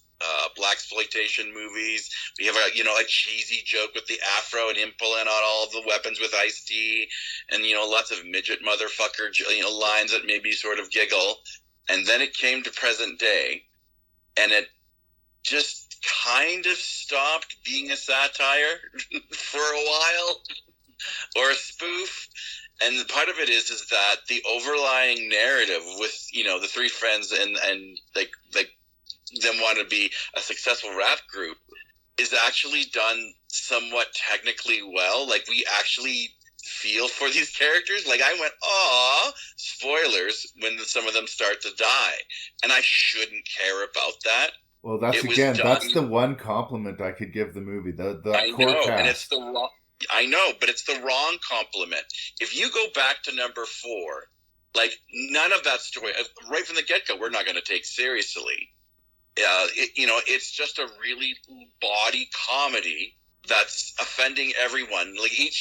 S8: blaxploitation movies. We have a cheesy joke with the afro and him pulling out all the weapons with Ice-T, and lots of midget motherfucker lines that made me sort of giggle. And then it came to present day, and it just kind of stopped being a satire for a while, or a spoof. And part of it is that the overlying narrative with, the 3 friends and like them want to be a successful rap group is actually done somewhat technically well. Like, we actually feel for these characters. Like, I went, aw, spoilers, when some of them start to die. And I shouldn't care about that.
S2: Well, that's the one compliment I could give the movie. The core cast.
S8: And it's the wrong. I know, but it's the wrong compliment. If you go back to number 4, like, none of that story, right from the get-go, we're not going to take seriously. It's just a really bawdy comedy that's offending everyone. Like, each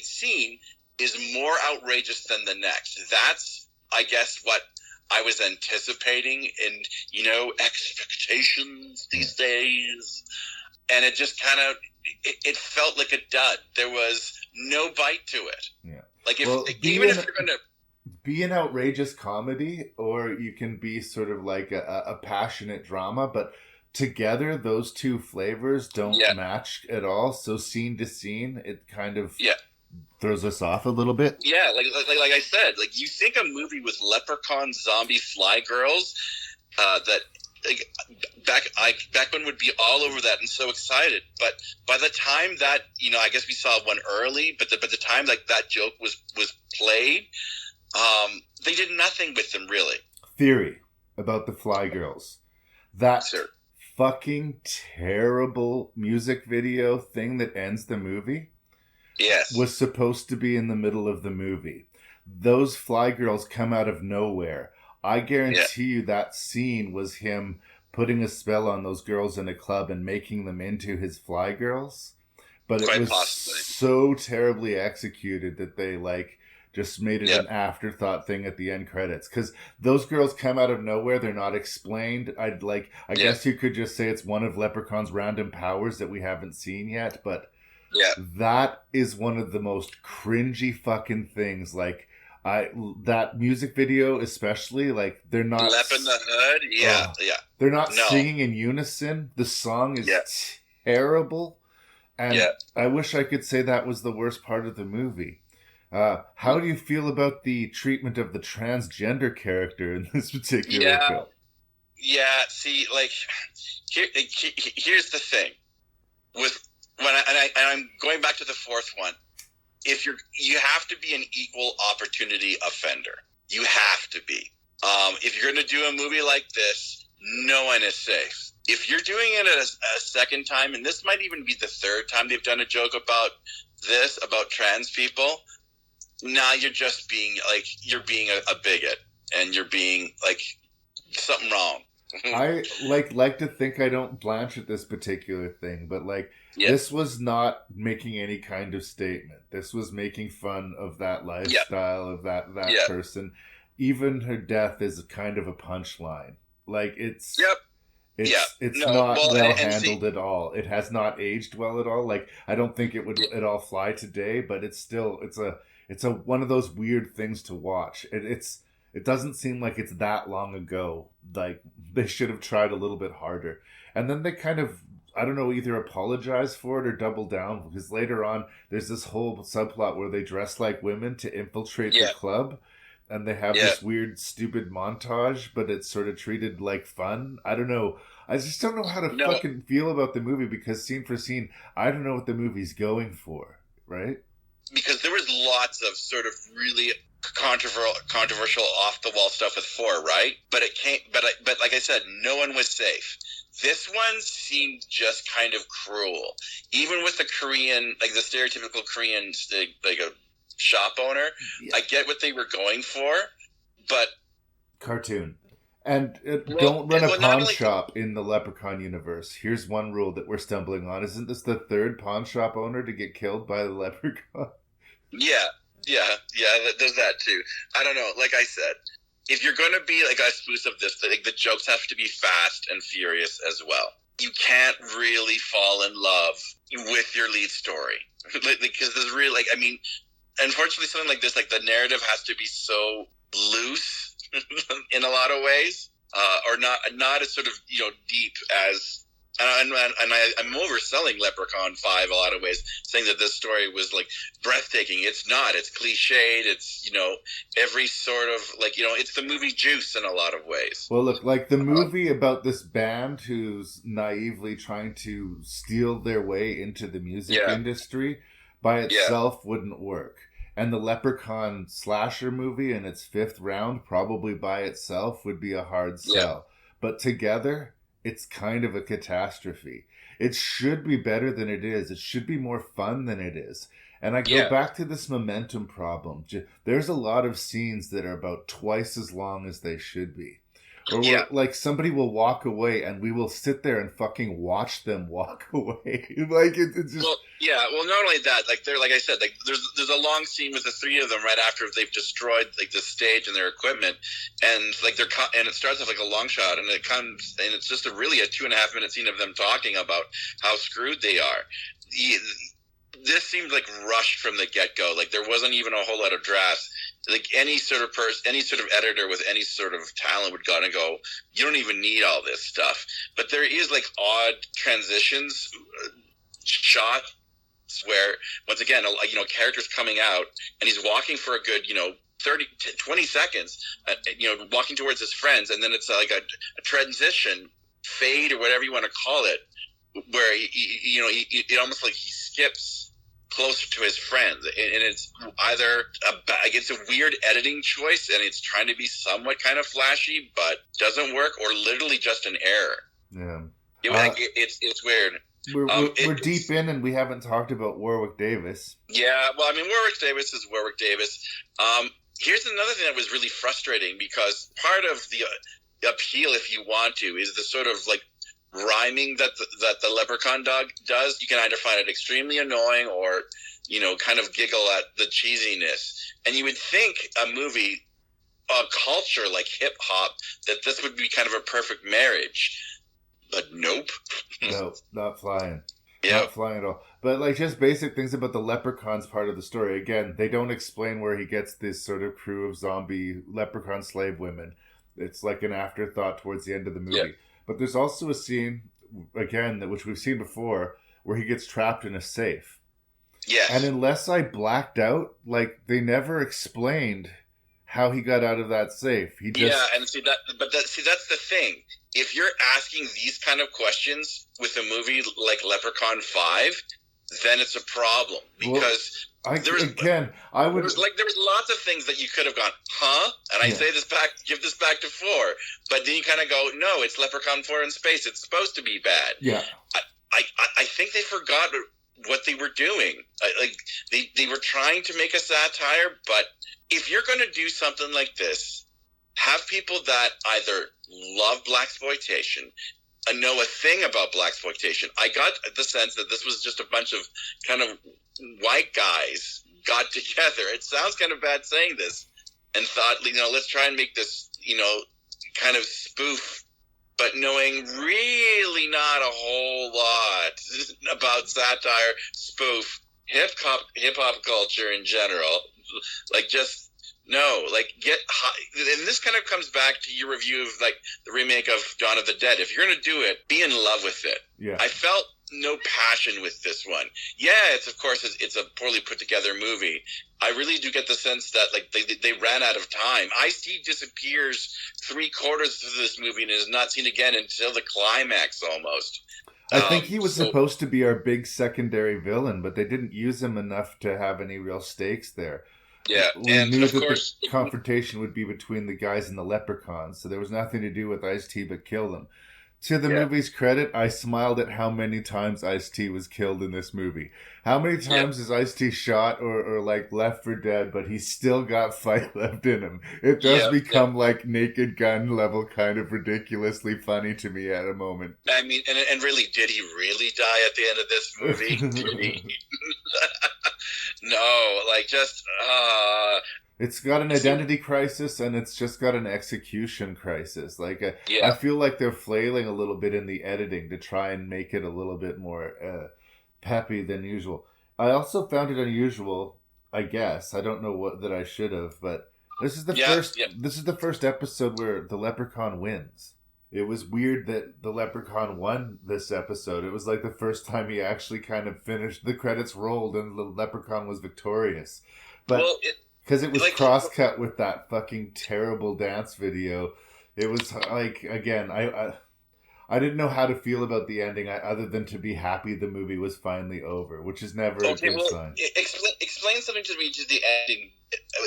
S8: scene is more outrageous than the next. That's, I guess, what I was anticipating in, expectations these days. And it just kind of, it felt like a dud. There was no bite to it.
S2: Yeah.
S8: Like, if you're going to...
S2: Be an outrageous comedy, or you can be sort of like a passionate drama, but together those two flavors don't match at all. So scene to scene, it kind of throws us off a little bit.
S8: Yeah, like I said, like, you think a movie with leprechaun zombie fly girls that Beckmann would be all over that and so excited, but by the time that I guess we saw one early, but the time like that joke was played, they did nothing with them really.
S2: Theory about the Fly Girls. That fucking terrible music video thing that ends the movie was supposed to be in the middle of the movie. Those Fly Girls come out of nowhere. I guarantee you that scene was him putting a spell on those girls in a club and making them into his Fly Girls. But it was so terribly executed that they just made it an afterthought thing at the end credits. Because those girls come out of nowhere. They're not explained. I guess you could just say it's one of Leprechaun's random powers that we haven't seen yet. But that is one of the most cringy fucking things. That music video especially, they're not...
S8: Lep in the Hood?
S2: They're not singing in unison. The song is terrible. And I wish I could say that was the worst part of the movie. How do you feel about the treatment of the transgender character in this particular film?
S8: Yeah, see, here's the thing. I'm going back to the fourth one. You have to be an equal opportunity offender. You have to be. If you're going to do a movie like this, no one is safe. If you're doing it a second time, and this might even be the third time they've done a joke about trans people, now you're just being you're being a bigot, and you're being something wrong.
S2: I like to think I don't blanch at this particular thing, but this was not making any kind of statement. This was making fun of that lifestyle of that person. Even her death is kind of a punchline. It's not well handled at all. It has not aged well at all. I don't think it would at all fly today, but it's a one of those weird things to watch. It doesn't seem like it's that long ago. They should have tried a little bit harder. And then they kind of, I don't know, either apologize for it or double down, because later on there's this whole subplot where they dress like women to infiltrate the club, and they have this weird, stupid montage, but it's sort of treated like fun. I don't know. I just don't know how to fucking feel about the movie, because scene for scene, I don't know what the movie's going for, right?
S8: Because there was lots of sort of really controversial off-the-wall stuff with 4, right? But it can't. But like I said, no one was safe. This one seemed just kind of cruel, even with the Korean, the stereotypical Korean, a shop owner. I get what they were going for, but
S2: cartoon. And don't run a pawn shop in the Leprechaun universe. Here's one rule that we're stumbling on. Isn't this the third pawn shop owner to get killed by the Leprechaun?
S8: Yeah, there's that too. I don't know. Like I said, if you're going to be a spoof of this, the jokes have to be fast and furious as well. You can't really fall in love with your lead story. Because there's really, unfortunately something like this, the narrative has to be so loose in a lot of ways, or not as sort of, deep as... And I'm overselling Leprechaun 5 a lot of ways, saying that this story was breathtaking. It's not. It's cliched. It's every sort of it's the movie Juice in a lot of ways.
S2: Well, look, the movie about this band who's naively trying to steal their way into the music industry by itself wouldn't work. And the Leprechaun slasher movie in its 5th round, probably by itself, would be a hard sell. But together, it's kind of a catastrophe. It should be better than it is. It should be more fun than it is. And I go back to this momentum problem. There's a lot of scenes that are about twice as long as they should be. Or like somebody will walk away and we will sit there and fucking watch them walk away. Like it's just.
S8: Well, yeah. Well, not only that, like they're like I said, like there's a long scene with the three of them right after they've destroyed like the stage and their equipment, and like and it starts off like a long shot, and it comes and it's just really a 2.5 minute scene of them talking about how screwed they are. This seemed like rushed from the get go. Like there wasn't even a whole lot of drafts. Like any sort of person, any sort of editor with any sort of talent would go and go, you don't even need all this stuff. But there is like odd transitions, shots where once again, you know, character's coming out and he's walking for a good, you know, 20 seconds, you know, walking towards his friends, and then it's like a transition, fade or whatever you want to call it, where it almost like he skips closer to his friends, and it's either it's a weird editing choice and it's trying to be somewhat kind of flashy but doesn't work, or literally just an error.
S2: Yeah,
S8: it's weird.
S2: We're deep in and we haven't talked about Warwick Davis.
S8: Yeah, well, I mean, Warwick Davis is Warwick Davis. Here's another thing that was really frustrating, because part of the appeal, if you want to, is the sort of like rhyming that the leprechaun dog does. You can either find it extremely annoying or, you know, kind of giggle at the cheesiness. And you would think a movie, a culture like hip hop, that this would be kind of a perfect marriage. But nope.
S2: No, not flying.
S8: Yeah.
S2: Not flying at all. But like just basic things about the leprechauns part of the story. Again, they don't explain where he gets this sort of crew of zombie leprechaun slave women. It's like an afterthought towards the end of the movie.
S8: Yeah.
S2: But there's also a scene, again, which we've seen before, where he gets trapped in a safe.
S8: Yes.
S2: And unless I blacked out, like, they never explained how he got out of that safe. He just...
S8: Yeah, and that's the thing. If you're asking these kind of questions with a movie like Leprechaun 5, then it's a problem. Because... There was lots of things that you could have gone, huh? And I give this back to 4. But then you kind of go, no, it's Leprechaun 4 in space. It's supposed to be bad.
S2: Yeah.
S8: I think they forgot what they were doing. They were trying to make a satire, but if you're going to do something like this, have people that either love blaxploitation and know a thing about blaxploitation. I got the sense that this was just a bunch of kind of white guys got together. It sounds kind of bad saying this, and thought, you know, let's try and make this, you know, kind of spoof, but knowing really not a whole lot about satire, spoof, hip hop culture in general. Like, just no, like, get high. And this kind of comes back to your review of like the remake of Dawn of the Dead. If you're gonna do it, be in love with it.
S2: Yeah.
S8: I felt no passion with this one. Yeah, it's a poorly put together movie. I really do get the sense that like they ran out of time. Ice-T disappears 3/4 through this movie and is not seen again until the climax almost.
S2: I think he was supposed to be our big secondary villain, but they didn't use him enough to have any real stakes there.
S8: Yeah,
S2: we knew that the confrontation would be between the guys and the leprechauns, so there was nothing to do with Ice-T but kill them. To the movie's credit, I smiled at how many times Ice-T was killed in this movie. How many times is Ice-T shot or like left for dead, but he's still got fight left in him? It does become like Naked Gun level kind of ridiculously funny to me at a moment.
S8: I mean, and really, did he really die at the end of this movie? Did he? No, like just...
S2: It's got an identity crisis, and it's just got an execution crisis. Like, I feel like they're flailing a little bit in the editing to try and make it a little bit more peppy than usual. I also found it unusual, I guess. I don't know what that I should have, but this is the first. This is the first episode where the leprechaun wins. It was weird that the leprechaun won this episode. It was like the first time he actually kind of finished. The credits rolled, and the leprechaun was victorious. But. Because it was like, cross-cut with that fucking terrible dance video. It was like, again, I didn't know how to feel about the ending other than to be happy the movie was finally over, which is never a good sign.
S8: Explain something to me to the ending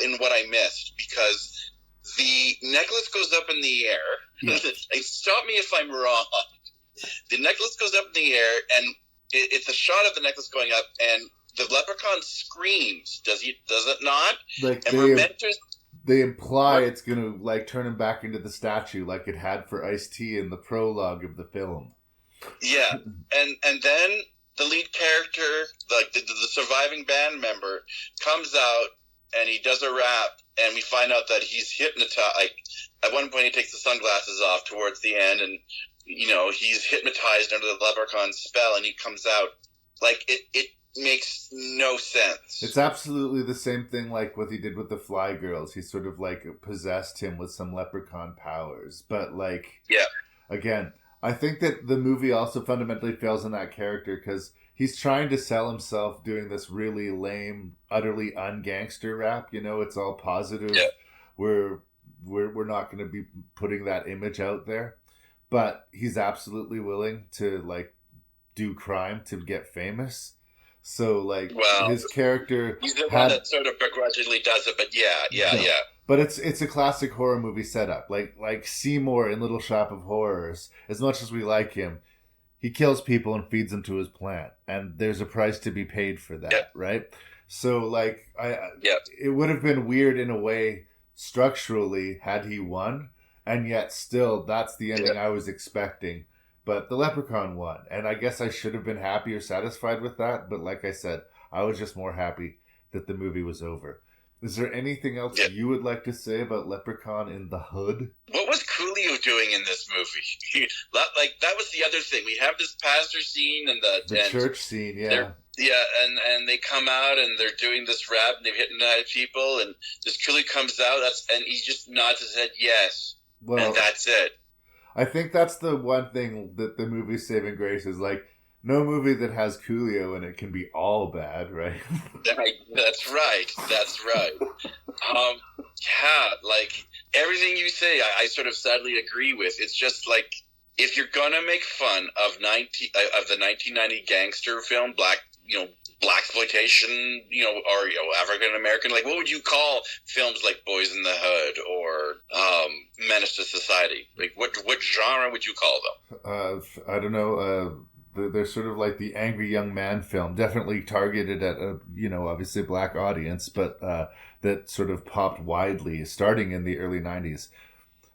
S8: in what I missed, because the necklace goes up in the air. Yeah. Stop me if I'm wrong. The necklace goes up in the air, and it's a shot of the necklace going up, and the leprechaun screams. Does it not?
S2: Like they imply it's going to like turn him back into the statue like it had for Ice-T in the prologue of the film.
S13: Yeah, and then the lead character, like the surviving band member, comes out and he does a rap, and we find out that he's hypnotized. Like at one point, he takes the sunglasses off towards the end, and he's hypnotized under the leprechaun spell, and he comes out. Like it makes no sense.
S2: It's absolutely the same thing like what he did with the Fly Girls. He sort of like possessed him with some leprechaun powers, but like again. I think that the movie also fundamentally fails in that character because he's trying to sell himself doing this really lame, utterly ungangster rap. It's all positive. Yeah. We're not going to be putting that image out there, but he's absolutely willing to like do crime to get famous. So like his character,
S13: he's the one that sort of begrudgingly does it. But yeah.
S2: But it's a classic horror movie setup. Like Seymour in Little Shop of Horrors, as much as we like him, he kills people and feeds them to his plant. And there's a price to be paid for that, right? So like it would have been weird in a way structurally had he won, and yet still that's the ending I was expecting. But the Leprechaun won, and I guess I should have been happy or satisfied with that, but like I said, I was just more happy that the movie was over. Is there anything else you would like to say about Leprechaun in the Hood?
S13: What was Coolio doing in this movie? Like, that was the other thing. We have this pastor scene and the
S2: church scene,
S13: and they come out and they're doing this rap and they've hypnotized people, and this Coolio comes out, and he just nods his head yes, and that's it.
S2: I think that's the one thing that the movie's saving grace is like, no movie that has Coolio in it can be all bad, right?
S13: That's right. Like everything you say, I sort of sadly agree with. It's just like if you're gonna make fun of the 1990 gangster film, blaxploitation, or African American, like what would you call films like Boys in the Hood or Menace to Society? Like what genre would you call them?
S2: I don't know. They're sort of like the angry young man film, definitely targeted at a, obviously a black audience, but that sort of popped widely starting in the early 90s.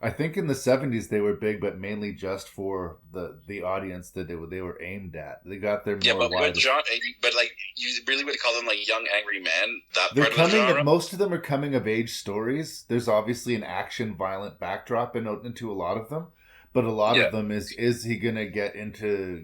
S2: I think in the 70s they were big, but mainly just for the audience that they were aimed at. They got their more wide.
S13: But like you really would call them like young angry men.
S2: They're coming. Most of them are coming of age stories. There's obviously an action, violent backdrop into a lot of them. But a lot of them is he going to get into,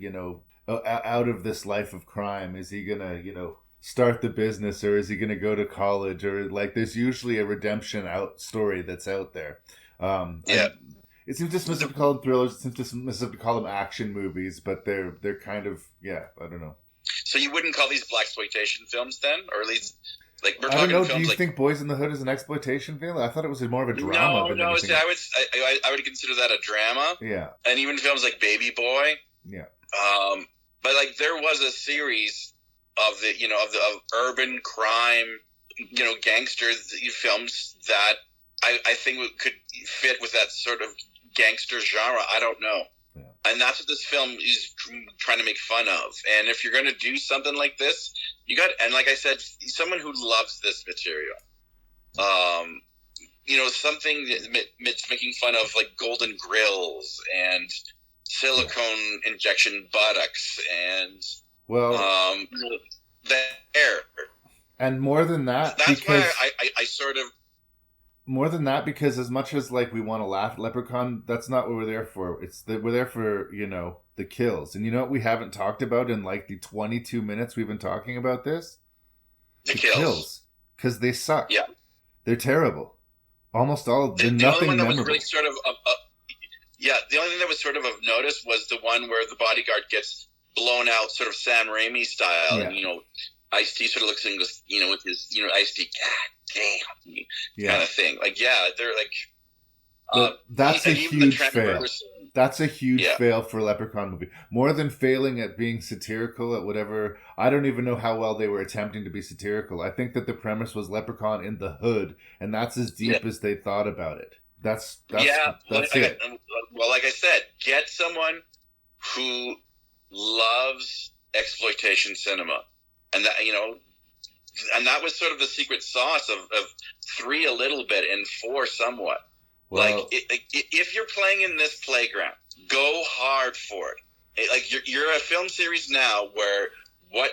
S2: out of this life of crime? Is he going to, start the business, or is he going to go to college? Or like there's usually a redemption story that's out there. It seems dismissive to call them thrillers. It seems dismissive to call them action movies, but they're kind of, I don't know.
S13: So you wouldn't call these blaxploitation films then? Or at least... Like we're
S2: I don't know.
S13: talking
S2: Do you think Boys in the Hood is an exploitation film? I thought it was more of a drama.
S13: No. See, I would consider that a drama.
S2: Yeah.
S13: And even films like Baby Boy.
S2: Yeah.
S13: But like there was a series of of urban crime, gangster films that I think could fit with that sort of gangster genre. I don't know. Yeah. And that's what this film is trying to make fun of. And if you're going to do something like this, and like I said, someone who loves this material, something that's making fun of like golden grills and silicone injection buttocks and the hair.
S2: And more than that,
S13: that's why I sort of.
S2: More than that, because as much as like we want to laugh at Leprechaun, that's not what we're there for. We're there for the kills. And you know what we haven't talked about in like the 22 minutes we've been talking about this?
S13: The kills.
S2: Because they suck.
S13: Yeah,
S2: they're terrible. Almost all of them.
S13: The only one that was really sort of the only thing that was sort of notice was the one where the bodyguard gets blown out, sort of Sam Raimi style, and Ice-T sort of looks and goes, with his Ice-T, God damn, kind of thing. Like, they're like,
S2: that's a huge fail. That's a huge fail for a Leprechaun movie. More than failing at being satirical at whatever, I don't even know how well they were attempting to be satirical. I think that the premise was Leprechaun in the Hood, and that's as deep as they thought about it. That's it.
S13: Well, like I said, get someone who loves exploitation cinema, and that that was sort of the secret sauce of 3 a little bit and 4 somewhat.
S2: Well,
S13: If you're playing in this playground, go hard for it. Like you're a film series now where what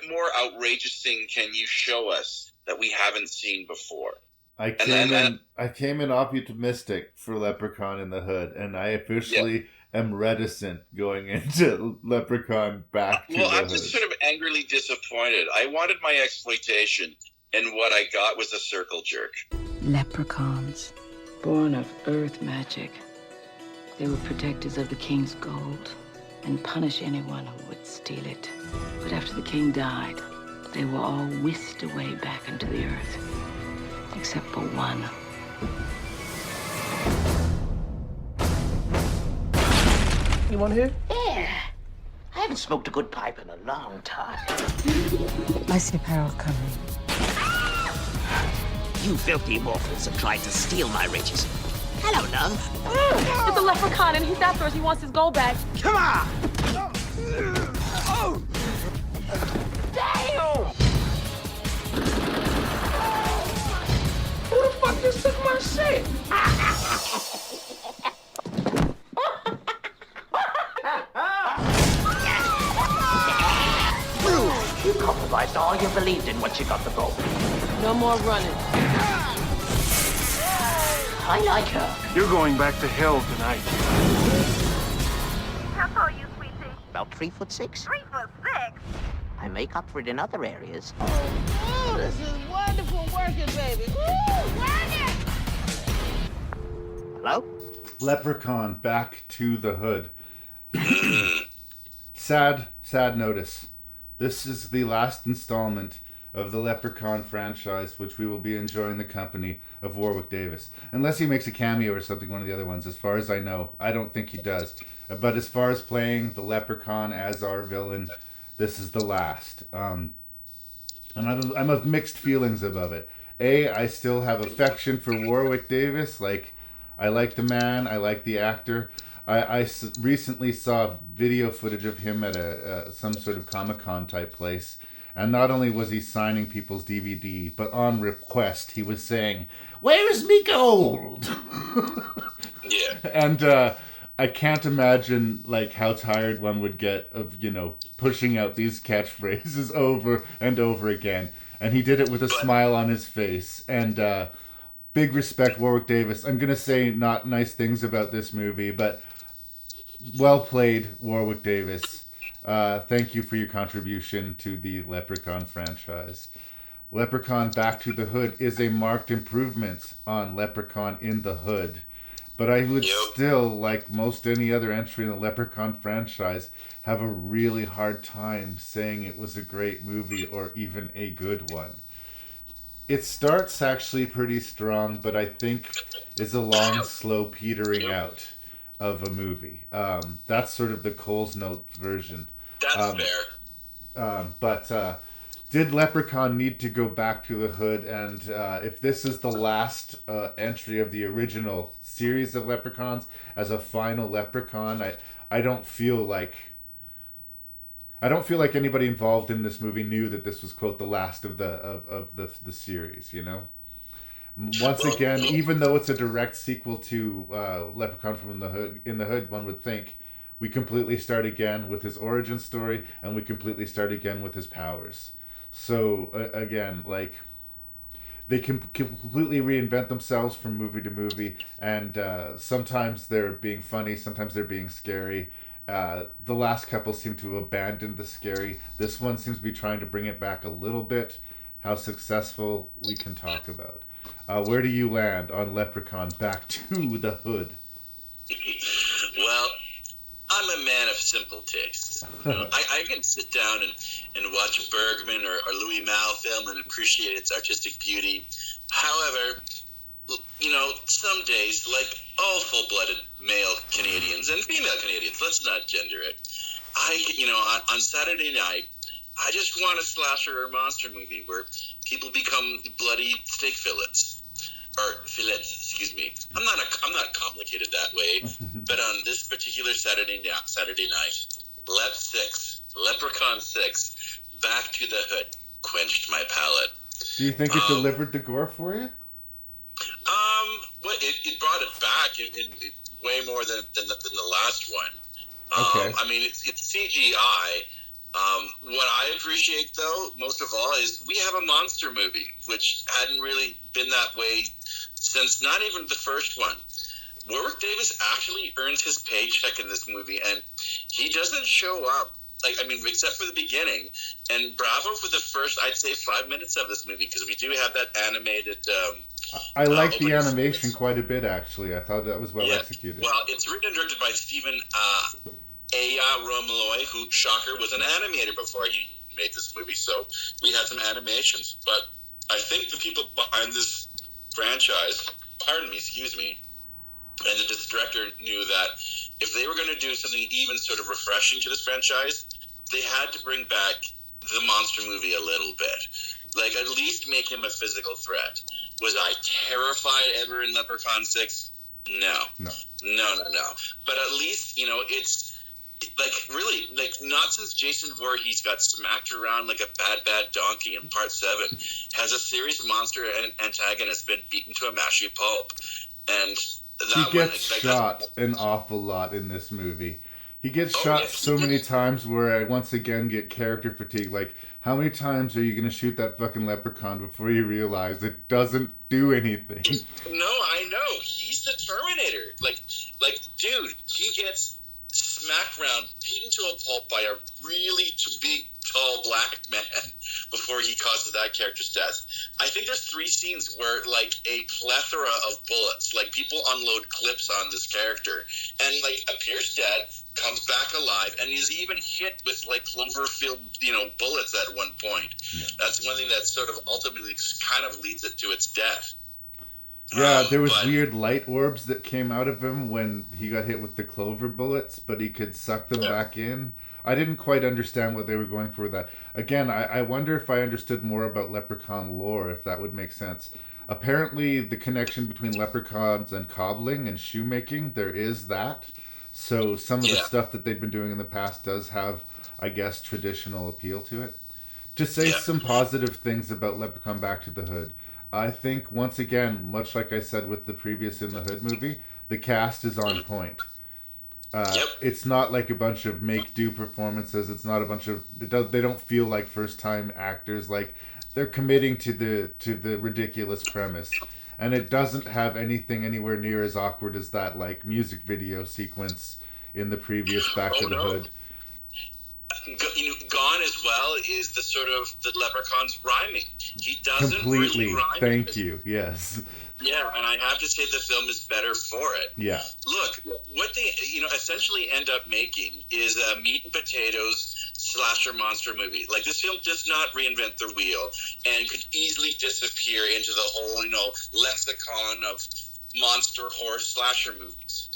S13: more outrageous thing can you show us that we haven't seen before?
S2: I came in optimistic for Leprechaun in the Hood, and I officially am reticent going into Leprechaun Back to the Hood.
S13: Well, I'm just sort of angrily disappointed. I wanted my exploitation, and what I got was a circle jerk.
S14: Leprechauns, born of earth magic. They were protectors of the king's gold and punish anyone who would steal it. But after the king died, they were all whisked away back into the earth, except for one.
S6: You want to hear? Yeah. I haven't smoked a good pipe in a long time.
S14: I see peril coming.
S6: You filthy mortals have tried to steal my riches. Hello, love.
S5: It's a leprechaun and he's after us. He wants his gold back.
S6: Come on! Oh! Damn! Who the fuck just took my shit? You compromised all you believed in once you got the gold.
S5: No more running.
S6: I like her.
S11: You're going back to hell tonight.
S15: How tall are you, sweetie?
S6: About 3'6".
S15: 3'6".
S6: I make up for it in other areas.
S15: Oh, this is wonderful working, baby. Woo, working!
S6: Hello?
S2: Leprechaun Back to the Hood. Sad notice. This is the last installment of the Leprechaun franchise, which we will be enjoying the company of Warwick Davis. Unless he makes a cameo or something, one of the other ones. As far as I know, I don't think he does. But as far as playing the Leprechaun as our villain, this is the last. And I'm of mixed feelings about it. I still have affection for Warwick Davis. Like, I like the man, I like the actor. I recently saw video footage of him at some sort of Comic-Con type place. And not only was he signing people's DVD, but on request, he was saying, "Where's me gold?"
S13: Yeah.
S2: And I can't imagine like how tired one would get of, pushing out these catchphrases over and over again. And he did it with a smile on his face. And big respect, Warwick Davis. I'm going to say not nice things about this movie, but well played, Warwick Davis. Thank you for your contribution to the Leprechaun franchise. Leprechaun Back to the Hood is a marked improvement on Leprechaun in the Hood. But I would still, like most any other entry in the Leprechaun franchise, have a really hard time saying it was a great movie or even a good one. It starts actually pretty strong, but I think is a long, slow petering out of a movie. That's sort of the Coles Note version.
S13: That's fair.
S2: But did Leprechaun need to go back to the Hood? And if this is the last entry of the original series of Leprechauns as a final Leprechaun, I don't feel like anybody involved in this movie knew that this was, quote, the last of the series. Once again, even though it's a direct sequel to Leprechaun from in the Hood, one would think we completely start again with his origin story, and we completely start again with his powers. So again, like, they can completely reinvent themselves from movie to movie, and sometimes they're being funny, sometimes they're being scary. The last couple seem to have abandoned the scary. This one seems to be trying to bring it back a little bit. How successful, we can talk about. Where do you land on Leprechaun Back to the Hood?
S13: Well, I'm a man of simple tastes. I can sit down and watch Bergman or Louis Malle film and appreciate its artistic beauty. However, some days, like all full-blooded male Canadians and female Canadians, let's not gender it, on Saturday night, I just want a slasher or monster movie where people become bloody steak fillets. Or fillets, excuse me. I'm not complicated that way. But on this particular Saturday night, Leprechaun 6, Back to the Hood, quenched my palate.
S2: Do you think it delivered the gore for you?
S13: Well, it brought it back in way more than the last one.
S2: Okay.
S13: I mean, it's CGI. What I appreciate, though, most of all, is we have a monster movie, which hadn't really been that way since not even the first one. Warwick Davis actually earns his paycheck in this movie, and he doesn't show up, except for the beginning. And bravo for the first, I'd say, 5 minutes of this movie, because we do have that animated...
S2: I like the animation quite a bit, actually. I thought that was well executed.
S13: Well, it's written and directed by Stephen Romaloy, who, shocker, was an animator before he made this movie, so we had some animations. But I think the people behind this franchise, and the director knew that if they were going to do something even sort of refreshing to this franchise, they had to bring back the monster movie a little bit. At least make him a physical threat. Was I terrified ever in Leprechaun 6? No. But at least, it's really, not since Jason Voorhees got smacked around like a bad donkey in part 7 has a serious monster antagonist been beaten to a mashy pulp. And
S2: he gets shot an awful lot in this movie. He gets shot so many times where I once again get character fatigue. How many times are you going to shoot that fucking leprechaun before you realize it doesn't do anything?
S13: No, I know. He's the Terminator. Dude, he gets smacked around, beaten to a pulp by a really big, tall black man before he causes that character's death. I think there's 3 scenes where, a plethora of bullets, people unload clips on this character, and, appears dead, comes back alive, and is even hit with, Cloverfield, bullets at one point. Yeah. That's one thing that sort of ultimately kind of leads it to its death.
S2: Yeah, there was weird light orbs that came out of him when he got hit with the clover bullets, but he could suck them back in. I didn't quite understand what they were going for with that. Again, I wonder if I understood more about Leprechaun lore, if that would make sense. Apparently, the connection between leprechauns and cobbling and shoemaking, there is that. So some of the stuff that they've been doing in the past does have, I guess, traditional appeal to it. To say some positive things about Leprechaun Back to the Hood, I think, once again, much like I said with the previous In the Hood movie, the cast is on point. It's not like a bunch of make-do performances. It's not a bunch of... They don't feel like first-time actors. They're committing to the ridiculous premise. And it doesn't have anything anywhere near as awkward as that, music video sequence in the previous Back to the Hood.
S13: Gone as well is the sort of the leprechaun's rhyming. He doesn't
S2: completely
S13: really rhyme.
S2: Thank you. Yes.
S13: Yeah, and I have to say the film is better for it.
S2: Yeah.
S13: Look, what they essentially end up making is a meat and potatoes slasher monster movie. This film does not reinvent the wheel and could easily disappear into the whole lexicon of monster horror slasher movies.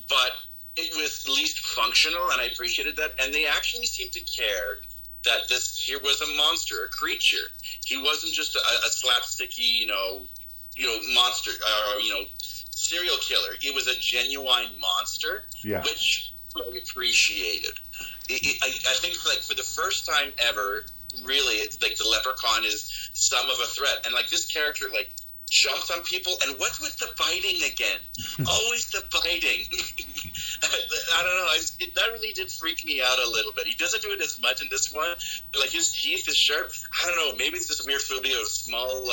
S13: But it was least functional, and I appreciated that. And they actually seemed to care that this here was a monster, a creature. He wasn't just a slapsticky, monster, serial killer. It was a genuine monster, which I appreciated. I think, for the first time ever, really, it's the leprechaun is some of a threat. And, this character, jumps on people, and what's with the biting again? Always the biting. I don't know. That really did freak me out a little bit. He doesn't do it as much in this one. His teeth is sharp. I don't know. Maybe it's this weird phobia of small,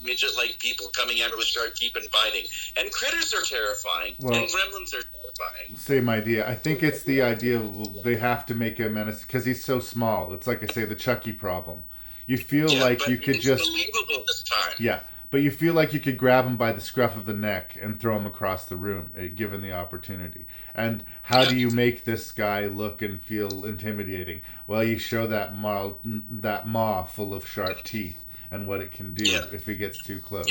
S13: midget-like people coming out with sharp teeth and biting. And critters are terrifying. And gremlins are terrifying.
S2: Same idea. I think it's the idea they have to make a menace because he's so small. It's like I say, the Chucky problem. You feel like you could just...
S13: believable this time.
S2: Yeah. But you feel like you could grab him by the scruff of the neck and throw him across the room, given the opportunity. And how do you make this guy look and feel intimidating? Well, you show that maw full of sharp teeth and what it can do if he gets too close.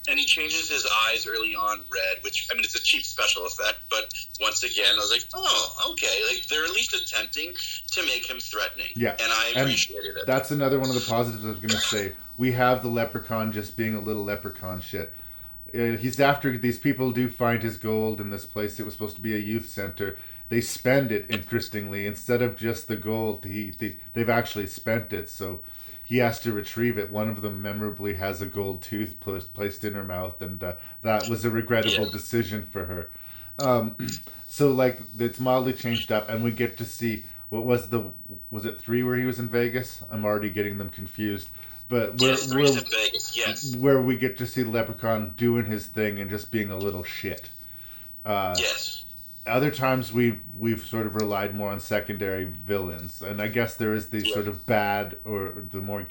S13: And he changes his eyes early on red, which, it's a cheap special effect, but once again, I was like, oh, okay. They're at least attempting to make him threatening. Yeah. And I appreciated it.
S2: That's another one of the positives I was going to say. We have the leprechaun just being a little leprechaun shit. He's after... These people do find his gold in this place. It was supposed to be a youth center. They spend it, interestingly. Instead of just the gold, they've actually spent it, so... he has to retrieve it. One of them memorably has a gold tooth placed in her mouth, and that was a regrettable decision for her. So like it's mildly changed up, and we get to see was it 3 where he was in Vegas? I'm already getting them confused. But where we get to see the Leprechaun doing his thing and just being a little shit.
S13: Yes.
S2: Other times we've sort of relied more on secondary villains, and I guess there is the sort of bad or the more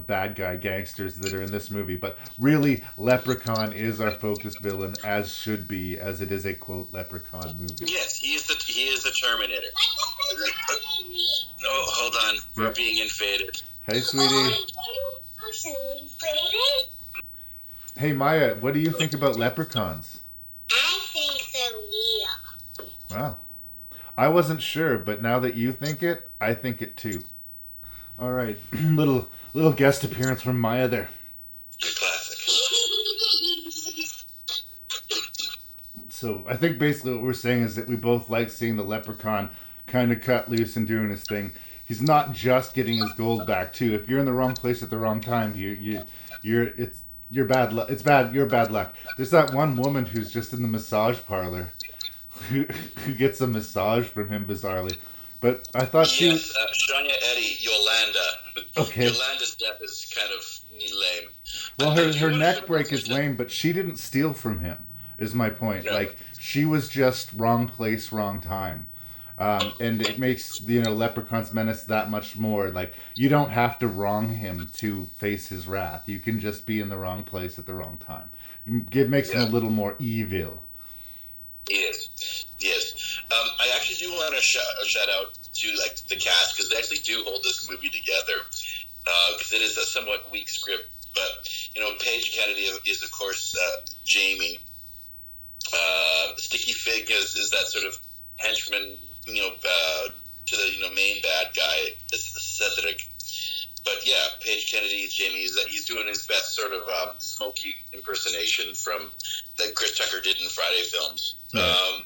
S2: bad guy gangsters that are in this movie. But really, Leprechaun is our focused villain, as should be, as it is a quote Leprechaun movie.
S13: Yes, he is the Terminator. Oh, hold on, we're being invaded.
S2: Hey, sweetie. Hey, Maya, what do you think about leprechauns?
S1: I think they're real.
S2: Wow. I wasn't sure, but now that you think it, I think it too. All right, little guest appearance from Maya there.
S13: Classic.
S2: So I think basically what we're saying is that we both like seeing the leprechaun kind of cut loose and doing his thing. He's not just getting his gold back too. If you're in the wrong place at the wrong time, you're bad luck. It's bad. You're bad luck. There's that one woman who's just in the massage parlor, who gets a massage from him bizarrely. But I thought she was
S13: Shania Eddie, Yolanda.
S2: Okay.
S13: Yolanda's death is kind of lame.
S2: Well, her neck break is lame, but she didn't steal from him. Is my point. No. Like she was just wrong place, wrong time. And it makes Leprechaun's menace that much more. Like you don't have to wrong him to face his wrath. You can just be in the wrong place at the wrong time. It makes him a little more evil.
S13: Yes. I actually do want to shout out to like the cast because they actually do hold this movie together because it is a somewhat weak script. But Paige Kennedy is of course Jamie. Sticky Fig is that sort of henchman. To the main bad guy, Cedric. But yeah, Paige Kennedy is Jamie. He's doing his best sort of smoky impersonation from that Chris Tucker did in Friday films. Right.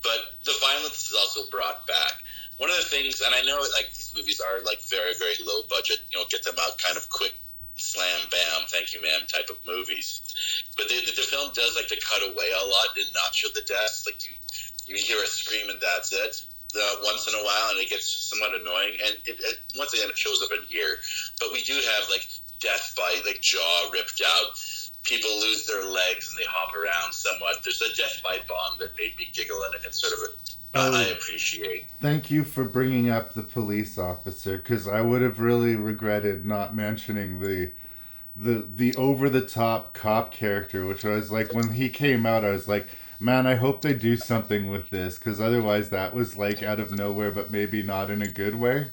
S13: But the violence is also brought back. One of the things, and I know like these movies are like very, very low budget, get them out kind of quick, slam, bam, thank you, ma'am type of movies. But the film does like to cut away a lot and not show the deaths. Like you hear a scream and that's it. Once in a while, and it gets somewhat annoying. And once again, it shows up in here. But we do have like death by like jaw ripped out. People lose their legs and they hop around somewhat. There's a death by bomb that made me giggle, and it's sort of I appreciate.
S2: Thank you for bringing up the police officer, because I would have really regretted not mentioning the over the top cop character, which I was like, when he came out, I was like, man, I hope they do something with this, because otherwise that was like out of nowhere, but maybe not in a good way.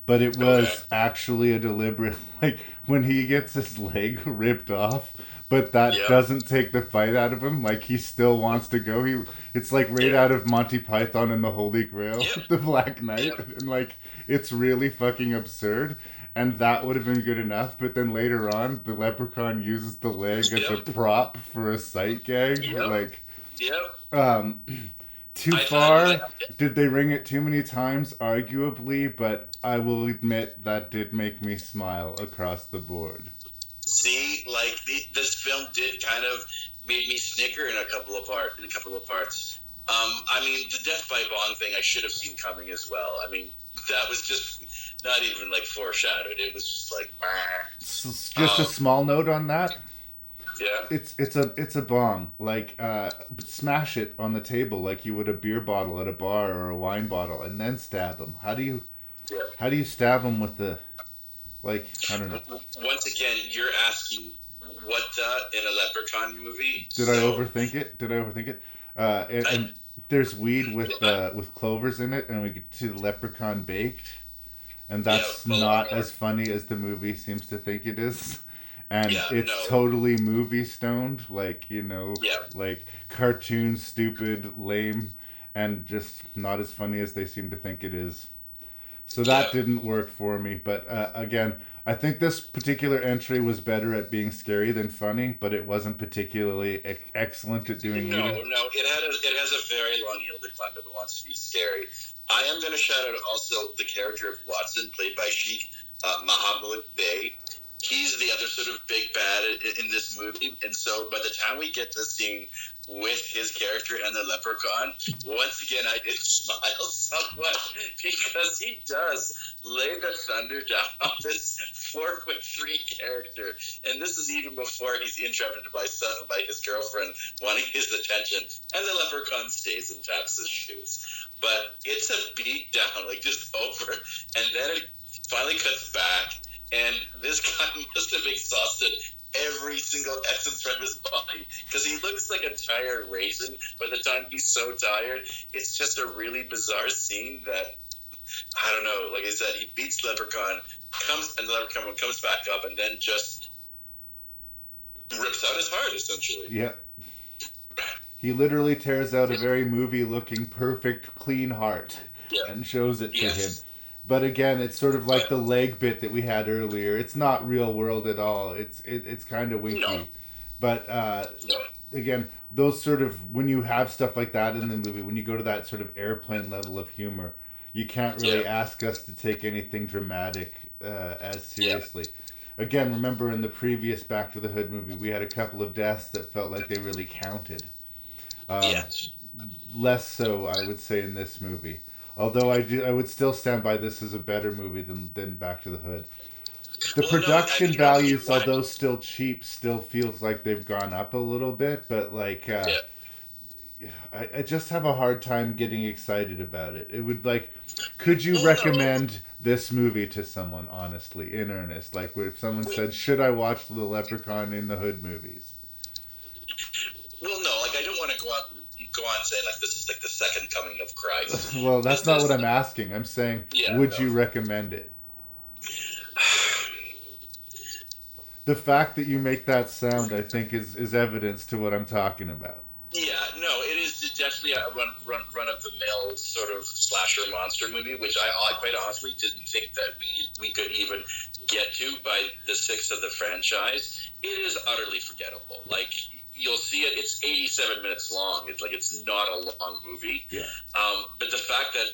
S2: But it was actually a deliberate, like when he gets his leg ripped off, but that doesn't take the fight out of him. Like he still wants to go. It's like right out of Monty Python and the Holy Grail, the Black Knight, and like it's really fucking absurd. And that would have been good enough, but then later on, the leprechaun uses the leg as a prop for a sight gag. Like. Too far? Did they ring it too many times? Arguably, but I will admit that did make me smile across the board.
S13: See, like this film did kind of made me snicker in a couple of parts. I mean, the death by Bond thing I should have seen coming as well. I mean, that was just not even like foreshadowed. It was just like,
S2: just a small note on that.
S13: Yeah.
S2: It's a bong. Like smash it on the table like you would a beer bottle at a bar or a wine bottle, and then stab them. How do you stab them with the, like, I don't know.
S13: Once again, you're asking what in a Leprechaun movie.
S2: Did I overthink it? And there's weed with clovers in it, and we get to the Leprechaun baked, and that's not as funny as the movie seems to think it is. And it's totally movie stoned, like, like cartoon, stupid, lame, and just not as funny as they seem to think it is. So that didn't work for me. But again, I think this particular entry was better at being scary than funny, but it wasn't particularly excellent at doing either.
S13: No, it has a very long yielding fun if it wants to be scary. I am going to shout out also the character of Watson, played by Sheik. Mahmoud Bey. He's the other sort of big bad in this movie. And so by the time we get to the scene with his character and the leprechaun, once again, I did smile somewhat because he does lay the thunder down on this 4'3" character. And this is even before he's interrupted by his girlfriend wanting his attention. And the leprechaun stays and taps his shoes. But it's a beat down, like just over. And then it finally cuts back. And this guy must have exhausted every single essence from his body because he looks like a tired raisin by the time he's so tired. It's just a really bizarre scene that, I don't know, like I said, he beats Leprechaun, and the Leprechaun comes back up and then just rips out his heart, essentially.
S2: Yeah. He literally tears out a very movie-looking, perfect, clean heart and shows it to him. But again, it's sort of like the leg bit that we had earlier. It's not real world at all. It's kind of winky. No. But again, those sort of, when you have stuff like that in the movie, when you go to that sort of airplane level of humor, you can't really ask us to take anything dramatic as seriously. Again, remember in the previous Back to the Hood movie, we had a couple of deaths that felt like they really counted. Less so, I would say, in this movie. Although I would still stand by this as a better movie than Back to the Hood. The production values, although still cheap, still feels like they've gone up a little bit. But like, I just have a hard time getting excited about it. It would could you recommend this movie to someone, honestly, in earnest? Like, if someone said, "Should I watch the Leprechaun in the Hood movies?"
S13: Well, no. I don't want to go on saying this is the second coming of Christ.
S2: Well, that's not what I'm asking. I'm saying, would you recommend it? The fact that you make that sound, I think, is evidence to what I'm talking about.
S13: Yeah, no, it is definitely a run-of-the-mill sort of slasher monster movie, which I quite honestly didn't think that we could even get to by the 6th of the franchise. It is utterly forgettable. You'll see it. It's 87 minutes long. It's not a long movie. Yeah. But the fact that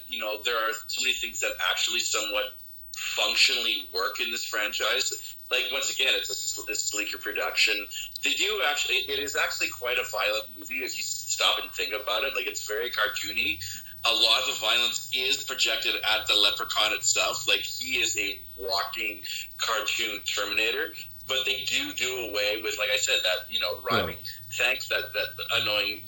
S13: there are so many things that actually somewhat functionally work in this franchise. Once again, it's a sleeker production. It is actually quite a violent movie if you stop and think about it. It's very cartoony. A lot of the violence is projected at the Leprechaun itself. He is a walking cartoon Terminator. But they do away with, like I said, that, rhyming. Thanks, that annoying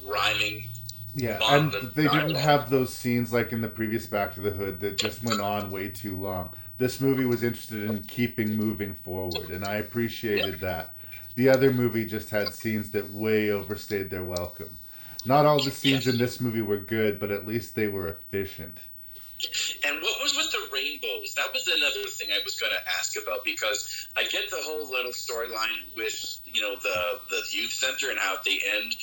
S13: rhyming.
S2: Yeah, and they didn't have those scenes like in the previous Back to the Hood that just went on way too long. This movie was interested in keeping moving forward, and I appreciated that. The other movie just had scenes that way overstayed their welcome. Not all the scenes in this movie were good, but at least they were efficient.
S13: And what was with the rainbows? That was another thing I was going to ask about, because I get the whole little storyline with, the youth center and how they end.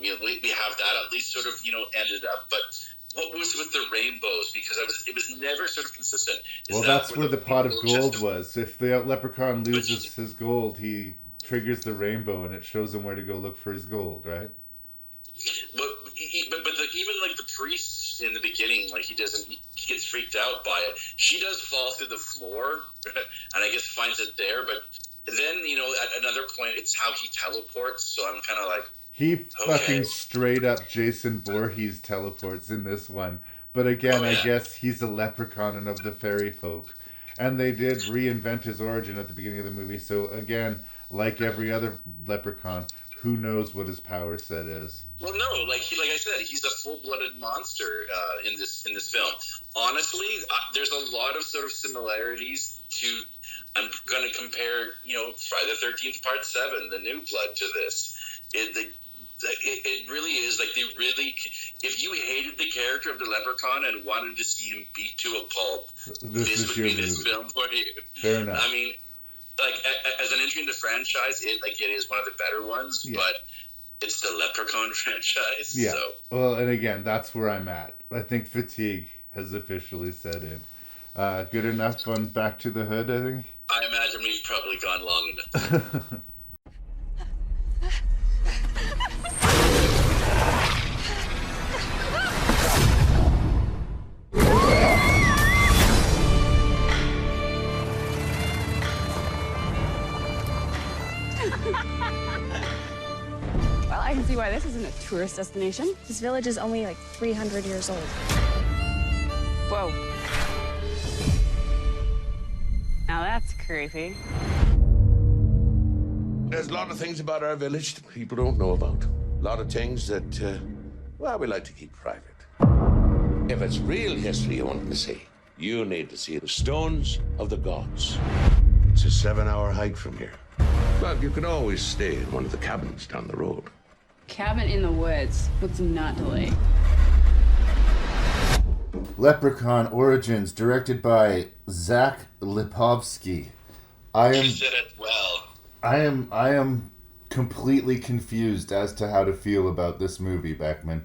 S13: We have that at least sort of, ended up. But what was with the rainbows? Because it was never sort of consistent.
S2: That's where the pot of gold was. If the leprechaun loses his gold, he triggers the rainbow and it shows him where to go look for his gold, right?
S13: But even the priest in the beginning, he gets freaked out by it. She does fall through the floor, and I guess finds it there. But then, at another point, it's how he teleports. So I'm kind of
S2: he fucking straight up Jason Voorhees teleports in this one. But again, I guess he's a leprechaun and of the fairy folk, and they did reinvent his origin at the beginning of the movie. So again, like every other leprechaun, who knows what his power set is?
S13: Well, no, like I said, he's a full-blooded monster in this film. Honestly, there's a lot of sort of similarities to. I'm going to compare, Friday the 13th Part 7, the New Blood, to this. It really is they really. If you hated the character of the Leprechaun and wanted to see him beat to a pulp, this would be this film for you.
S2: Fair enough.
S13: I mean, as an entry in the franchise, it is one of the better ones, but it's the Leprechaun franchise.
S2: Yeah.
S13: So.
S2: Well, and again, that's where I'm at. I think fatigue has officially set in. Good enough on Back to the Hood, I think?
S13: I imagine we've probably gone long enough.
S5: I can see why this isn't a tourist destination.
S10: This village is only like 300 years old.
S5: Whoa. Now that's creepy.
S16: There's a lot of things about our village that people don't know about. A lot of things that, well, we like to keep private. If it's real history you want to see, you need to see the Stones of the Gods. It's a 7-hour hike from here. But you can always stay in one of the cabins down the road.
S5: Cabin in the woods. Let's not delay.
S2: Leprechaun Origins, directed by Zach Lipovsky.
S13: You said it well.
S2: I am completely confused as to how to feel about this movie, Beckmann.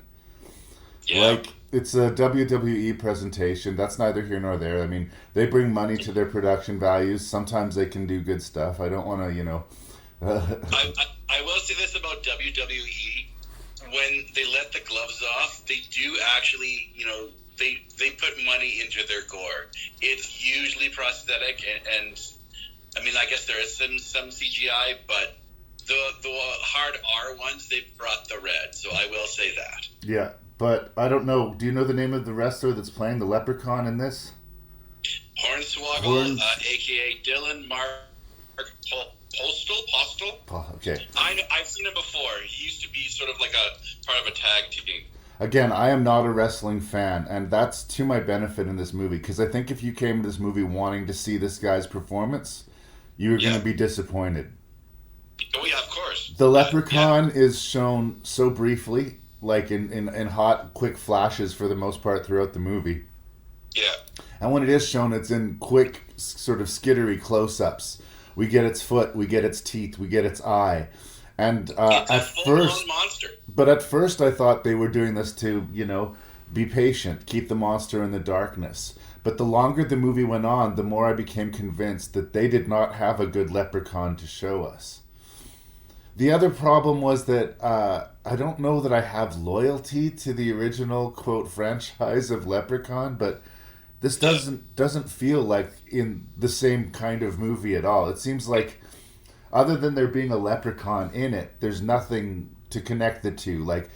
S13: Yeah.
S2: Like, it's a WWE presentation. That's neither here nor there. I mean, they bring money to their production values. Sometimes they can do good stuff. I don't want to,
S13: I will say this about WWE. When they let the gloves off, they do actually, they put money into their gore. It's usually prosthetic, and I mean, I guess there is some CGI, but the hard R ones, they brought the red, so I will say that.
S2: Yeah, but I don't know. Do you know the name of the wrestler that's playing the Leprechaun in this?
S13: Hornswoggle, a.k.a. Dylan Mark Postal?
S2: Okay.
S13: I've seen him before. He used to be sort of like a part of a tag team.
S2: Again, I am not a wrestling fan, and that's to my benefit in this movie, because I think if you came to this movie wanting to see this guy's performance, you were going to be disappointed.
S13: Oh, yeah, of course.
S2: The Leprechaun is shown so briefly, like in hot, quick flashes for the most part throughout the movie.
S13: Yeah.
S2: And when it is shown, it's in quick, sort of skittery close-ups. We get its foot, we get its teeth, we get its eye. And at first I thought they were doing this to, be patient, keep the monster in the darkness. But the longer the movie went on, the more I became convinced that they did not have a good leprechaun to show us. The other problem was that I don't know that I have loyalty to the original, quote, franchise of Leprechaun, but this doesn't feel like in the same kind of movie at all. It seems like, other than there being a leprechaun in it, there's nothing to connect the two. Like,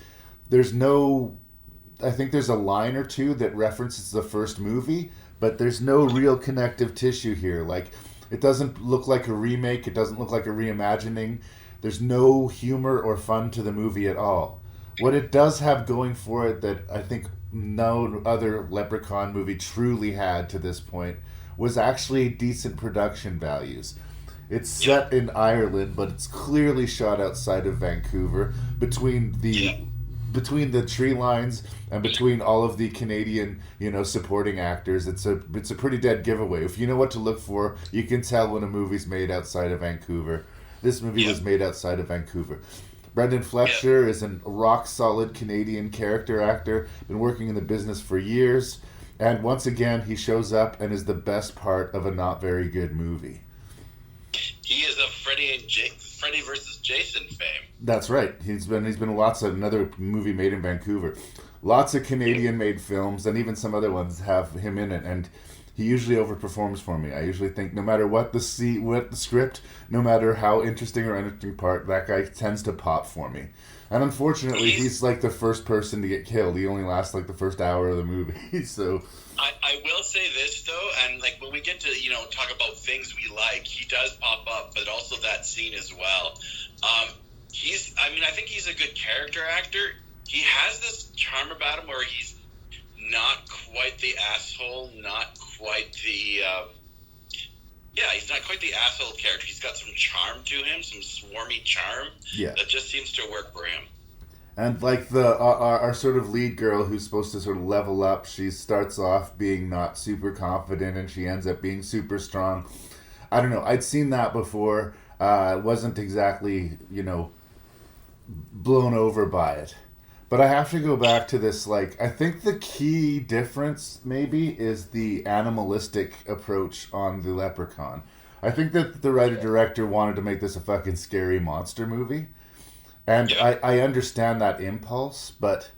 S2: I think there's a line or two that references the first movie, but there's no real connective tissue here. Like, it doesn't look like a remake. It doesn't look like a reimagining. There's no humor or fun to the movie at all. What it does have going for it that I think no other Leprechaun movie truly had to this point was actually decent production values. It's set in Ireland, but it's clearly shot outside of Vancouver, between the tree lines and between all of the Canadian, supporting actors. It's a pretty dead giveaway. If you know what to look for, you can tell when a movie's made outside of Vancouver. This movie was made outside of Vancouver. Brendan Fletcher is a rock-solid Canadian character actor, been working in the business for years, and once again, he shows up and is the best part of a not very good movie.
S13: He is a Freddy versus Jason fame.
S2: That's right. He's been another movie made in Vancouver. Lots of Canadian-made films, and even some other ones have him in it, and he usually overperforms for me. I usually think no matter what the script, no matter how interesting or uninteresting part, that guy tends to pop for me. And unfortunately, he's like the first person to get killed. He only lasts like the first hour of the movie. So
S13: I will say this though, and like when we get to talk about things we like, he does pop up, but also that scene as well. I think he's a good character actor. He has this charm about him where he's not quite the asshole, not quite the he's not quite the asshole character. He's got some charm to him, some swarmy charm that just seems to work for him.
S2: And like our sort of lead girl who's supposed to sort of level up, she starts off being not super confident and she ends up being super strong. I don't know. I'd seen that before. Wasn't exactly, blown over by it. But I have to go back to this, I think the key difference, maybe, is the animalistic approach on the Leprechaun. I think that the writer-director wanted to make this a fucking scary monster movie. And I understand that impulse, but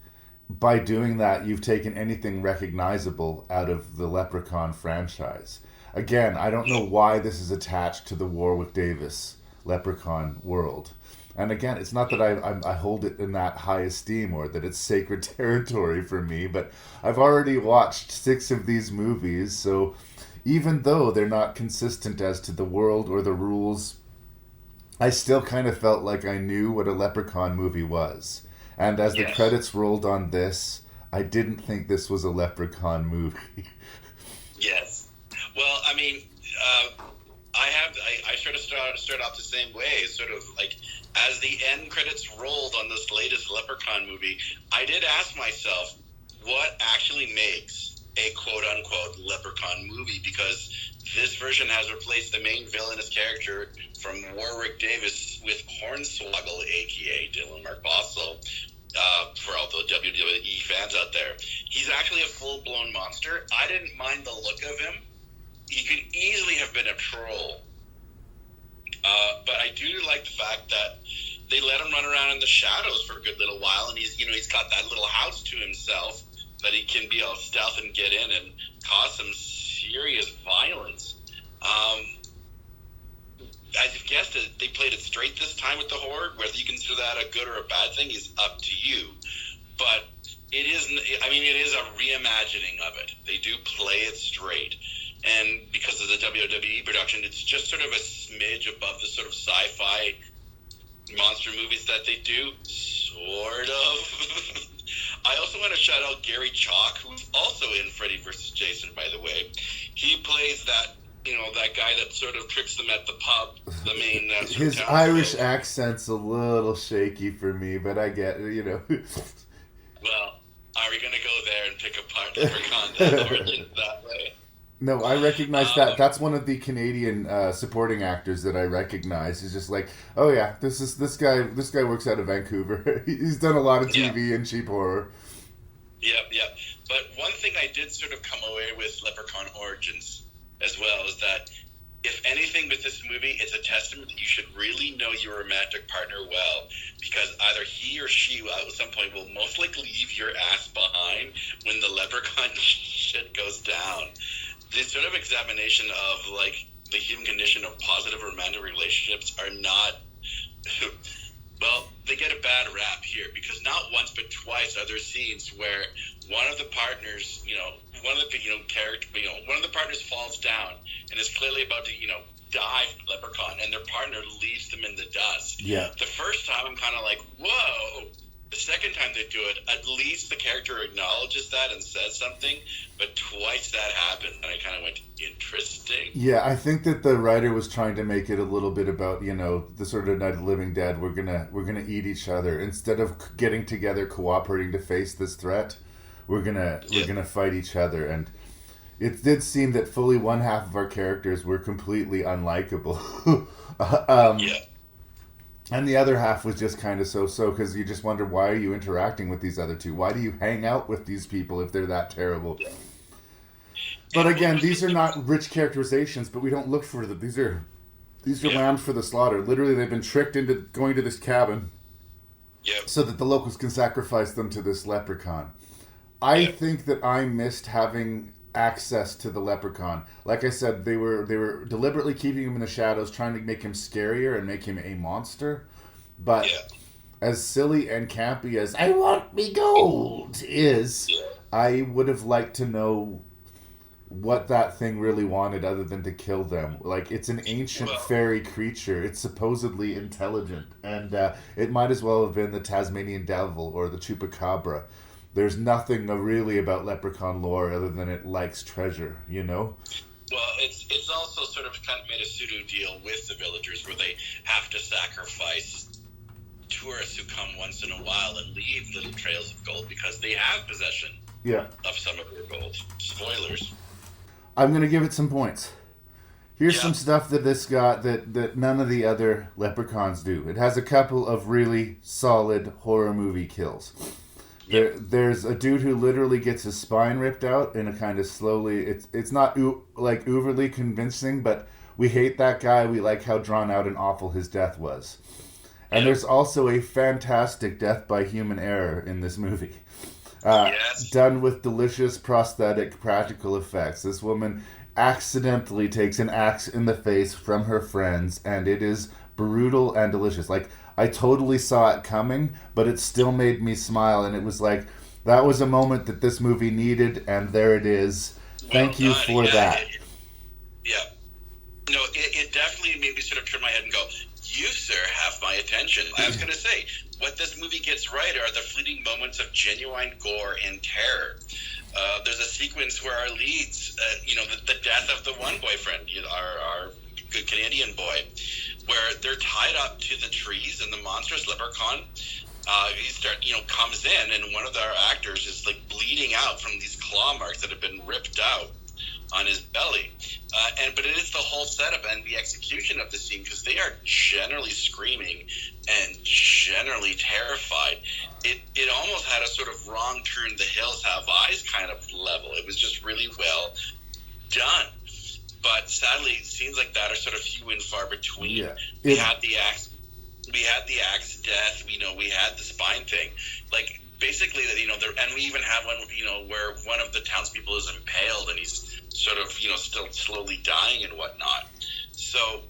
S2: by doing that, you've taken anything recognizable out of the Leprechaun franchise. Again, I don't know why this is attached to the Warwick Davis Leprechaun world. And again, it's not that I hold it in that high esteem or that it's sacred territory for me, but I've already watched 6 of these movies, so even though they're not consistent as to the world or the rules, I still kind of felt like I knew what a Leprechaun movie was. And as the credits rolled on this, I didn't think this was a Leprechaun movie.
S13: Yes. Well, I mean, I sort of start off the same way, sort of like as the end credits rolled on this latest Leprechaun movie, I did ask myself, what actually makes a quote-unquote Leprechaun movie? Because this version has replaced the main villainous character from Warwick Davis with Hornswoggle, a.k.a. Dylan Mark Bossel, for all the WWE fans out there. He's actually a full-blown monster. I didn't mind the look of him. He could easily have been a troll. But I do like the fact that they let him run around in the shadows for a good little while, and he's got that little house to himself that he can be all stealth and get in and cause some serious violence. As you've guessed it, they played it straight this time with the Horde. Whether you consider that a good or a bad thing is up to you. But it is a reimagining of it. They do play it straight. And because of the WWE production, it's just sort of a smidge above the sort of sci-fi monster movies that they do. Sort of. I also want to shout out Gary Chalk, who's also in Freddy vs. Jason, by the way. He plays that guy that sort of tricks them at the pub, the main...
S2: His Irish accent's a little shaky for me, but I get it,
S13: Well, are we going to go there and pick apart Leprechaun origins that way?
S2: No, I recognize that. That's one of the Canadian supporting actors that I recognize. He's just like, oh yeah, this guy works out of Vancouver. He's done a lot of TV and cheap horror.
S13: Yep. But one thing I did sort of come away with Leprechaun Origins as well is that if anything with this movie, it's a testament that you should really know your romantic partner well, because either he or she at some point will most likely leave your ass behind when the Leprechaun shit goes down. This sort of examination of like the human condition of positive romantic relationships are not well, they get a bad rap here because not once but twice are there scenes where one of the partners, one of the partners falls down and is clearly about to, die from Leprechaun, and their partner leaves them in the dust.
S2: Yeah.
S13: The first time I'm kind of like, whoa. The second time they do it, at least the character acknowledges that and says something, but twice that happened, and I kind of went, interesting.
S2: Yeah, I think that the writer was trying to make it a little bit about, the sort of Night of the Living Dead, we're gonna eat each other. Instead of getting together, cooperating to face this threat, we're gonna fight each other. And it did seem that fully one half of our characters were completely unlikable. And the other half was just kind of so-so, because you just wonder, why are you interacting with these other two? Why do you hang out with these people if they're that terrible? But again, these are not rich characterizations, but we don't look for them. These are lambs for the slaughter. Literally, they've been tricked into going to this cabin so that the locals can sacrifice them to this leprechaun. I think that I missed having access to the leprechaun. Like I said, they were deliberately keeping him in the shadows, trying to make him scarier and make him a monster. But as silly and campy as "I want me gold" is, I would have liked to know what that thing really wanted other than to kill them. Like, it's an ancient fairy creature. It's supposedly intelligent, and it might as well have been the Tasmanian devil or the chupacabra. There's nothing really about leprechaun lore other than it likes treasure, Well,
S13: it's also sort of kind of made a pseudo deal with the villagers where they have to sacrifice tourists who come once in a while and leave little trails of gold because they have possession of some of their gold. Spoilers.
S2: I'm going to give it some points. Here's some stuff that this got that none of the other leprechauns do. It has a couple of really solid horror movie kills. There's a dude who literally gets his spine ripped out in a kind of slowly... It's not overly convincing, but we hate that guy. We like how drawn out and awful his death was. And there's also a fantastic death by human error in this movie. Done with delicious prosthetic practical effects. This woman accidentally takes an axe in the face from her friends, and it is brutal and delicious. Like, I totally saw it coming, but it still made me smile, and it was like, that was a moment that this movie needed, and there it is. Thank you for that.
S13: No, it definitely made me sort of turn my head and go, you, sir, have my attention. I was going to say, what this movie gets right are the fleeting moments of genuine gore and terror. There's a sequence where our leads, the death of the one boyfriend, our good Canadian boy, where they're tied up to the trees, and the monstrous leprechaun comes in, and one of our actors is like bleeding out from these claw marks that have been ripped out on his belly. But it is the whole setup and the execution of the scene, because they are generally screaming and generally terrified. It almost had a sort of Wrong Turn the Hills Have Eyes kind of level. It was just really well done. But sadly, scenes like that are sort of few and far between.
S2: Yeah.
S13: We had the axe death. We had the spine thing. Like, basically, and we even have one, where one of the townspeople is impaled and he's sort of, still slowly dying and whatnot. So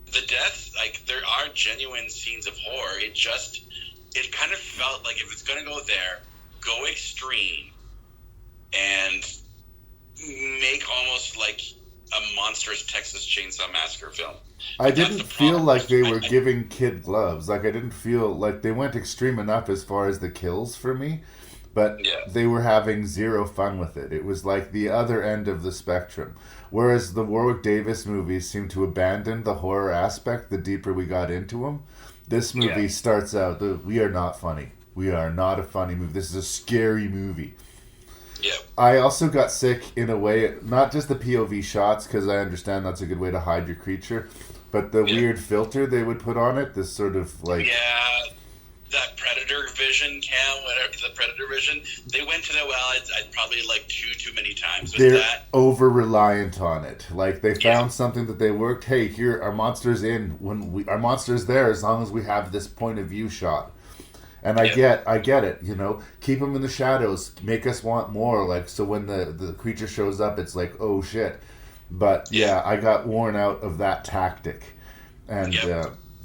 S13: the deaths, like, there are genuine scenes of horror. It kind of felt like if it's going to go there, go extreme and make almost like a monstrous Texas Chainsaw Massacre film.
S2: I didn't feel like they were giving kid gloves. Like, I didn't feel like they went extreme enough as far as the kills for me, but they were having zero fun with it. It was like the other end of the spectrum. Whereas the Warwick Davis movies seemed to abandon the horror aspect the deeper we got into them. This movie starts out, we are not funny. We are not a funny movie. This is a scary movie. I also got sick in a way, not just the POV shots, because I understand that's a good way to hide your creature, but the weird filter they would put on it, this sort of like...
S13: Yeah, that Predator vision cam, whatever, the Predator vision, they went to the I'd probably like too many times with
S2: They're
S13: that.
S2: over-reliant on it. Like, they found something that they worked, hey, here, our monster's in, our monster's there as long as we have this point of view shot. And I get it, keep them in the shadows, make us want more, like, so when the creature shows up, it's like, oh shit. But I got worn out of that tactic. And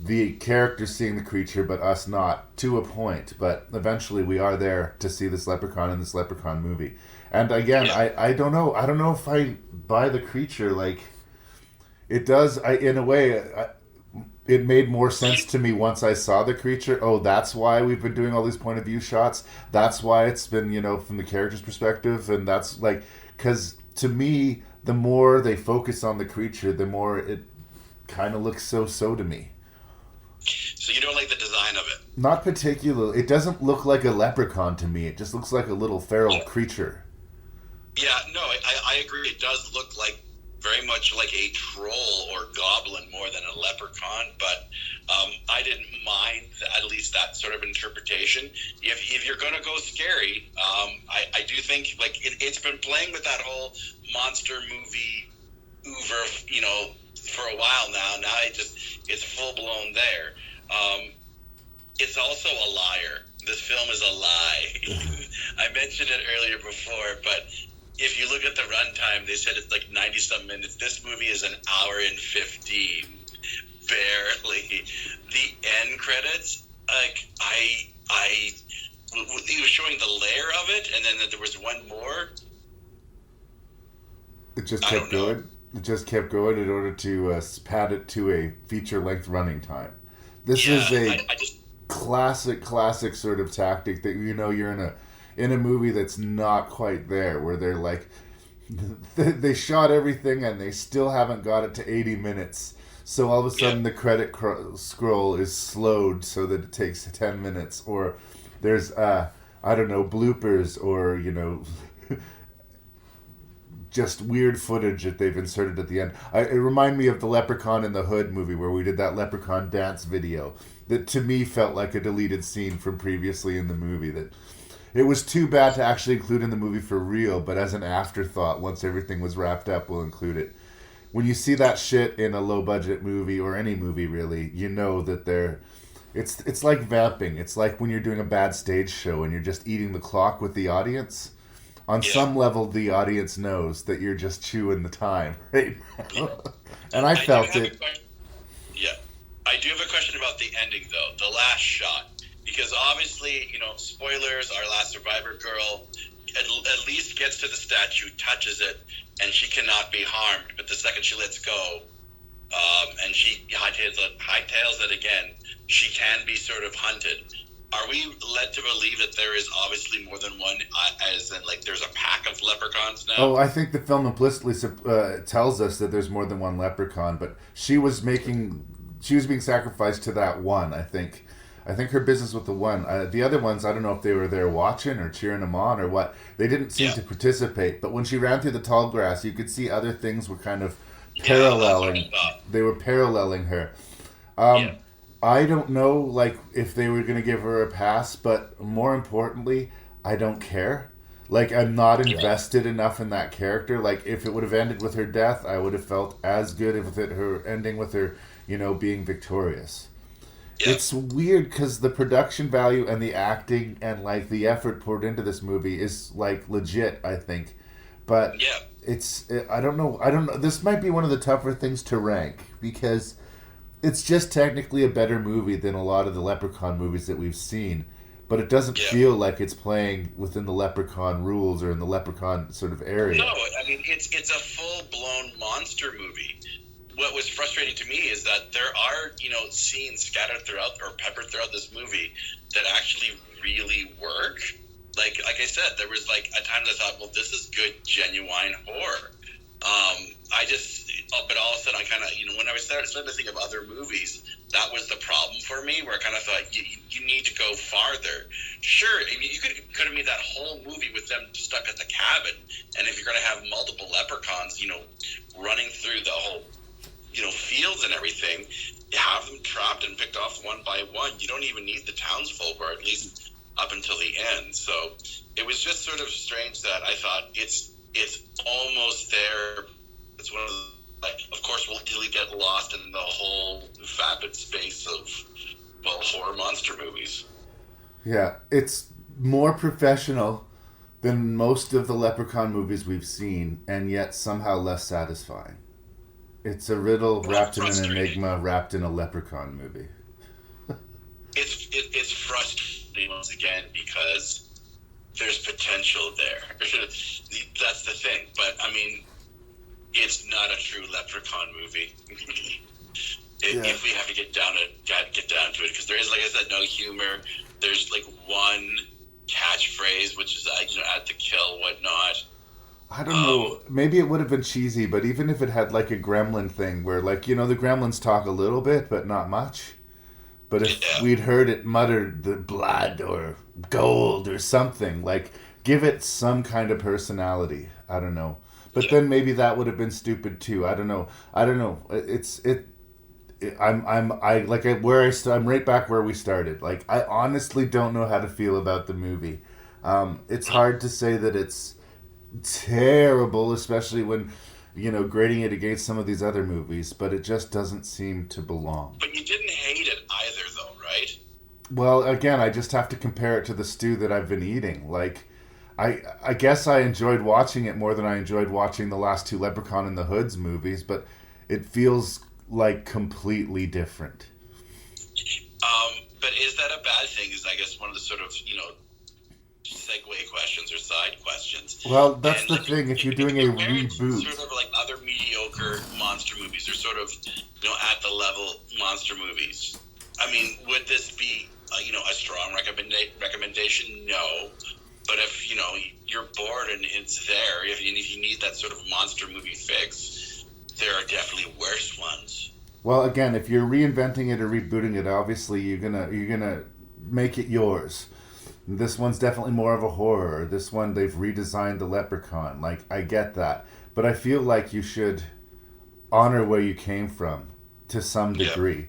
S2: the characters seeing the creature, but us not, to a point. But eventually we are there to see this leprechaun in this Leprechaun movie. And again, I don't know if I buy the creature, like, it does, in a way... It made more sense to me once I saw the creature. Oh, that's why we've been doing all these point of view shots. That's why it's been, from the character's perspective. And that's like, because to me, the more they focus on the creature, the more it kind of looks so to me.
S13: So you don't like the design of it?
S2: Not particularly. It doesn't look like a leprechaun to me. It just looks like a little feral creature.
S13: Yeah, no, I agree. It does look like very much like a troll or goblin more than a leprechaun, but I didn't mind at least that sort of interpretation. If you're going to go scary, I do think like it's been playing with that whole monster movie oeuvre, for a while now. Now it's full blown there. It's also a liar. This film is a lie. I mentioned it earlier before, but if you look at the runtime, they said it's like 90-some minutes. This movie is an hour and 15, barely. The end credits, like he was showing the layer of it, and then there was one more.
S2: It just kept going. It just kept going in order to pad it to a feature-length running time. This is a classic sort of tactic that you're in a movie that's not quite there, where they're like, they shot everything and they still haven't got it to 80 minutes. So all of a sudden the credit scroll is slowed so that it takes 10 minutes. Or there's, bloopers or, just weird footage that they've inserted at the end. It reminded me of the Leprechaun in the Hood movie where we did that leprechaun dance video that to me felt like a deleted scene from previously in the movie that... It was too bad to actually include in the movie for real, but as an afterthought, once everything was wrapped up, we'll include it. When you see that shit in a low-budget movie, or any movie really, you know that it's like vamping. It's like when you're doing a bad stage show and you're just eating the clock with the audience. On some level, the audience knows that you're just chewing the time right now. And I felt it.
S13: Yeah. I do have a question about the ending, though. The last shot. Because obviously, spoilers, our last survivor girl at least gets to the statue, touches it, and she cannot be harmed. But the second she lets go, and she hightails it again, she can be sort of hunted. Are we led to believe that there is obviously more than one, as in, like, there's a pack of leprechauns now?
S2: Oh, I think the film implicitly tells us that there's more than one leprechaun, but she was being sacrificed to that one, I think. I think her business with the one. The other ones, I don't know if they were there watching or cheering them on or what. They didn't seem to participate, but when she ran through the tall grass, you could see other things were kind of paralleling. They were paralleling her. I don't know, like, if they were going to give her a pass, but more importantly, I don't care. Like, I'm not invested enough in that character. Like, if it would have ended with her death, I would have felt as good if her ending with her, being victorious. Yeah. It's weird because the production value and the acting and, like, the effort poured into this movie is, like, legit, I think. But I don't know. This might be one of the tougher things to rank because it's just technically a better movie than a lot of the Leprechaun movies that we've seen, but it doesn't feel like it's playing within the Leprechaun rules or in the Leprechaun sort of area.
S13: No, I mean, it's a full-blown monster movie. What was frustrating to me is that there are, scenes scattered throughout or peppered throughout this movie that actually really work. Like I said, there was, like, at times I thought, well, this is good, genuine horror. But all of a sudden I kind of, when I started to think of other movies, that was the problem for me, where I kind of thought, you need to go farther. Sure, I mean, you could have made that whole movie with them stuck at the cabin, and if you're going to have multiple leprechauns, running through the whole, fields and everything, you have them trapped and picked off one by one. You don't even need the townsfolk, or at least up until the end. So it was just sort of strange that I thought it's almost there. It's one of the, of course, we'll easily get lost in the whole vapid space of, horror monster movies.
S2: Yeah, it's more professional than most of the Leprechaun movies we've seen, and yet somehow less satisfying. It's a riddle wrapped in an enigma wrapped in a Leprechaun movie.
S13: It's frustrating once again because there's potential there. That's the thing. But I mean, it's not a true Leprechaun movie. If we have to get down to it, because there is, like I said, no humor. There's, like, one catchphrase, which is at the kill, whatnot.
S2: I don't know. Maybe it would have been cheesy, but even if it had, like, a gremlin thing where, like, the gremlins talk a little bit, but not much. But if we'd heard it muttered the blood or gold or something, like, give it some kind of personality. I don't know. But then maybe that would have been stupid too. I don't know. I'm right back where we started. Like, I honestly don't know how to feel about the movie. It's hard to say that it's terrible, especially when, grading it against some of these other movies, but it just doesn't seem to belong.
S13: But you didn't hate it either, though, right?
S2: Well, again, I just have to compare it to the stew that I've been eating. Like, I guess I enjoyed watching it more than I enjoyed watching the last two Leprechaun in the Hoods movies, but it feels like completely different.
S13: But is that a bad thing? Is, I guess, one of the sort of, segue questions or side questions.
S2: Well, that's the thing. If you're doing a reboot,
S13: sort of like other mediocre monster movies, or sort of, at the level monster movies. I mean, would this be, a strong recommendation? No. But if, you're bored and it's there, if you need that sort of monster movie fix, there are definitely worse ones.
S2: Well, again, if you're reinventing it or rebooting it, obviously you're gonna make it yours. This one's definitely more of a horror. This one, they've redesigned the Leprechaun. Like, I get that. But I feel like you should honor where you came from to some degree.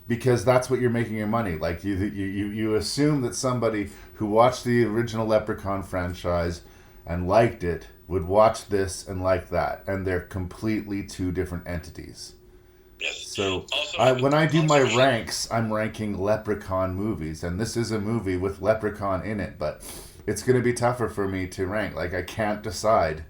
S2: Because that's what you're making your money. Like, you assume that somebody who watched the original Leprechaun franchise and liked it would watch this and like that. And they're completely two different entities.
S13: Yes.
S2: So when I do my ranks, I'm ranking Leprechaun movies, and this is a movie with Leprechaun in it, but it's going to be tougher for me to rank. Like, I can't decide.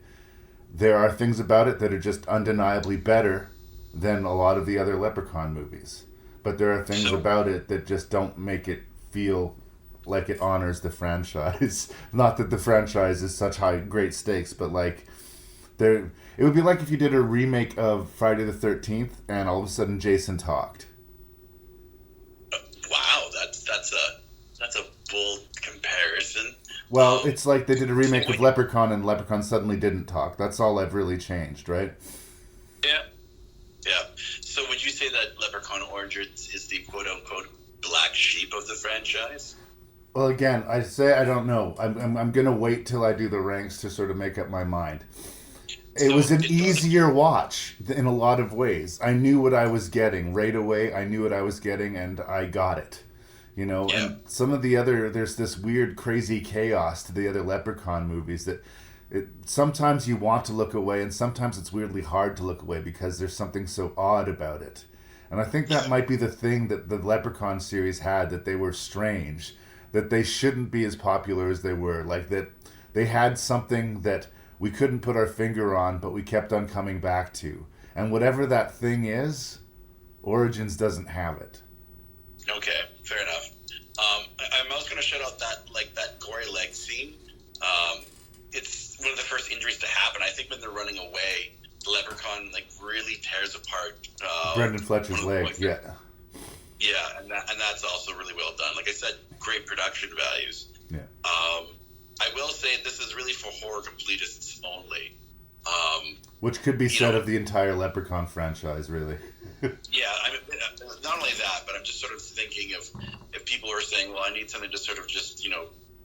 S2: There are things about it that are just undeniably better than a lot of the other Leprechaun movies. But there are things about it that just don't make it feel like it honors the franchise. Not that the franchise is such great stakes, but like it would be like if you did a remake of Friday the 13th and all of a sudden Jason talked.
S13: Wow, that's a bold comparison.
S2: Well, it's like they did a remake of Leprechaun and Leprechaun suddenly didn't talk. That's all I've really changed, right?
S13: Yeah. So would you say that Leprechaun Origins is the quote-unquote black sheep of the franchise?
S2: Well, again, I say I don't know. I'm going to wait till I do the ranks to sort of make up my mind. It was an easier watch in a lot of ways. I knew what I was getting right away. I knew what I was getting, and I got it. And some of the other, there's this weird, crazy chaos to the other Leprechaun movies that sometimes you want to look away, and sometimes it's weirdly hard to look away because there's something so odd about it. And I think that might be the thing that the Leprechaun series had, that they were strange, that they shouldn't be as popular as they were, like that they had something that we couldn't put our finger on, but we kept on coming back to. And whatever that thing is, Origins doesn't have it.
S13: Okay, fair enough. I'm also going to shout out that gory leg scene. It's one of the first injuries to happen. I think when they're running away, the Leprechaun really tears apart
S2: Brendan Fletcher's leg, yeah.
S13: Yeah, and that's also really well done. Like I said, great production values.
S2: Yeah.
S13: I will say this is really for horror completists only.
S2: Which could be said of the entire Leprechaun franchise, really.
S13: Yeah, I mean, not only that, but I'm just sort of thinking of if people are saying, well, I need something to sort of just,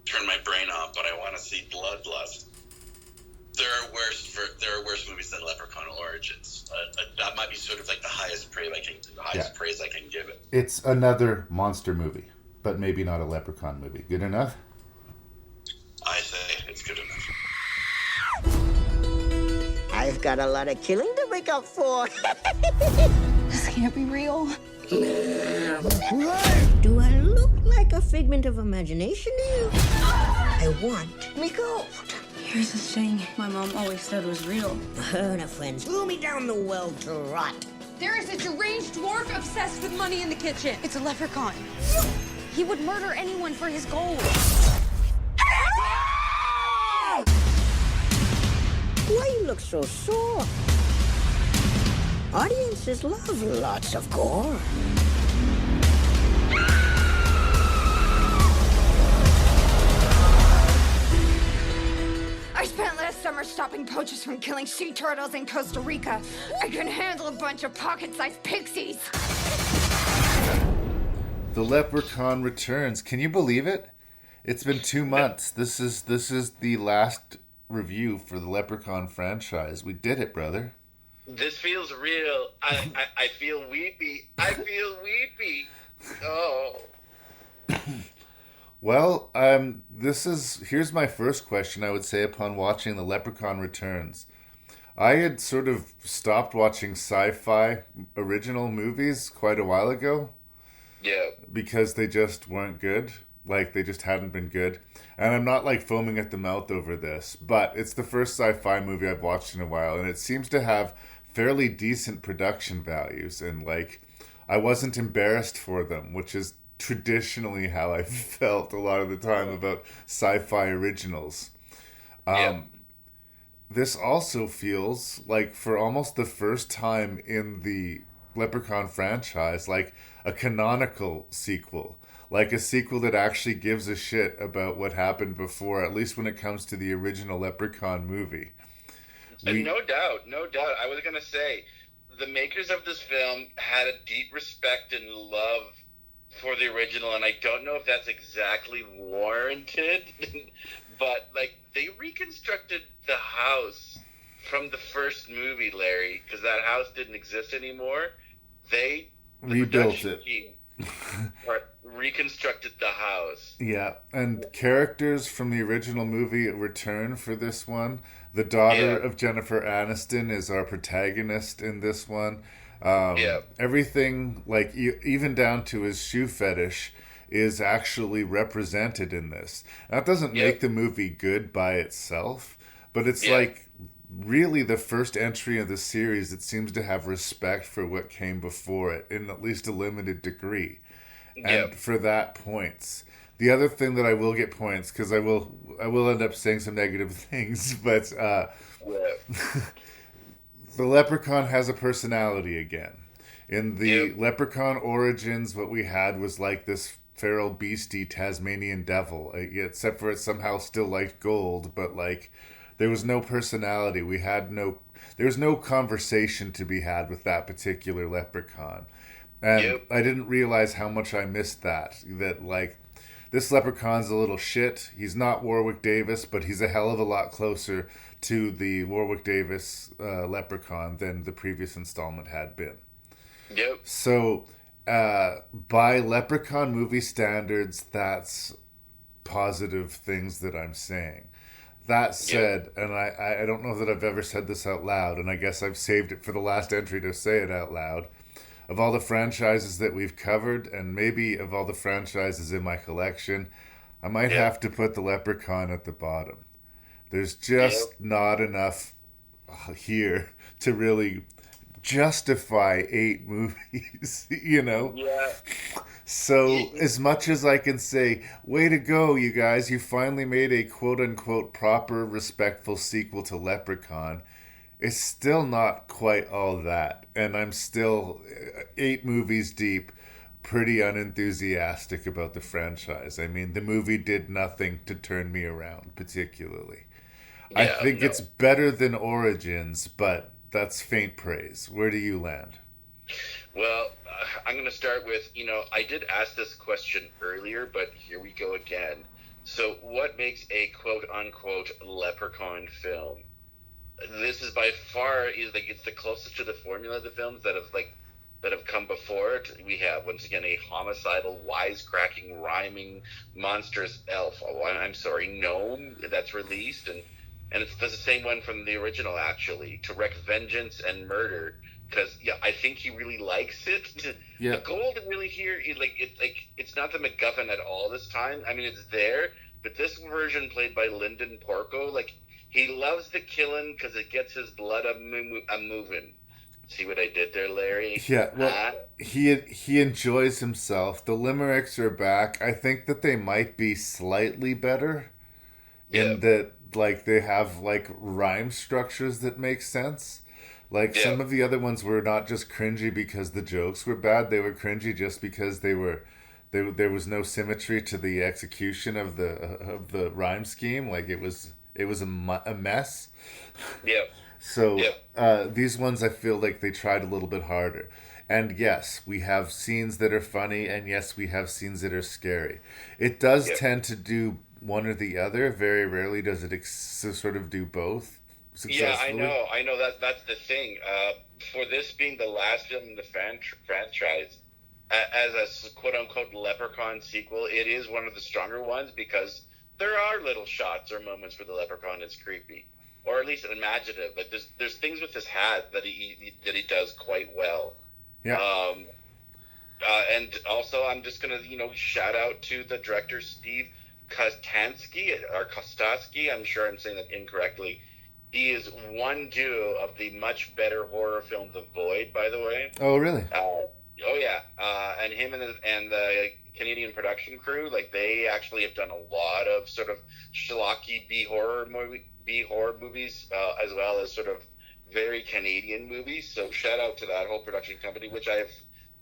S13: turn my brain off, but I want to see bloodlust. There are worse movies than Leprechaun Origins. That might be sort of like the highest praise I can give it.
S2: It's another monster movie, but maybe not a Leprechaun movie. Good enough?
S13: I say it's good enough.
S17: I've got a lot of killing to make up for.
S5: This can't be real.
S17: Do I look like a figment of imagination to you? I want me gold.
S5: Here's this thing my mom always said was real.
S17: Her and her friends threw me down the well to rot.
S18: There is a deranged dwarf obsessed with money in the kitchen. It's a leprechaun. He would murder anyone for his gold.
S17: Why you look so sore? Audiences love lots of gore.
S18: I spent last summer stopping poachers from killing sea turtles in Costa Rica. I can handle a bunch of pocket-sized pixies.
S2: The Leprechaun returns. Can you believe it? It's been 2 months. This is the last review for the Leprechaun franchise. We did it, brother.
S13: This feels real. I feel weepy. I feel weepy. Oh.
S2: Well, here's my first question, I would say, upon watching The Leprechaun Returns. I had sort of stopped watching sci-fi original movies quite a while ago.
S13: Yeah.
S2: Because they just weren't good. Like, they just hadn't been good. And I'm not, foaming at the mouth over this, but it's the first sci-fi movie I've watched in a while, and it seems to have fairly decent production values, and, I wasn't embarrassed for them, which is traditionally how I felt a lot of the time about sci-fi originals. This also feels like, for almost the first time in the Leprechaun franchise, like a canonical sequel. Like a sequel that actually gives a shit about what happened before, at least when it comes to the original Leprechaun movie.
S13: No doubt. I was going to say, the makers of this film had a deep respect and love for the original, and I don't know if that's exactly warranted, but, they reconstructed the house from the first movie, Larry, because that house didn't exist anymore. They
S2: rebuilt it.
S13: Reconstructed the house.
S2: Yeah, and characters from the original movie return for this one. The daughter of Jennifer Aniston is our protagonist in this one. Everything, even down to his shoe fetish, is actually represented in this. That doesn't make the movie good by itself, but it's really the first entry of the series that seems to have respect for what came before it in at least a limited degree. And for that, points. The other thing that I will get points, because I will end up saying some negative things, but the Leprechaun has a personality again. In the Leprechaun Origins, what we had was like this feral beastie Tasmanian devil, except for it somehow still liked gold, but like there was no personality. There was no conversation to be had with that particular leprechaun. And I didn't realize how much I missed that like this leprechaun's a little shit. He's not Warwick Davis, but he's a hell of a lot closer to the Warwick Davis leprechaun than the previous installment had been. So, by Leprechaun movie standards, that's positive things that I'm saying. That said, and I don't know that I've ever said this out loud, and I guess I've saved it for the last entry to say it out loud. Of all the franchises that we've covered, and maybe of all the franchises in my collection, I might have to put the Leprechaun at the bottom. There's just not enough here to really justify 8 movies, you know? So as much as I can say, way to go, you guys, you finally made a quote-unquote proper, respectful sequel to Leprechaun, it's still not quite all that. And I'm still 8 movies deep, pretty unenthusiastic about the franchise. I mean, the movie did nothing to turn me around, particularly. I think it's better than Origins, but that's faint praise. Where do you land?
S8: Well, I'm going to start with, I did ask this question earlier, but here we go again. So what makes a quote-unquote Leprechaun film? This is by far, it's the closest to the formula of the films that have come before it. We have, once again, a homicidal, wisecracking, rhyming, monstrous elf. Gnome that's released, and it's the same one from the original, actually, to wreak vengeance and murder. Because I think he really likes it. The gold really here, it's not the MacGuffin at all this time. I mean, it's there, but this version played by Lyndon Porco, he loves the killing because it gets his blood a moving. See what I did there, Larry?
S2: Yeah, well, he enjoys himself. The limericks are back. I think that they might be slightly better in that, they have rhyme structures that make sense. Some of the other ones were not just cringy because the jokes were bad; they were cringy just because there was no symmetry to the execution of the rhyme scheme. It was a mess. So these ones, I feel like they tried a little bit harder. And yes, we have scenes that are funny, and yes, we have scenes that are scary. It does tend to do one or the other. Very rarely does it sort of do both.
S8: Yeah, I know that's the thing. For this being the last film in the franchise, as a quote-unquote Leprechaun sequel, it is one of the stronger ones because there are little shots or moments where the Leprechaun is creepy, or at least imaginative. But there's things with his hat that he does quite well. And also, I'm just gonna shout out to the director Steve Kostansky or Kostansky. I'm sure I'm saying that incorrectly. He is one duo of the much better horror film The Void, by the way.
S2: Oh, really?
S8: And him and the Canadian production crew, they actually have done a lot of sort of schlocky B horror movies, as well as sort of very Canadian movies. So shout out to that whole production company, which I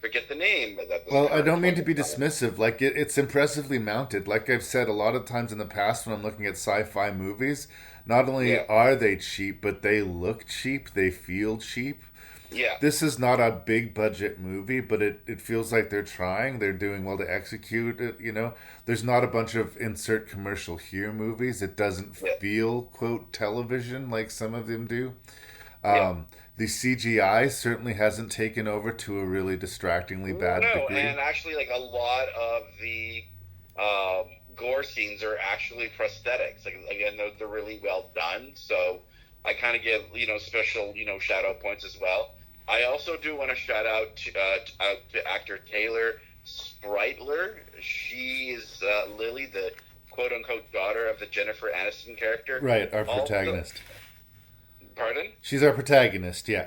S8: forget the name.
S2: Well, I don't mean to be dismissive. It's impressively mounted. Like I've said a lot of times in the past when I'm looking at sci-fi movies, not only are they cheap, but they look cheap, they feel cheap. This is not a big budget movie, but it feels like they're trying. They're doing well to execute it, There's not a bunch of insert commercial here movies. It doesn't feel, quote, television like some of them do. The CGI certainly hasn't taken over to a really distractingly bad degree.
S8: And actually, a lot of the gore scenes are actually prosthetics. Again, they're really well done. So I kind of give special shout out points as well. I also do want to shout out to actor Taylor Spritler. She is Lily, the quote unquote daughter of the Jennifer Aniston character.
S2: Right, our protagonist.
S8: Pardon?
S2: She's our protagonist, yeah.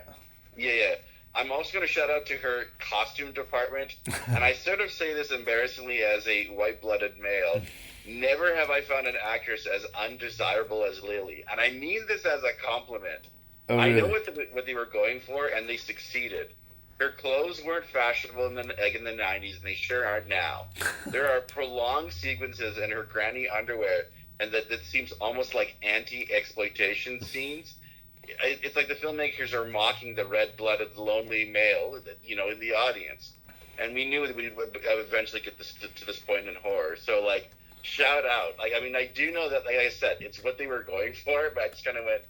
S8: Yeah. I'm also going to shout out to her costume department, and I sort of say this embarrassingly as a white-blooded male. Never have I found an actress as undesirable as Lily, and I mean this as a compliment.
S2: Oh,
S8: I know
S2: really?
S8: what they were going for, and they succeeded. Her clothes weren't fashionable in the 90s, and they sure aren't now. There are prolonged sequences in her granny underwear, and that seems almost like anti-exploitation scenes. It's like the filmmakers are mocking the red-blooded, lonely male, in the audience. And we knew that we would eventually get to this point in horror. So, like, shout out. Like, I mean, I do know that, like I said, it's what they were going for, but I just kind of went,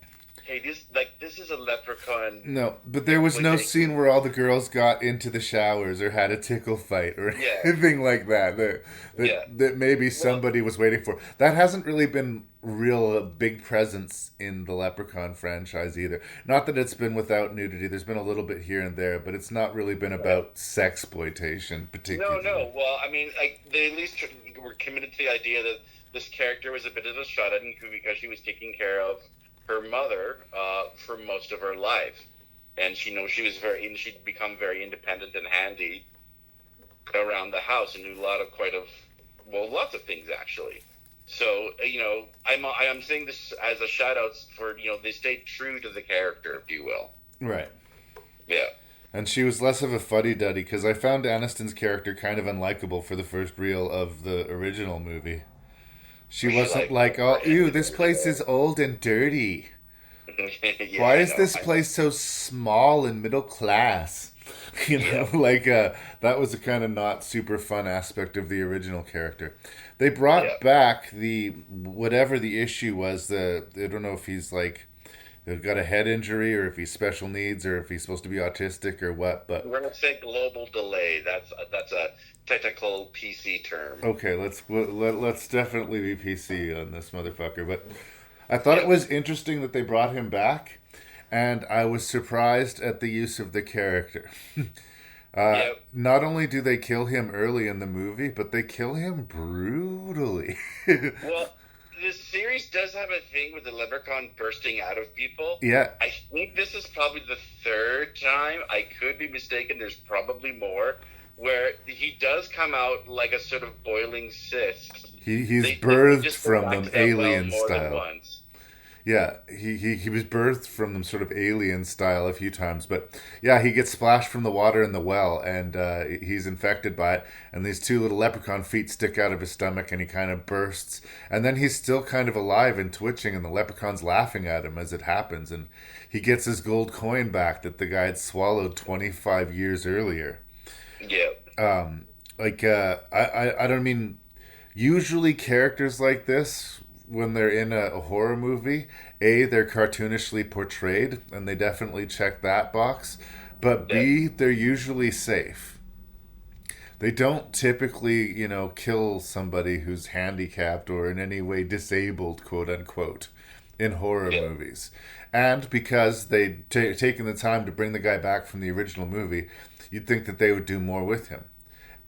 S8: hey, this is a Leprechaun.
S2: No, but there was no scene where all the girls got into the showers or had a tickle fight or anything like that. That maybe somebody was waiting for. That hasn't really been real big presence in the Leprechaun franchise either. Not that it's been without nudity. There's been a little bit here and there, but it's not really been about sexploitation particularly.
S8: No. Well, I mean, they at least were committed to the idea that this character was a bit of a shut-in because she was taking care of her mother for most of her life, and she'd become very independent and handy around the house and knew lots of things actually. So I'm saying this as a shout out for they stayed true to the character, if you will.
S2: Right.
S8: Yeah.
S2: And she was less of a fuddy-duddy because I found Aniston's character kind of unlikable for the first reel of the original movie. She wasn't like, oh, ew, this place is old and dirty. Why is this place so small and middle class? That was a kind of not super fun aspect of the original character. They brought back whatever the issue was. I don't know if he's got a head injury or if he's special needs or if he's supposed to be autistic or what. But
S8: we're gonna say global delay. That's a technical PC term.
S2: Okay, let's definitely be PC on this motherfucker. But I thought it was interesting that they brought him back, and I was surprised at the use of the character. Not only do they kill him early in the movie, but they kill him brutally.
S8: Well, this series does have a thing with the Leprechaun bursting out of people.
S2: Yeah.
S8: I think this is probably the third time. I could be mistaken. There's probably more. Where he does come out like a sort of boiling cyst.
S2: He's birthed from them alien style. Yeah, he was birthed from them sort of alien style a few times, but yeah, he gets splashed from the water in the well, and he's infected by it, and these two little leprechaun feet stick out of his stomach, and he kind of bursts, and then he's still kind of alive and twitching, and the leprechaun's laughing at him as it happens, and he gets his gold coin back that the guy had swallowed 25 years earlier.
S8: Yeah.
S2: I don't mean, usually characters like this, when they're in a horror movie, they're cartoonishly portrayed, and they definitely check that box, but B, they're usually safe. They don't typically, kill somebody who's handicapped or in any way disabled, quote unquote, in horror movies. And because they'd taken the time to bring the guy back from the original movie, you'd think that they would do more with him.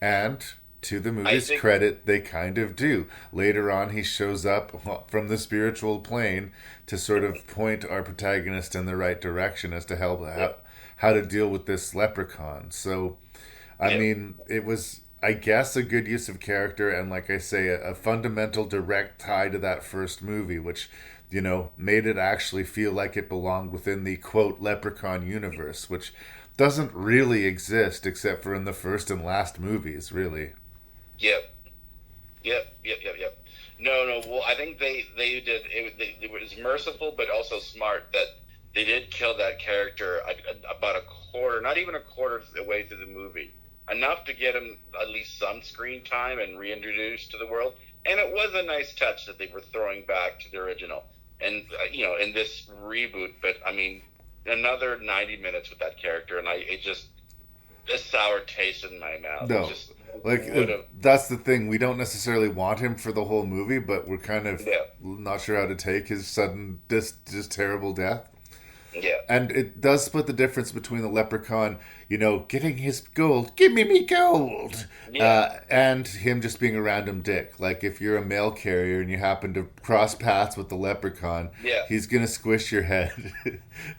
S2: And to the movie's credit, they kind of do. Later on, he shows up from the spiritual plane to sort of point our protagonist in the right direction as to how to deal with this leprechaun. So, I mean, it was, I guess, a good use of character, and like I say, a fundamental direct tie to that first movie, which, made it actually feel like it belonged within the, quote, Leprechaun universe, which doesn't really exist except for in the first and last movies, really.
S8: Yep. No. Well, I think they did. It was merciful, but also smart that they did kill that character about a quarter, not even a quarter of the way through the movie, enough to get him at least some screen time and reintroduced to the world. And it was a nice touch that they were throwing back to the original, and in this reboot. But I mean, another 90 minutes with that character, and it just a sour taste in my mouth.
S2: No. That's the thing. We don't necessarily want him for the whole movie, but we're kind of not sure how to take his sudden, just terrible death.
S8: Yeah.
S2: And it does split the difference between the leprechaun, getting his gold, give me gold, and him just being a random dick. Like, if you're a mail carrier and you happen to cross paths with the leprechaun, he's going to squish your head.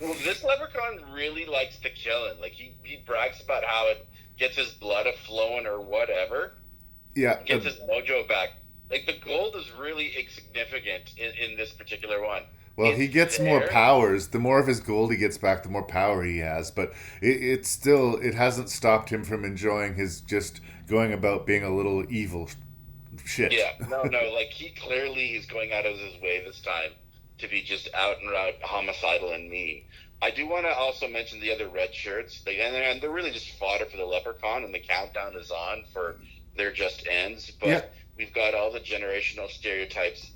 S13: Well, this leprechaun really likes to kill him. Like, he brags about how it gets his blood a-flowing or whatever.
S2: Yeah.
S13: Gets his mojo back. Like, the gold is really insignificant in this particular one.
S2: Well, he gets more powers. The more of his gold he gets back, the more power he has. But it hasn't stopped him from enjoying his just going about being a little evil shit.
S13: Yeah, no, like, he clearly is going out of his way this time to be just out and out homicidal and mean. I do want to also mention the other red shirts. And they're really just fodder for the leprechaun, and the countdown is on for their just ends. But we've got all the generational stereotypes.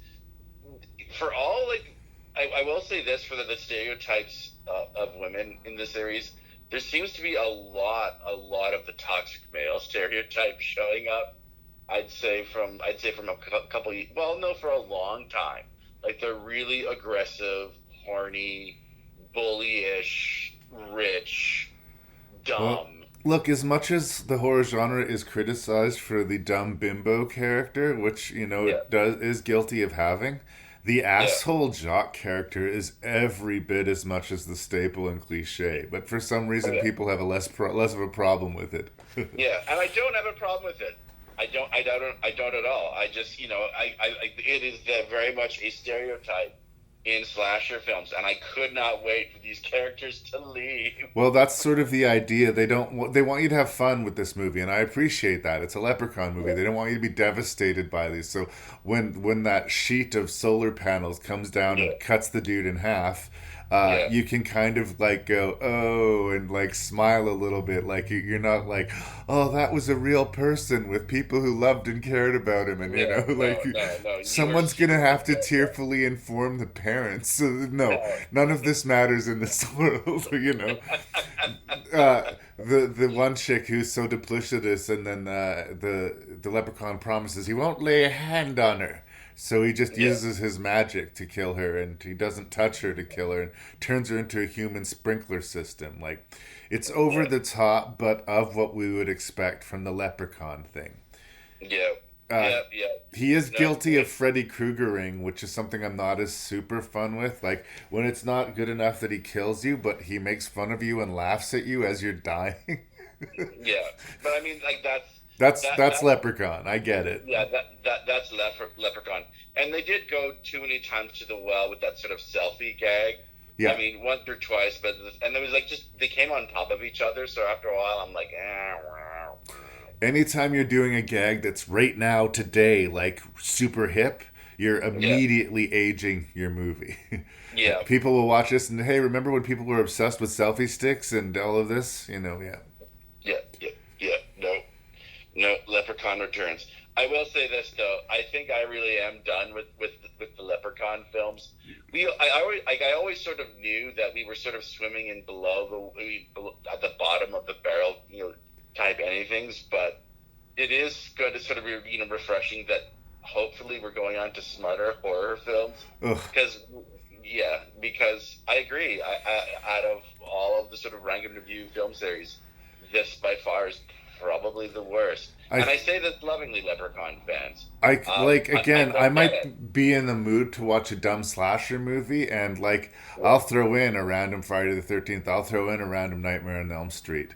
S13: For all, like, I will say this, for the stereotypes of women in the series, there seems to be a lot of the toxic male stereotype showing up. I'd say from a couple, for a long time. Like, they're really aggressive, horny, bullyish, rich, dumb.
S2: Well, look, as much as the horror genre is criticized for the dumb bimbo character, which is guilty of having, the asshole jock character is every bit as much as the staple and cliche. But for some reason, people have a less of a problem with it.
S13: Yeah, and I don't have a problem with it. I don't at all. I just, it is very much a stereotype in slasher films, and I could not wait for these characters to leave.
S2: Well, that's sort of the idea. They want you to have fun with this movie, and I appreciate that. It's a Leprechaun movie. They don't want you to be devastated by these. So when that sheet of solar panels comes down and cuts the dude in half, you can kind of like go, oh, and like smile a little bit. Like, you're not like, oh, that was a real person with people who loved and cared about him. And, someone's going to have to tearfully inform the parents. So, none of this matters in this world, The one chick who's so duplicitous, and then the leprechaun promises he won't lay a hand on her. So he just uses his magic to kill her, and he doesn't touch her to kill her, and turns her into a human sprinkler system. Like, it's over the top, but of what we would expect from the leprechaun thing. He is guilty of Freddy Kruegering, which is something I'm not as super fun with. Like, when it's not good enough that he kills you, but he makes fun of you and laughs at you as you're dying.
S13: But I mean, like,
S2: that's Leprechaun. I get it.
S13: Yeah, that's Leprechaun. And they did go too many times to the well with that sort of selfie gag.
S2: Yeah.
S13: I mean, once or twice, and it was like they came on top of each other. So after a while, I'm like, wow.
S2: Anytime you're doing a gag that's right now, today, like super hip, you're immediately aging your movie.
S13: Yeah.
S2: People will watch this and, hey, remember when people were obsessed with selfie sticks and all of this?
S13: No, Leprechaun returns. I will say this, though. I think I really am done with the Leprechaun films. I always sort of knew that we were sort of swimming in below at the bottom of the barrel, type anythings. But it is good to sort of refreshing that hopefully we're going on to smarter horror films. Because I agree. Out of all of the sort of Ranknreview film series, this by far is probably the worst. And I say that lovingly, Leprechaun fans.
S2: I might be in the mood to watch a dumb slasher movie, and I'll throw in a random Friday the 13th. I'll throw in a random Nightmare on Elm Street.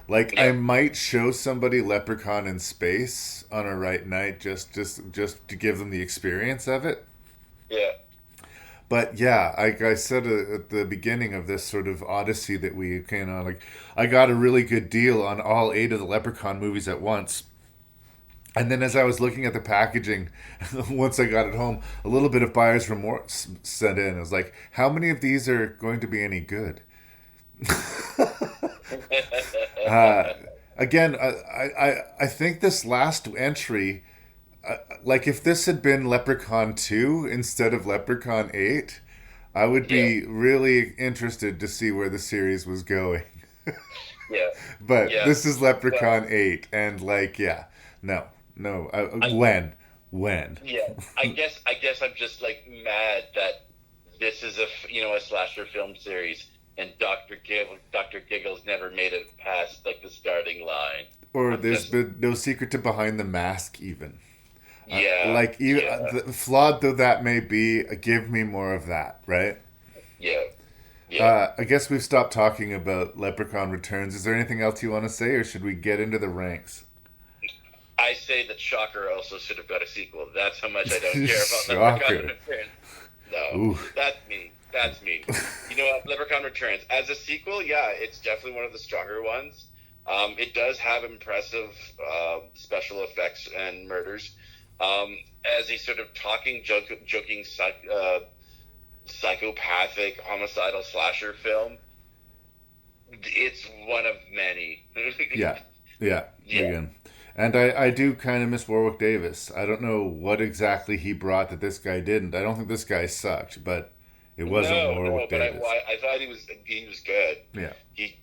S2: I might show somebody Leprechaun in space on a right night just to give them the experience of it.
S13: Yeah.
S2: But yeah, like I said at the beginning of this sort of odyssey that we came on, I got a really good deal on all 8 of the Leprechaun movies at once. And then as I was looking at the packaging, once I got it home, a little bit of buyer's remorse set in. I was like, how many of these are going to be any good? Again, I think this last entry... if this had been Leprechaun 2 instead of Leprechaun 8, I would be really interested to see where the series was going. But this is Leprechaun 8, and no. When?
S13: Yeah, I guess I'm just mad that this is a slasher film series
S8: and Dr. Giggles never made it past like the starting line.
S2: Or there's been no secret to behind the mask even.
S8: Yeah.
S2: Flawed though that may be, give me more of that, right?
S8: Yeah.
S2: I guess we've stopped talking about Leprechaun Returns. Is there anything else you want to say, or should we get into the ranks?
S8: I say that Shocker also should have got a sequel. That's how much I don't care about Leprechaun Returns. No,
S2: Ooh.
S8: that's mean. That's mean. You know what? Leprechaun Returns as a sequel, yeah, it's definitely one of the stronger ones. It does have impressive special effects and murders. As a sort of joking psychopathic homicidal slasher film, it's one of many.
S2: Yeah. Again. And I do kind of miss Warwick Davis. I don't know what exactly he brought that this guy didn't. I don't think this guy sucked, but it wasn't Warwick Davis.
S8: I thought he was good.
S2: Yeah.
S8: He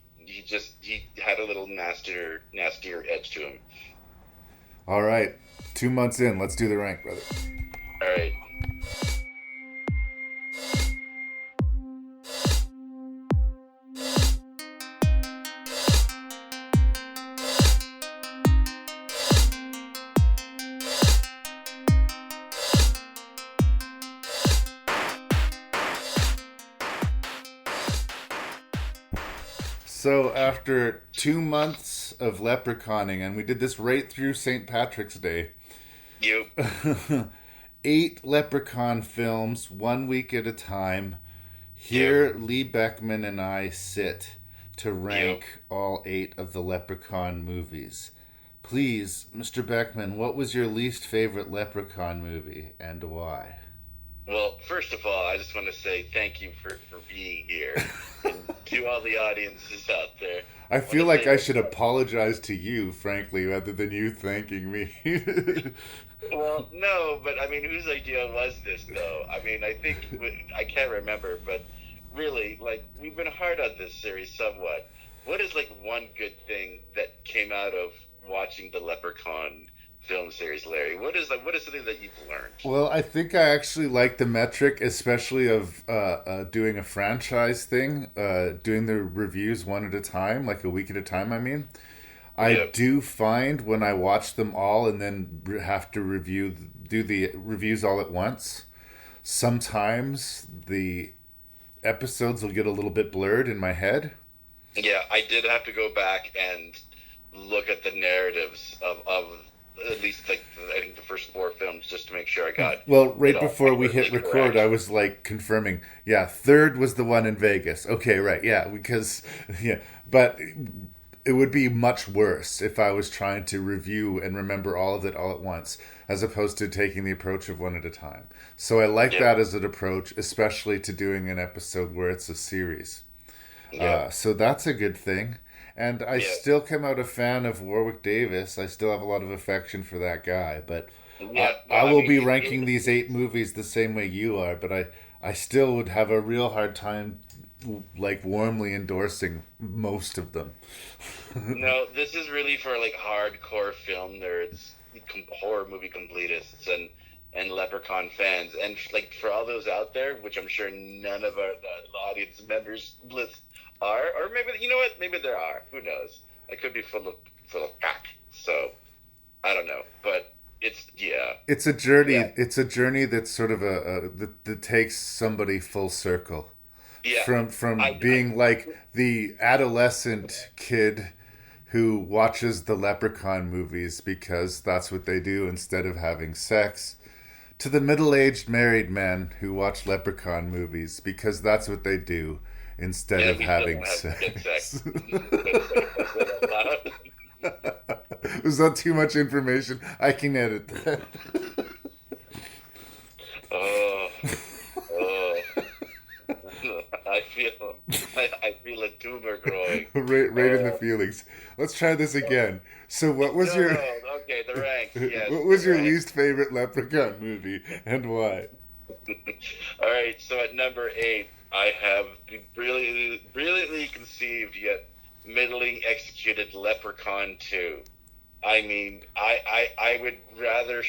S8: had a little nastier edge to him.
S2: All right. 2 months in, let's do the rank, brother.
S8: All right.
S2: So after 2 months of leprechauning, and we did this right through St. Patrick's Day.
S8: Yep.
S2: 8 Leprechaun films, 1 week at a time. Here, Lee Beckmann and I sit to rank all 8 of the Leprechaun movies. Please, Mr. Beckmann, what was your least favorite Leprechaun movie, and why?
S8: Well, first of all, I just want to say thank you for being here. And to all the audiences out there.
S2: I feel like I should apologize to you, frankly, rather than you thanking me.
S8: Well, no, but I mean, whose idea was this, though? I mean, I think, I can't remember, but really, like, we've been hard on this series somewhat. What is, like, one good thing that came out of watching the Leprechaun film series, Larry? What is something that you've learned?
S2: Well, I think I actually like the metric, especially of doing a franchise thing, doing the reviews one at a time, like a week at a time, I mean. I do find when I watch them all and then have to do the reviews all at once, sometimes the episodes will get a little bit blurred in my head.
S8: Yeah, I did have to go back and look at the narratives of at least, like, I think the first 4 films, just to make sure I got...
S2: Well, right before we hit record, correct. I was, like, confirming, third was the one in Vegas. Okay, right, because, but it would be much worse if I was trying to review and remember all of it all at once, as opposed to taking the approach of one at a time. So I like that as an approach, especially to doing an episode where it's a series. So that's a good thing. And I still come out a fan of Warwick Davis. I still have a lot of affection for that guy. But I will be ranking these 8 movies the same way you are. But I still would have a real hard time, like, warmly endorsing most of them.
S8: No, this is really for, like, hardcore film nerds, horror movie completists, and Leprechaun fans. And, like, for all those out there, which I'm sure none of our audience members list are, or maybe, you know what, maybe there are, who knows, I could be full of crack, so I don't know, but it's
S2: a journey that's sort of that takes somebody full circle, from being like the adolescent kid who watches the Leprechaun movies because that's what they do instead of having sex, to the middle-aged married men wwho watch Leprechaun movies because that's what they do instead of having sex. Was that too much information? I can edit that.
S8: I feel a tumor growing.
S2: right in the feelings. Let's try this again. So what was
S8: okay, the ranks, yes.
S2: What was your least favorite Leprechaun movie and why?
S8: All right, so at number 8, I have the brilliantly conceived yet middling executed Leprechaun 2. I mean, I would rather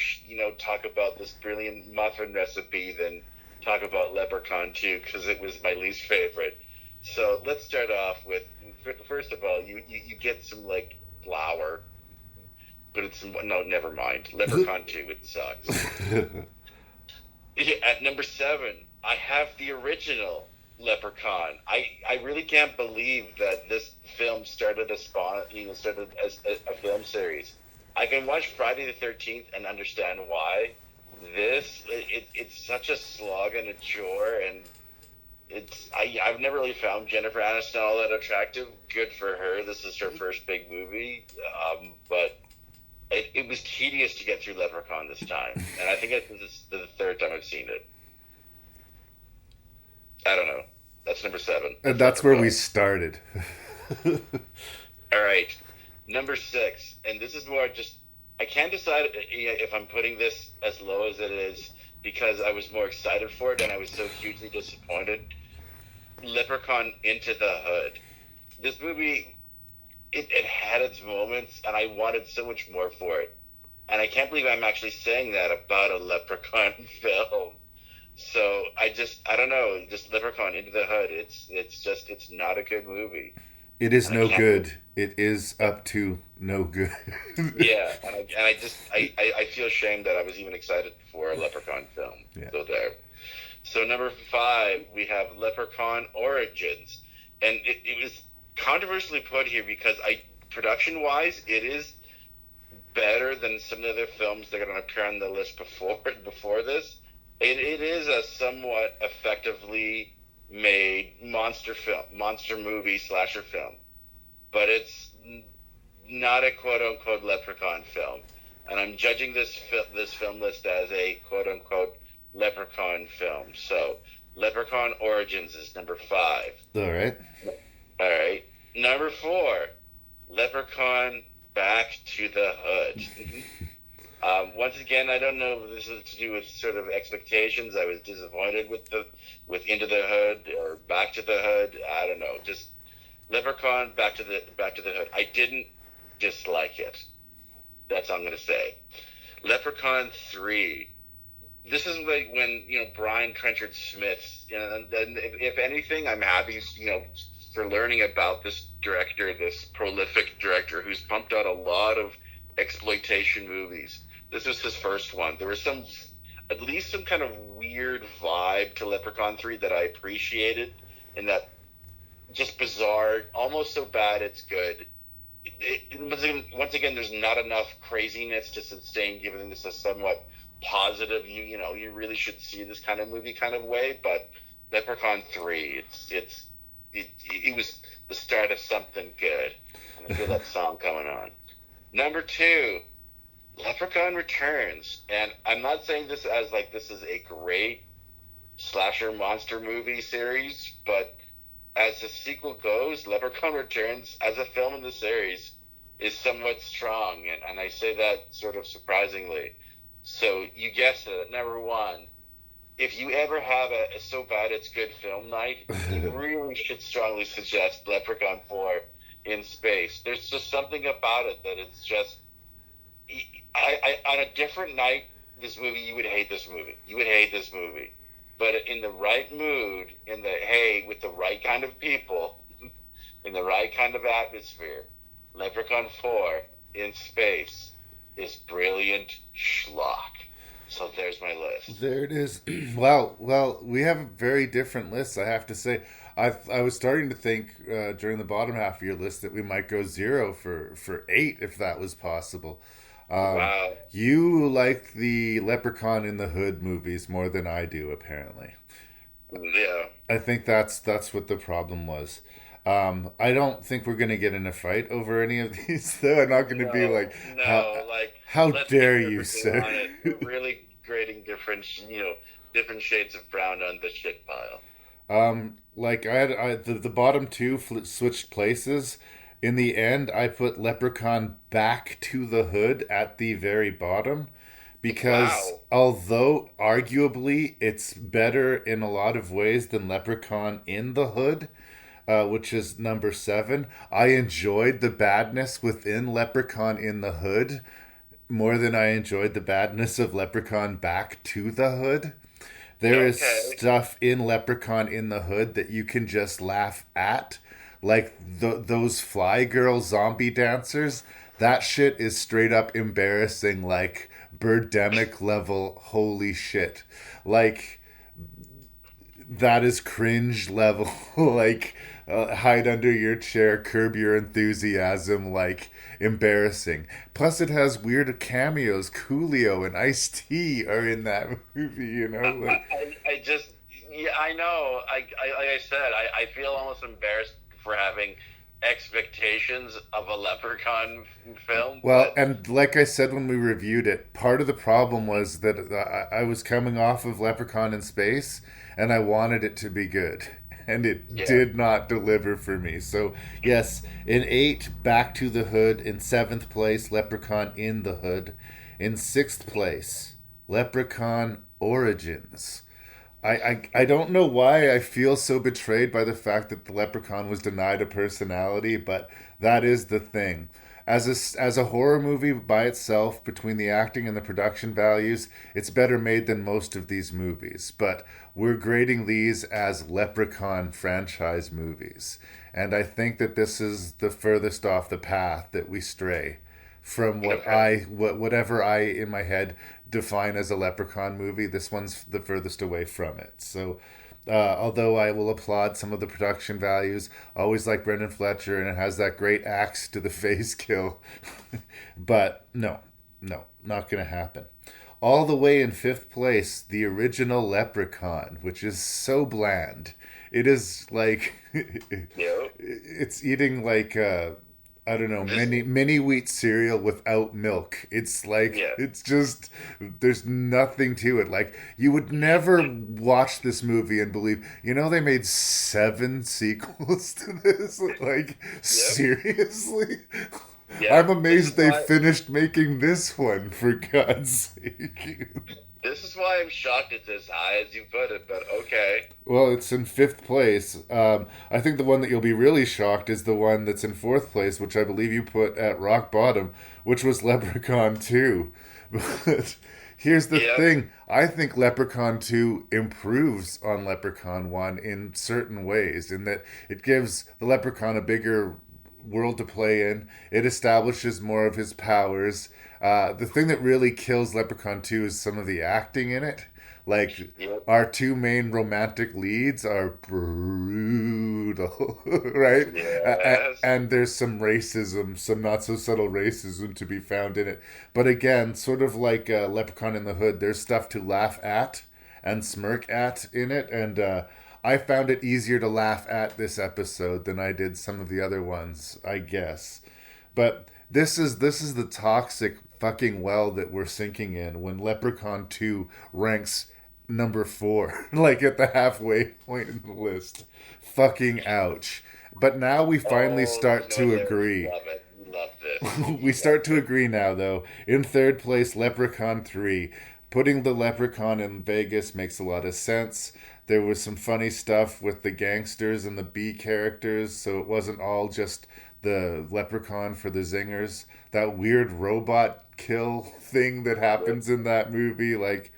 S8: talk about this brilliant muffin recipe than talk about Leprechaun 2 because it was my least favorite.
S19: So let's start off with, first of all, you get some like flour, but it's no, never mind. Leprechaun 2, it sucks. At number 7, I have the original Leprechaun. I really can't believe that this film started as a film series. I can watch Friday the 13th and understand why. It's such a slog and a chore, and I've never really found Jennifer Aniston all that attractive. Good for her. This is her first big movie, but it was tedious to get through Leprechaun this time, and I think this is the third time I've seen it. I don't know. That's number 7.
S2: And that's where we started.
S19: All right, number 6, and this is more just I can't decide if I'm putting this as low as it is because I was more excited for it and I was so hugely disappointed. Leprechaun Into the Hood. This movie, it had its moments, and I wanted so much more for it. And I can't believe I'm actually saying that about a Leprechaun film. So I don't know, just Leprechaun Into the Hood. It's not a good movie.
S2: It is no good. It is up to no good.
S19: Yeah, and I feel ashamed that I was even excited for a Leprechaun film.
S2: Yeah.
S19: So there. So number 5, we have Leprechaun Origins, and it was controversially put here because production-wise, it is better than some of the other films that are going to appear on the list before this. It is a somewhat effectively made monster movie slasher film, but it's not a quote-unquote Leprechaun film, and I'm judging this film list as a quote-unquote Leprechaun film. So Leprechaun Origins is number 5.
S2: All
S19: right, number 4, Leprechaun Back to the Hood. Once again, I don't know if this is to do with sort of expectations. I was disappointed with Into the Hood or Back to the Hood. I don't know. Just Leprechaun Back to the Hood. I didn't dislike it. That's all I'm going to say. Leprechaun 3. This is like when Brian Trenchard Smith. And if anything, I'm happy for learning about this director, this prolific director who's pumped out a lot of exploitation movies. This was his first one. There was at least some kind of weird vibe to Leprechaun 3 that I appreciated, in that just bizarre, almost so bad it's good. Once again, there's not enough craziness to sustain, given this a somewhat positive, you really should see this kind of movie kind of way. But Leprechaun 3, it was the start of something good. And I feel that song coming on. Number 2, Leprechaun Returns. And I'm not saying this as like this is a great slasher monster movie series, but as the sequel goes, Leprechaun Returns as a film in the series is somewhat strong, and I say that sort of surprisingly. So you guessed it, number 1. If you ever have a so bad it's good film night, you really should strongly suggest Leprechaun 4 in space. There's just something about it that it's just... on a different night, this movie, you would hate this movie. You would hate this movie. But in the right mood, with the right kind of people, in the right kind of atmosphere, Leprechaun 4 in space is brilliant schlock. So there's my list.
S2: There it is. Wow. Well, we have very different lists, I have to say. I was starting to think during the bottom half of your list that we might go 0 for 8 if that was possible.
S19: Wow.
S2: You like the Leprechaun in the Hood movies more than I do, apparently.
S19: Yeah.
S2: I think that's what the problem was. I don't think we're going to get in a fight over any of these, though. I'm not going to be like, how dare you, sir?
S19: Really grading different shades of brown on the shit pile.
S2: The bottom 2 switched places. In the end, I put Leprechaun Back to the Hood at the very bottom because although arguably it's better in a lot of ways than Leprechaun in the Hood, which is number 7, I enjoyed the badness within Leprechaun in the Hood more than I enjoyed the badness of Leprechaun Back to the Hood. there is stuff in Leprechaun in the Hood that you can just laugh at. Like those Fly Girl zombie dancers. That shit is straight up embarrassing, like Birdemic level holy shit. Like, that is cringe level, like hide under your chair, curb your enthusiasm, like embarrassing. Plus, it has weird cameos. Coolio and Ice-T are in that movie, you know. Like,
S19: I just, yeah, I know. Like I said, I feel almost embarrassed for having expectations of a Leprechaun film.
S2: Well, and like I said when we reviewed it, part of the problem was that I was coming off of Leprechaun in Space, and I wanted it to be good, and it did not deliver for me. So yes, in 8, Back to the Hood. In 7th place, Leprechaun in the Hood. In 6th place, Leprechaun Origins. I don't know why I feel so betrayed by the fact that the Leprechaun was denied a personality, but that is the thing. As a horror movie by itself, between the acting and the production values, it's better made than most of these movies. But we're grading these as Leprechaun franchise movies. And I think that this is the furthest off the path that we stray from whatever I in my head define as a Leprechaun movie. This one's the furthest away from it. So although I will applaud some of the production values, always like Brendan Fletcher, and it has that great axe to the face kill. But no, not gonna happen. All the way in 5th place, the original Leprechaun, which is so bland. It is like it's eating like I don't know, mini wheat cereal without milk. It's like, it's just, there's nothing to it. Like, you would never watch this movie and believe, they made 7 sequels to this? Like, seriously? I'm amazed they finished making this one, for God's sake.
S19: This is why I'm shocked it's as high as you put it, but okay.
S2: Well, it's in 5th place. I think the one that you'll be really shocked is the one that's in 4th place, which I believe you put at rock bottom, which was Leprechaun 2. But here's the thing. I think Leprechaun 2 improves on Leprechaun 1 in certain ways, in that it gives the Leprechaun a bigger world to play in. It establishes more of his powers. The thing that really kills Leprechaun 2 is some of the acting in it. Like, our 2 main romantic leads are brutal, right?
S19: Yes.
S2: And there's some racism, some not so subtle racism to be found in it. But again, sort of like Leprechaun in the Hood, there's stuff to laugh at and smirk at in it. And I found it easier to laugh at this episode than I did some of the other ones, I guess. But this is the toxic fucking well that we're sinking in when Leprechaun 2 ranks number 4, like at the halfway point in the list. Fucking ouch. But now we finally start to agree.
S19: Love it. Love this.
S2: We start to agree now, though. In 3rd place, Leprechaun 3. Putting the Leprechaun in Vegas makes a lot of sense. There was some funny stuff with the gangsters and the B characters, so it wasn't all just the Leprechaun for the zingers. That weird robot kill thing that happens in that movie, like,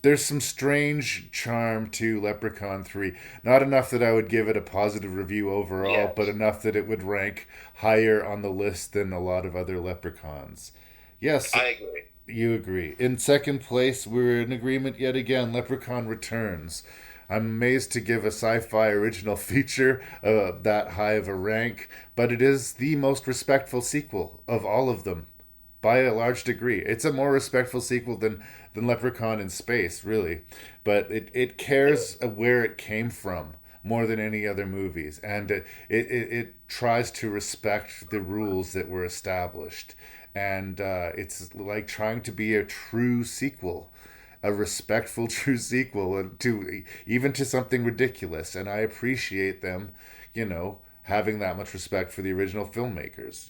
S2: there's some strange charm to Leprechaun 3. Not enough that I would give it a positive review overall, but enough that it would rank higher on the list than a lot of other Leprechauns. Yes,
S19: I agree.
S2: You agree. In 2nd place, we're in agreement yet again. Leprechaun Returns. I'm amazed to give a sci-fi original feature that high of a rank, but it is the most respectful sequel of all of them, by a large degree. It's a more respectful sequel than Leprechaun in Space, really. But it cares where it came from more than any other movies. And it tries to respect the rules that were established. And it's like trying to be a true sequel. A respectful, true sequel to even to something ridiculous. And I appreciate them, having that much respect for the original filmmakers,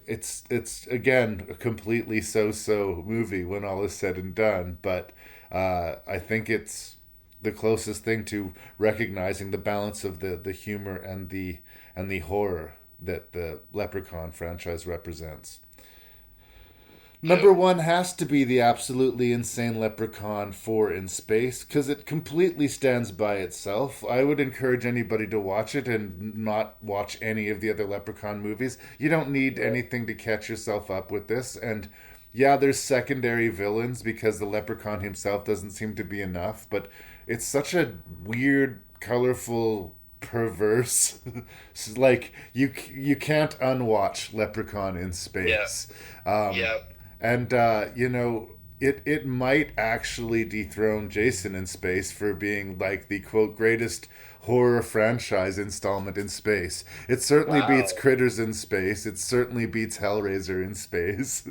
S2: It's again a completely so-so movie when all is said and done, but I think it's the closest thing to recognizing the balance of the humor and the horror that the Leprechaun franchise represents. Number one has to be the absolutely insane Leprechaun 4 in space, because it completely stands by itself. I would encourage anybody to watch it and not watch any of the other Leprechaun movies. You don't need anything to catch yourself up with this. And yeah, there's secondary villains because the Leprechaun himself doesn't seem to be enough, but it's such a weird, colorful, perverse like you can't unwatch Leprechaun in space. And you know, it might actually dethrone Jason in space for being like the quote greatest horror franchise installment in space. It certainly beats Critters in space. It certainly beats Hellraiser in space.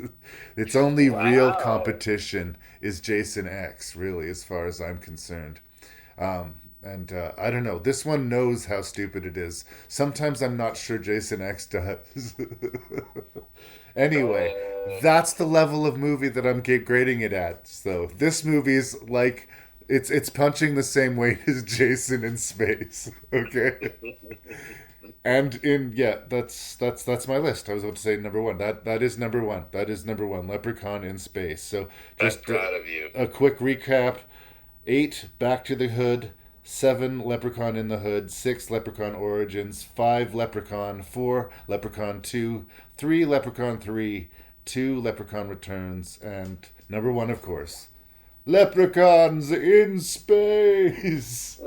S2: Its only real competition is Jason X, really, as far as I'm concerned. And I don't know. This one knows how stupid it is. Sometimes I'm not sure Jason X does. Anyway, that's the level of movie that I'm grading it at. So this movie's like, it's punching the same weight as Jason in space. Okay. And that's my list. I was about to say number one. That is number one. That is number one. Leprechaun in space. So just
S19: I'm proud of you.
S2: A quick recap: 8, Back to the Hood. 7, Leprechaun in the Hood. 6, Leprechaun Origins. 5, Leprechaun. 4, Leprechaun 2. 3, Leprechaun 3. 2, Leprechaun Returns. And number 1, of course, Leprechauns in Space.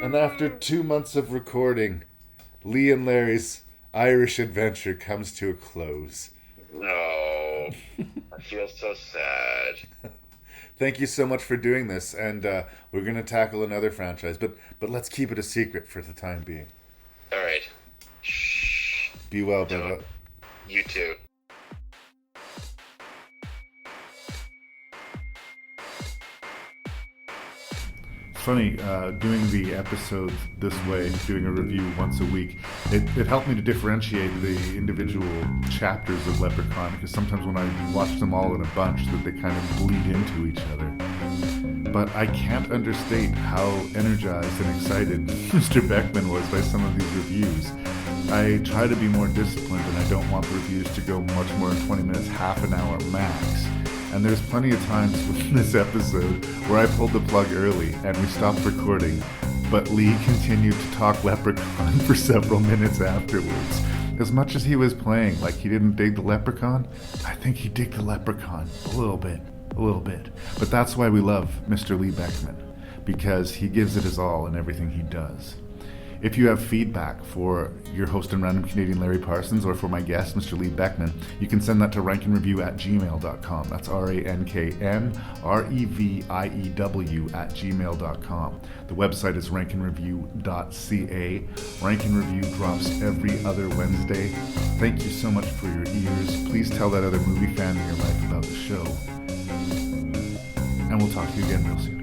S2: And after 2 months of recording, Lee and Larry's Irish adventure comes to a close.
S19: No, I feel so sad.
S2: Thank you so much for doing this, and we're going to tackle another franchise, but let's keep it a secret for the time being.
S19: All right. Shh.
S2: Be well, Beva.
S19: You too.
S2: Funny, doing the episodes this way, doing a review once a week, it helped me to differentiate the individual chapters of Leprechaun, because sometimes when I watch them all in a bunch, that they kind of bleed into each other. But I can't understate how energized and excited Mr. Beckmann was by some of these reviews. I try to be more disciplined, and I don't want the reviews to go much more than 20 minutes, half an hour max. And there's plenty of times in this episode where I pulled the plug early and we stopped recording, but Lee continued to talk Leprechaun for several minutes afterwards. As much as he was playing like he didn't dig the Leprechaun, I think he digged the Leprechaun a little bit. But that's why we love Mr. Lee Beckmann, because he gives it his all in everything he does. If you have feedback for your host and random Canadian Larry Parsons, or for my guest, Mr. Lee Beckmann, you can send that to ranknreview@gmail.com. That's RANKNREVIEW@gmail.com. The website is Ranknreview.ca. Rank and Review drops every other Wednesday. Thank you so much for your ears. Please tell that other movie fan in your life about the show. And we'll talk to you again real soon.